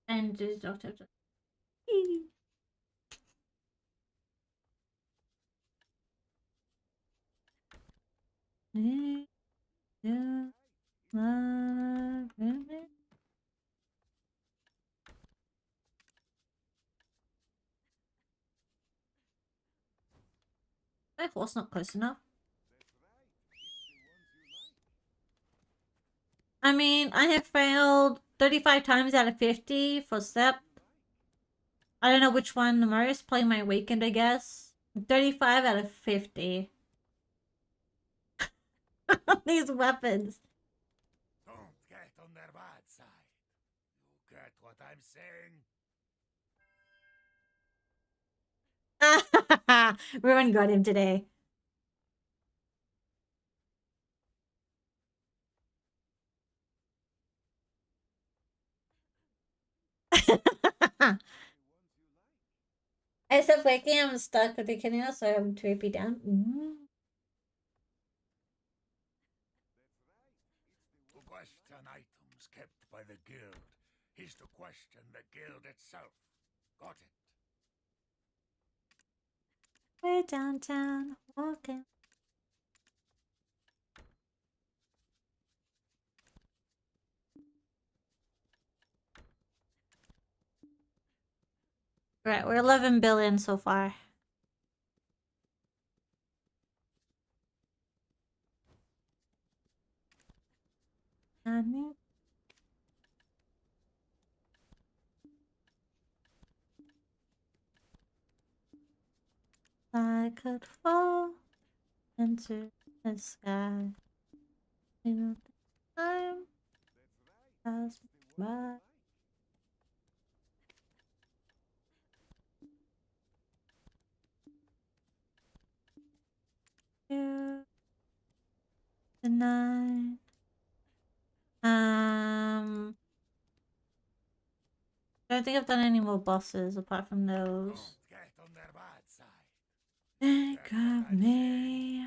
And just that horse not close enough. I mean, I have failed 35 times out of 50 for SEP. I don't know which one the most. Playing my weekend, I guess. 35 out of 50. These weapons. Don't get on their bad side. You get what I'm saying? Ruin got him today. myself waking, I'm stuck with the canal, so I'm 2 down. To question items kept by the guild is to question the guild itself. Got it? We're downtown, walking. Right, we're 11 billion so far. I could fall into the sky. You know, time passes by. You tonight. Don't think I've done any more bosses apart from those. Don't get on their bad side. Think Get what of I'm me.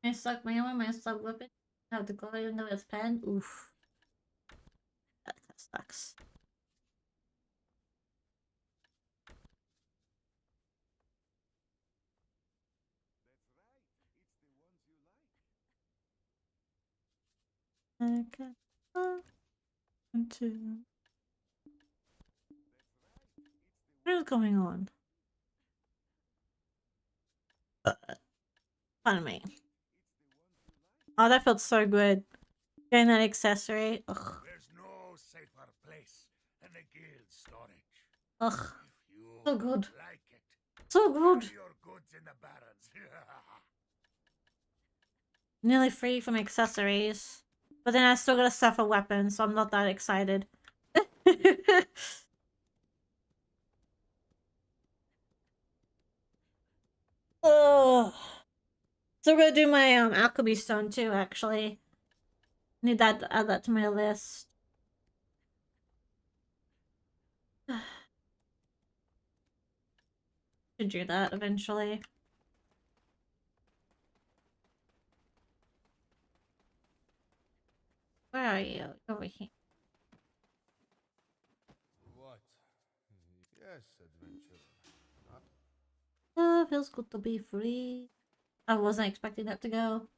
I suck my arm, I suck whipping. Have to go even though it's pen. Oof. That sucks. I can fall into. What is going on? Pardon me. Oh, that felt so good. Getting that accessory. Ugh. There's no safer place than the guild storage. Ugh. If you So good. like it, So good. bury your goods in the barrens. Nearly free from accessories. But then I still gotta suffer weapons, so I'm not that excited. Oh. So I'm gonna do my alchemy stone too, actually. Need that to add that to my list. Should do that eventually. Where are you? Over here. What? Yes, adventure. Not Oh, feels good to be free. I wasn't expecting that to go.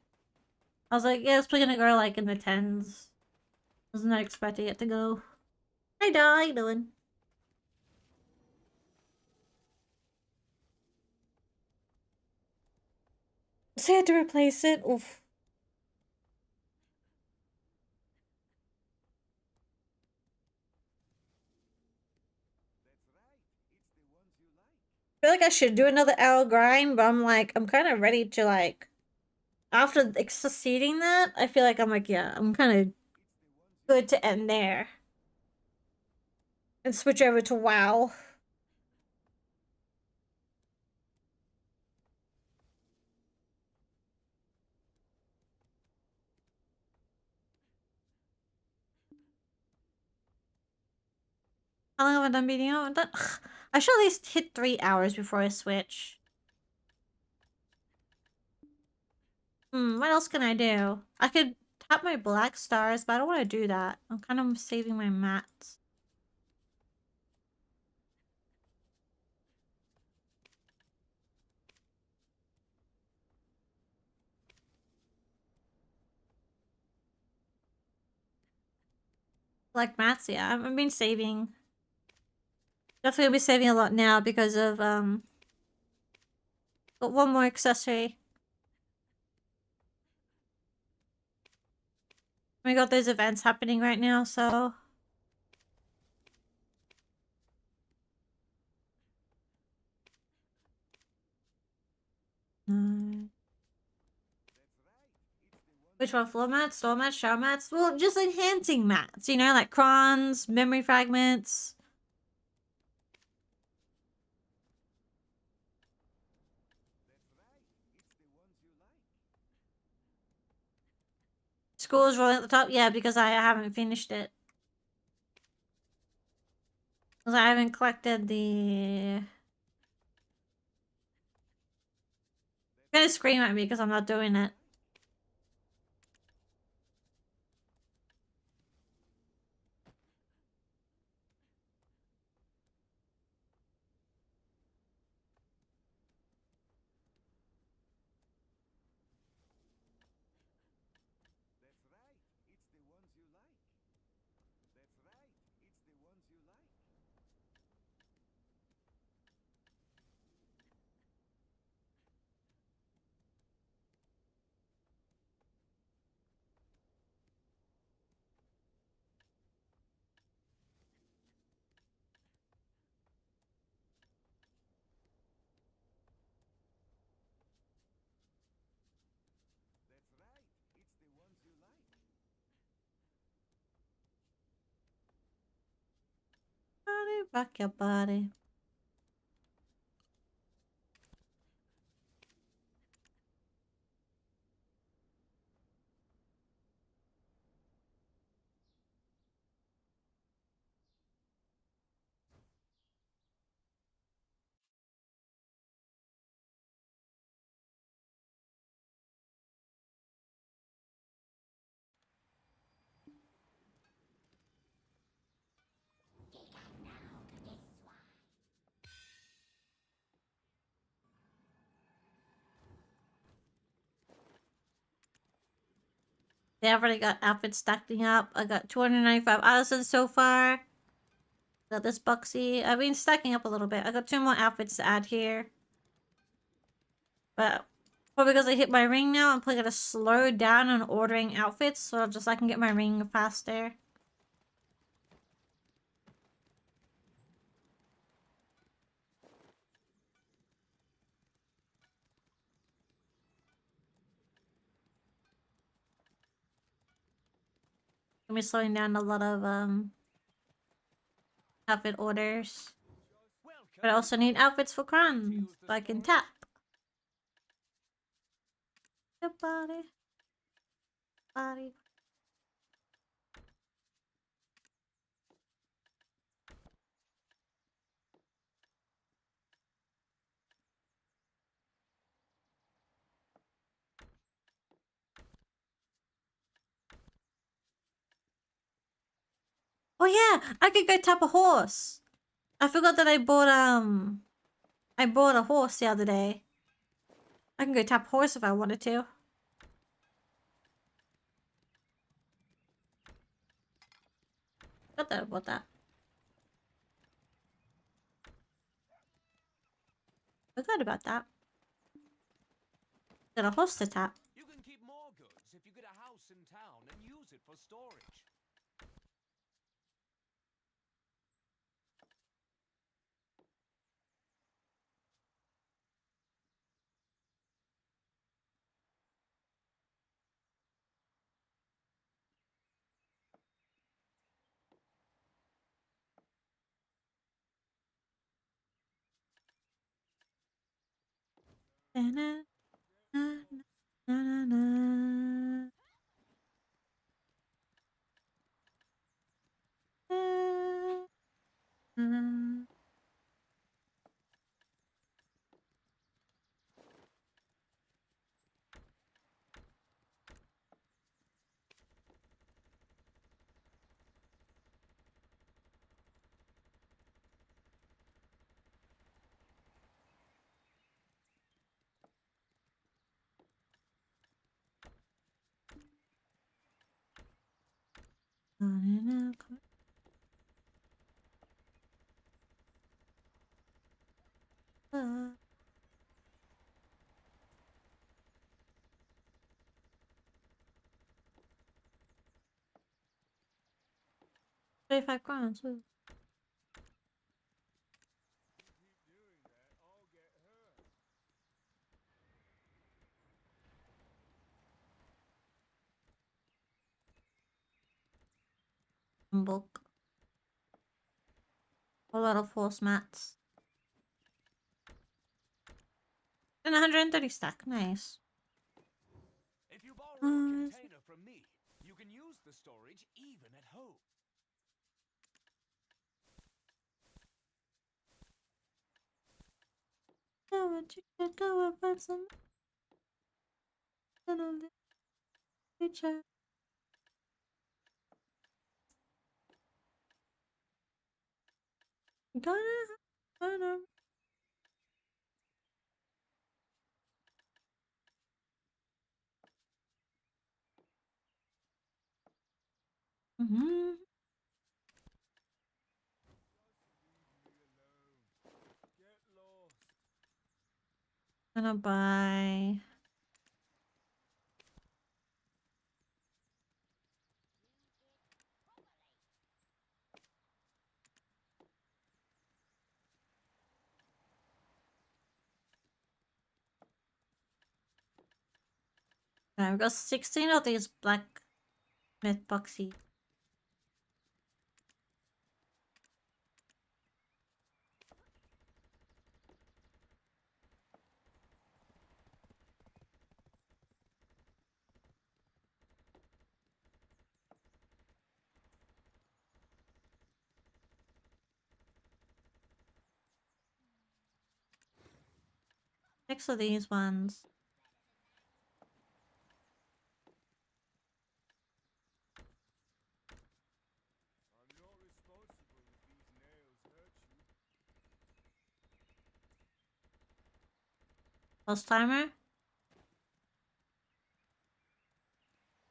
I was like, yeah, it's probably gonna go like in the tens. I was not expecting it to go. Hey, Doll, how you doing? So I had to replace it. Oof. I feel like I should do another hour grind, but I'm like, I'm kind of ready to like, after succeeding that, I feel like I'm like, yeah, I'm kind of good to end there. And switch over to WoW. How long have I done BDO? I should at least hit 3 hours before I switch. What else can I do? I could tap my black stars, but I don't want to do that. I'm kind of saving my mats. Black mats, yeah. I've been saving. Definitely gonna be saving a lot now because of, got one more accessory. We got those events happening right now, so. Which one? Floor mats, store mats, shower mats? Well, just enhancing mats, you know, like crons, memory fragments. School is rolling at the top? Yeah, because I haven't finished it. 'Cause I haven't collected the... You're gonna scream at me because I'm not doing it. That's right. It's the ones you like. That's right. It's the ones you like. That's right. It's the ones you like. Body, rock your body. They already got outfits stacking up. I got 295 Allison so far. Got this Buxy. I've been stacking up a little bit. I got 2 more outfits to add here. But probably because I hit my ring now, I'm probably gonna slow down on ordering outfits so just I can get my ring faster. I'm slowing down a lot of outfit orders. But I also need outfits for crowns so I can tap. Your body. Body. Oh yeah, I could go tap a horse. I forgot that I bought a horse the other day. I can go tap a horse if I wanted to. Forgot that about that. Forgot about that. Got a horse to tap. You can keep more goods if you get a house in town and use it for storage. Na, na, na, na, na. 35 crowns. Ooh. In bulk. A lot of horse mats. And 130 stack. Nice. If you borrow a Uh, container from me, you can use the storage even at home. go and you should go and find some little future. Gonna. Mm-hmm. Get lost. Gonna buy. I've got 16 of these black myth boxy. Six of these ones. I'm not responsible if these nails hurt you. Pulse timer.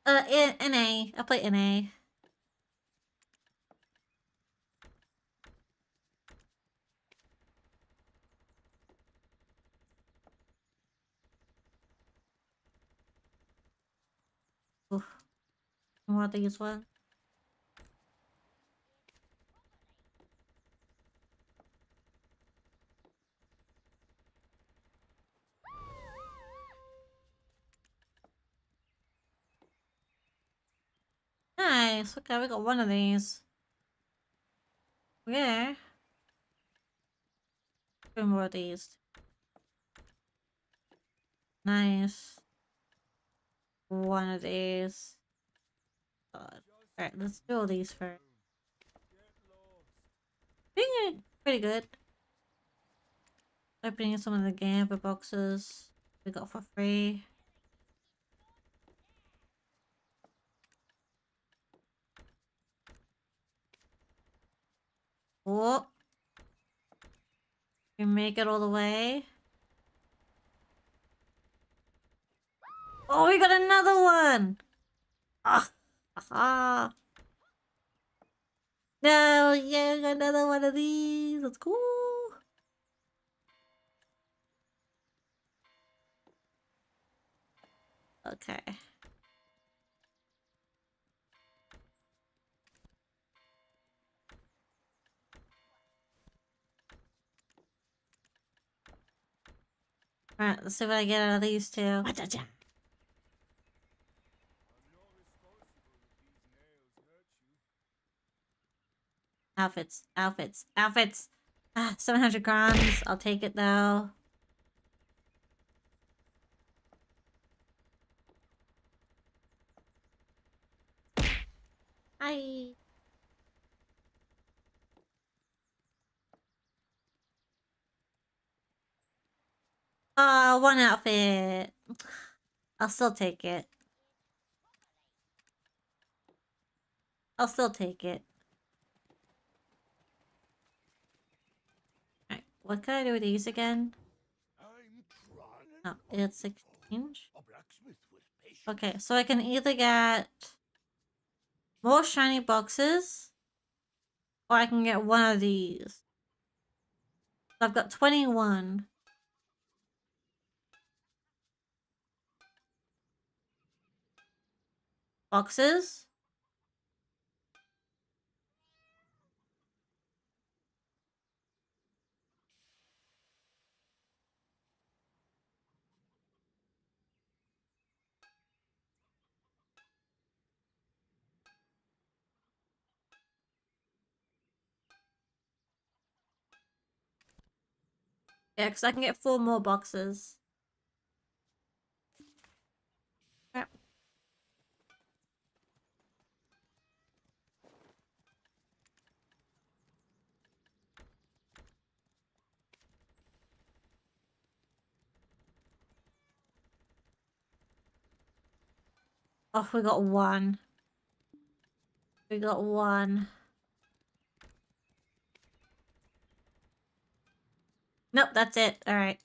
NA. I play NA. Oof. More of these ones. Nice. Okay, we got one of these. Yeah. Two more of these. Nice. One of these. God. Alright, let's do all these first. Get lost. Being pretty good. Opening some of the Gamba boxes we got for free. Oh. You make it all the way. Oh, we got another one! Ah! Aha! No, yeah, we got another one of these. That's cool. Okay. Alright, let's see what I get out of these two. I'm not responsible if these nails hurt you. Outfits, outfits, outfits! Ah, 700 grams. I'll take it though. Hi. One outfit. I'll still take it. I'll still take it. Alright, what can I do with these again? I'm trying Oh, it's exchange. a blacksmith with patience. Okay, so I can either get more shiny boxes, or I can get one of these. So I've got 21 boxes. Yeah, because I can get 4 more boxes. Yep. Oh, we got one. We got one. Nope, that's it. Alright.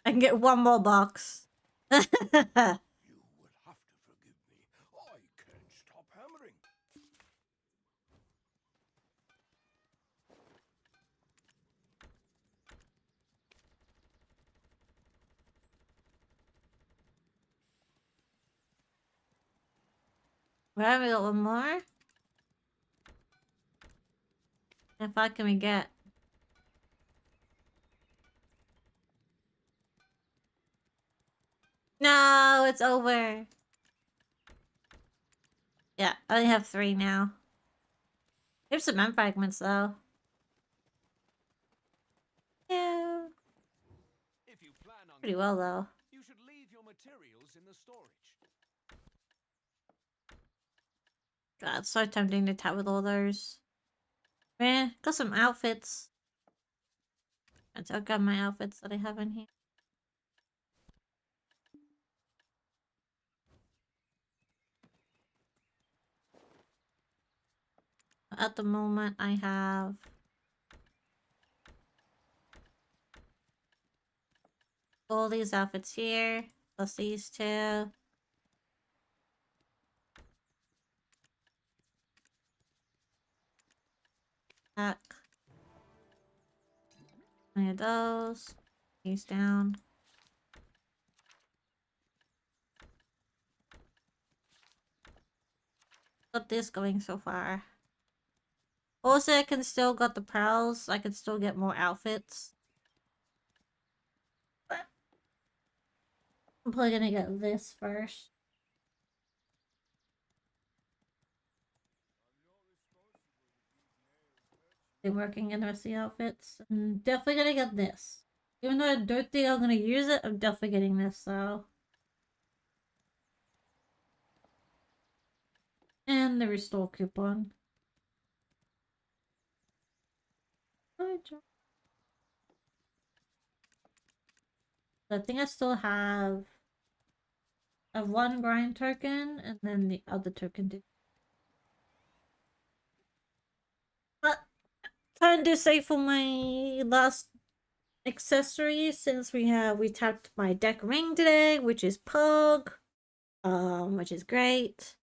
I can get one more box. You will have to forgive me. I can't stop hammering. Right, we got one more. How far can we get? No, it's over. Yeah, I only have 3 now. There's some M fragments though. Yeah, If you plan on pretty well though. you should leave your materials in the storage. God, it's so tempting to tap with all those. Man, got some outfits. I've got my outfits that I have in here. At the moment, I have all these outfits here, plus these 2. Back. Any of those. These down. Got this going so far. Also, I can still got the pearls. I can still get more outfits. But I'm probably gonna get this first. Been working in the rest of the outfits. I'm definitely gonna get this. Even though I don't think I'm gonna use it, I'm definitely getting this though. And the restore coupon. I think I still have a 1 grind token and then the other token did. But time to save for my last accessory since we tapped my deck ring today, which is Pug. Which is great.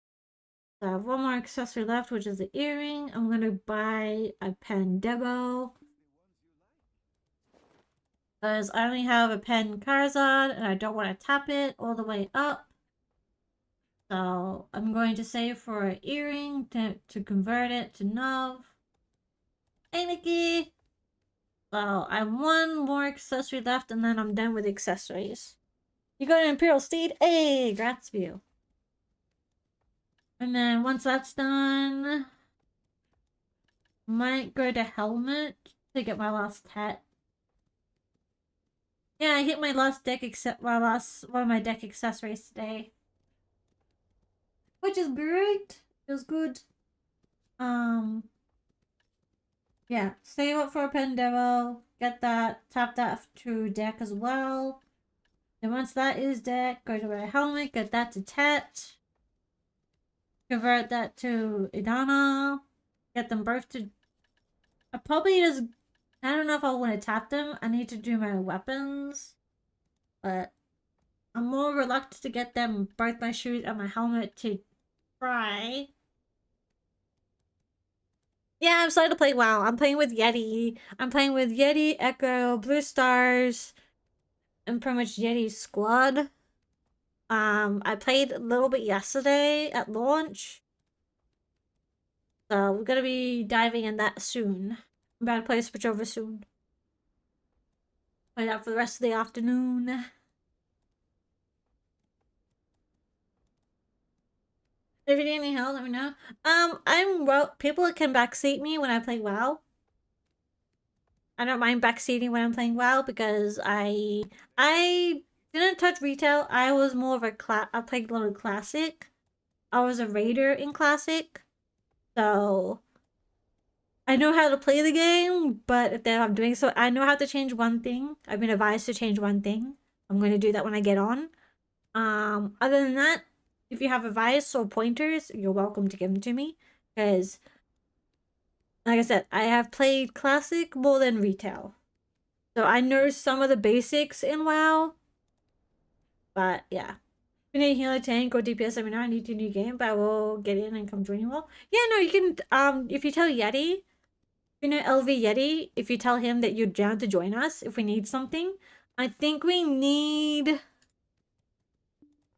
So I have 1 more accessory left, which is the earring. I'm gonna buy a pen demo. Because I only have a pen Charizard and I don't want to tap it all the way up. So I'm going to save for an earring to convert it to Nov. Hey Nikki! So I have 1 more accessory left and then I'm done with accessories. You got an Imperial Steed? Hey, grats for you. And then once that's done, might go to Helmet to get my last pet. Yeah, I hit my last deck one of my deck accessories today. Which is great. It was good. Yeah, save up for a pen demo, get that, tap that to deck as well. Then once that is deck, go to my helmet, get that to Tet. Convert that to Idana. Get them both to... I probably just... I don't know if I want to tap them. I need to do my weapons. But I'm more reluctant to get them, both my shoes and my helmet, to try. Yeah, I'm starting to play WoW. I'm playing with Yeti. I'm playing with Yeti, Echo, Blue Stars, and pretty much Yeti squad. I played a little bit yesterday at launch. So we're gonna be diving in that soon. I'm about to play switchover soon. Play that for the rest of the afternoon. If you need any help, let me know. People can backseat me when I play WoW. I don't mind backseating when I'm playing WoW because I didn't touch retail. I was more of I played a little classic. I was a raider in classic. So I know how to play the game, but if I'm doing so, I know how to change one thing. I've been advised to change one thing. I'm going to do that when I get on. Other than that, if you have advice or pointers, you're welcome to give them to me. Because, like I said, I have played Classic more than Retail. So I know some of the basics in WoW. But, yeah. If you need a healer tank or DPS, let me know. I need a new game, but I will get in and come join you all. Yeah, no, you can, if you tell Yeti... You know, LV Yeti, if you tell him that you're down to join us if we need something, I think we need...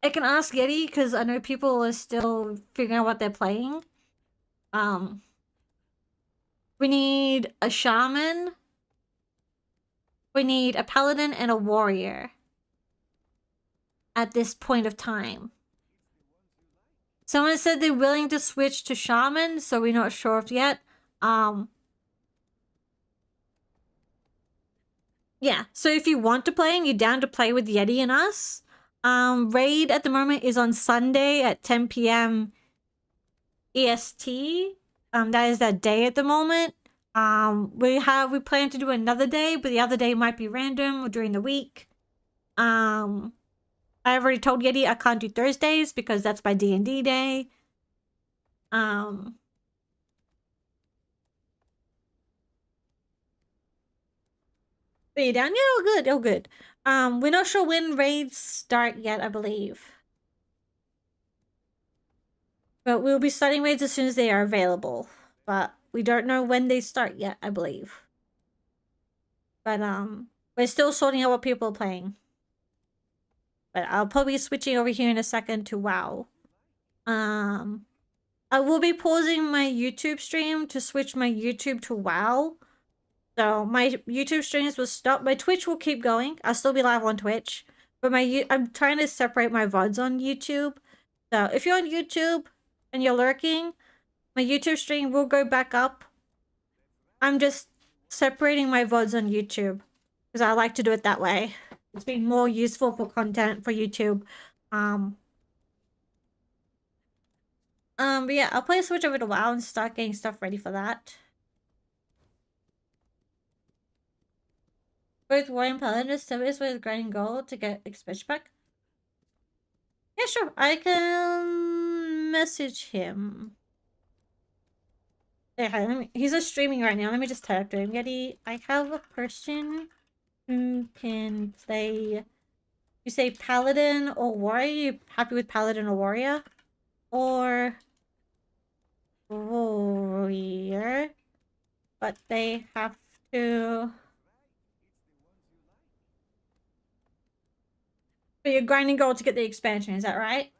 I can ask Yeti because I know people are still figuring out what they're playing. We need a shaman. We need a paladin and a warrior at this point of time. Someone said they're willing to switch to shaman, so we're not sure if yet. Yeah, so if you want to play and you're down to play with Yeti and us, raid at the moment is on Sunday at 10 p.m. EST. That is that day at the moment. We plan to do another day, but the other day might be random or during the week. I already told Yeti I can't do Thursdays because that's my D&D day. Are you down? Yeah, all good, all good. We're not sure when raids start yet, I believe. But we'll be starting raids as soon as they are available. But we don't know when they start yet, I believe. But we're still sorting out what people are playing. But I'll probably be switching over here in a second to WoW. I will be pausing my YouTube stream to switch my YouTube to WoW. So my YouTube streams will stop. My Twitch will keep going. I'll still be live on Twitch. But I'm trying to separate my VODs on YouTube. So if you're on YouTube and you're lurking, my YouTube stream will go back up. I'm just separating my VODs on YouTube. Because I like to do it that way. It's been more useful for content for YouTube. But yeah, I'll play switch over to WoW and start getting stuff ready for that. Both War and Paladin service with grinding gold to get expansion pack. Yeah, sure. I can message him. Yeah, he's just streaming right now. Let me just type to him. Yeti, I have a person who can play. You say Paladin or Warrior? You happy with Paladin or Warrior? Or Warrior. But they have to... But you're grinding gold to get the expansion, is that right?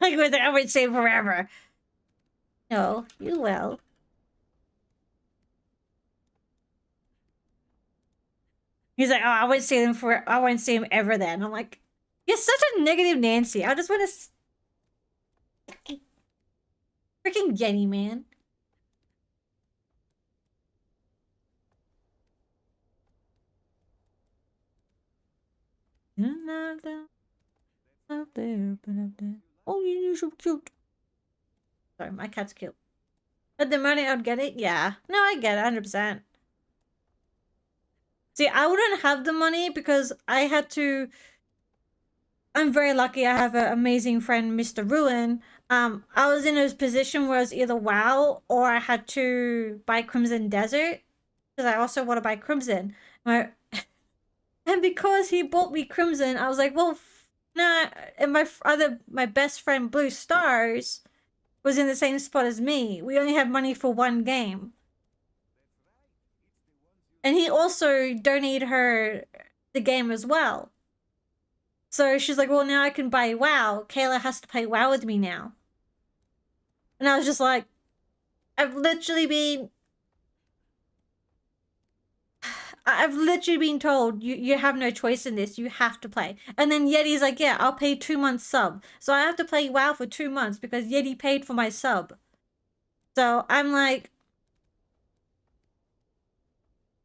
Like with I would say forever. No, you will. He's like, oh, I wouldn't see I wouldn't see him ever then. I'm like, you're such a negative Nancy. I just want to freaking Yeti, man. Up there. Oh, you're so cute. Sorry, my cat's cute. At the money, I'd get it. Yeah. No, I get it, 100%. See, I wouldn't have the money because I had to... I'm very lucky I have an amazing friend, Mr. Ruin. I was in a position where I was either WoW or I had to buy Crimson Desert. Because I also want to buy Crimson. And because he bought me Crimson, I was like, well, nah. And my best friend, Blue Stars, was in the same spot as me. We only had money for one game. And he also donated her the game as well. So she's like, well, now I can buy WoW. Kayla has to play WoW with me now. And I was just like, I've literally been told you have no choice in this. You have to play. And then Yeti's like, yeah, I'll pay 2 months sub. So I have to play WoW for 2 months because Yeti paid for my sub. So I'm like,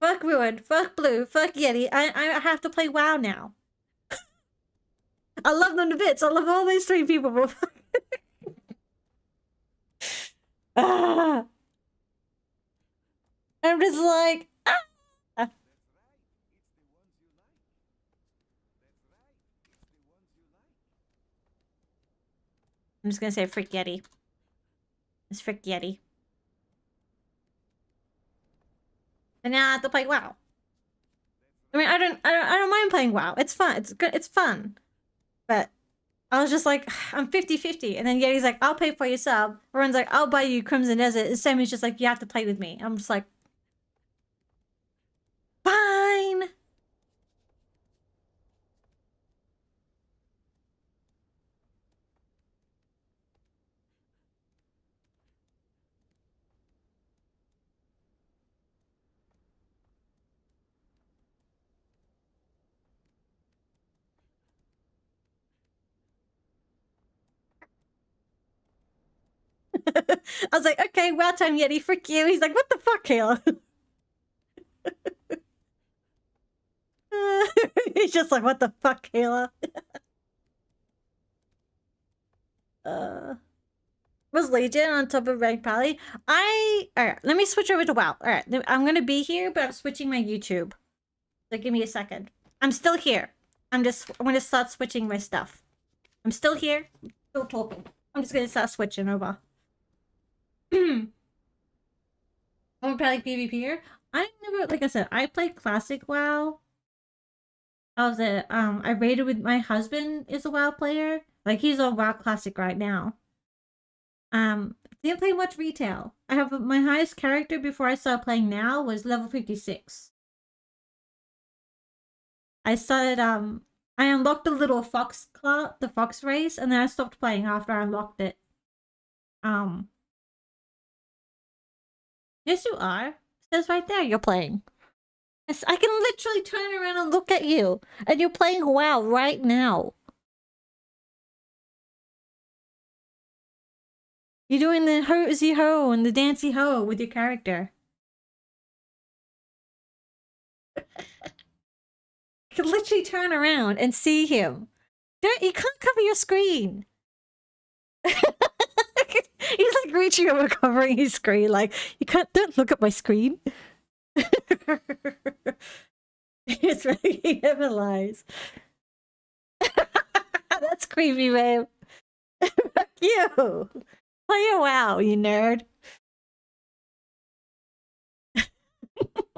fuck Ruin, fuck Blue, fuck Yeti. I have to play WoW now. I love them to bits. I love all these 3 people. Ah. I'm just like, ah. That's right. It's the ones you like. That's right. It's the ones you like. I'm just gonna say frick Yeti. It's frick Yeti. And now I have to play WoW. I mean, I don't mind playing WoW. It's fun. It's good. It's fun. But I was just like, I'm 50-50. And then Yeti's like, I'll pay for your sub. Everyone's like, I'll buy you Crimson Desert. Sammy's just like, you have to play with me. I'm just like, fine. I was like, okay, WoW time, Yeti, frick you. He's like, what the fuck, Kayla? He's just like, what the fuck, Kayla? Was Legion on top of Rank Pally? Alright, let me switch over to WoW. Alright, I'm gonna be here, but I'm switching my YouTube. So give me a second. I'm still here. I'm gonna start switching my stuff. I'm still here, still talking. I'm just gonna start switching over. I'm probably PvPer. I never, like I said, I played classic WoW. I raided with my husband is a WoW player. Like he's on WoW Classic right now. Didn't play much retail. I have my highest character before I started playing now was level 56. I started I unlocked the little fox claw, the fox race, and then I stopped playing after I unlocked it. Yes you are. It says right there you're playing. Yes, I can literally turn around and look at you. And you're playing WoW right now. You're doing the hosey ho and the dancy ho with your character. You can literally turn around and see him. You can't cover your screen. He's like reaching over, covering his screen. Like, don't look at my screen. It's really, he never lies. That's creepy, babe. Fuck you. Play a WoW, you nerd.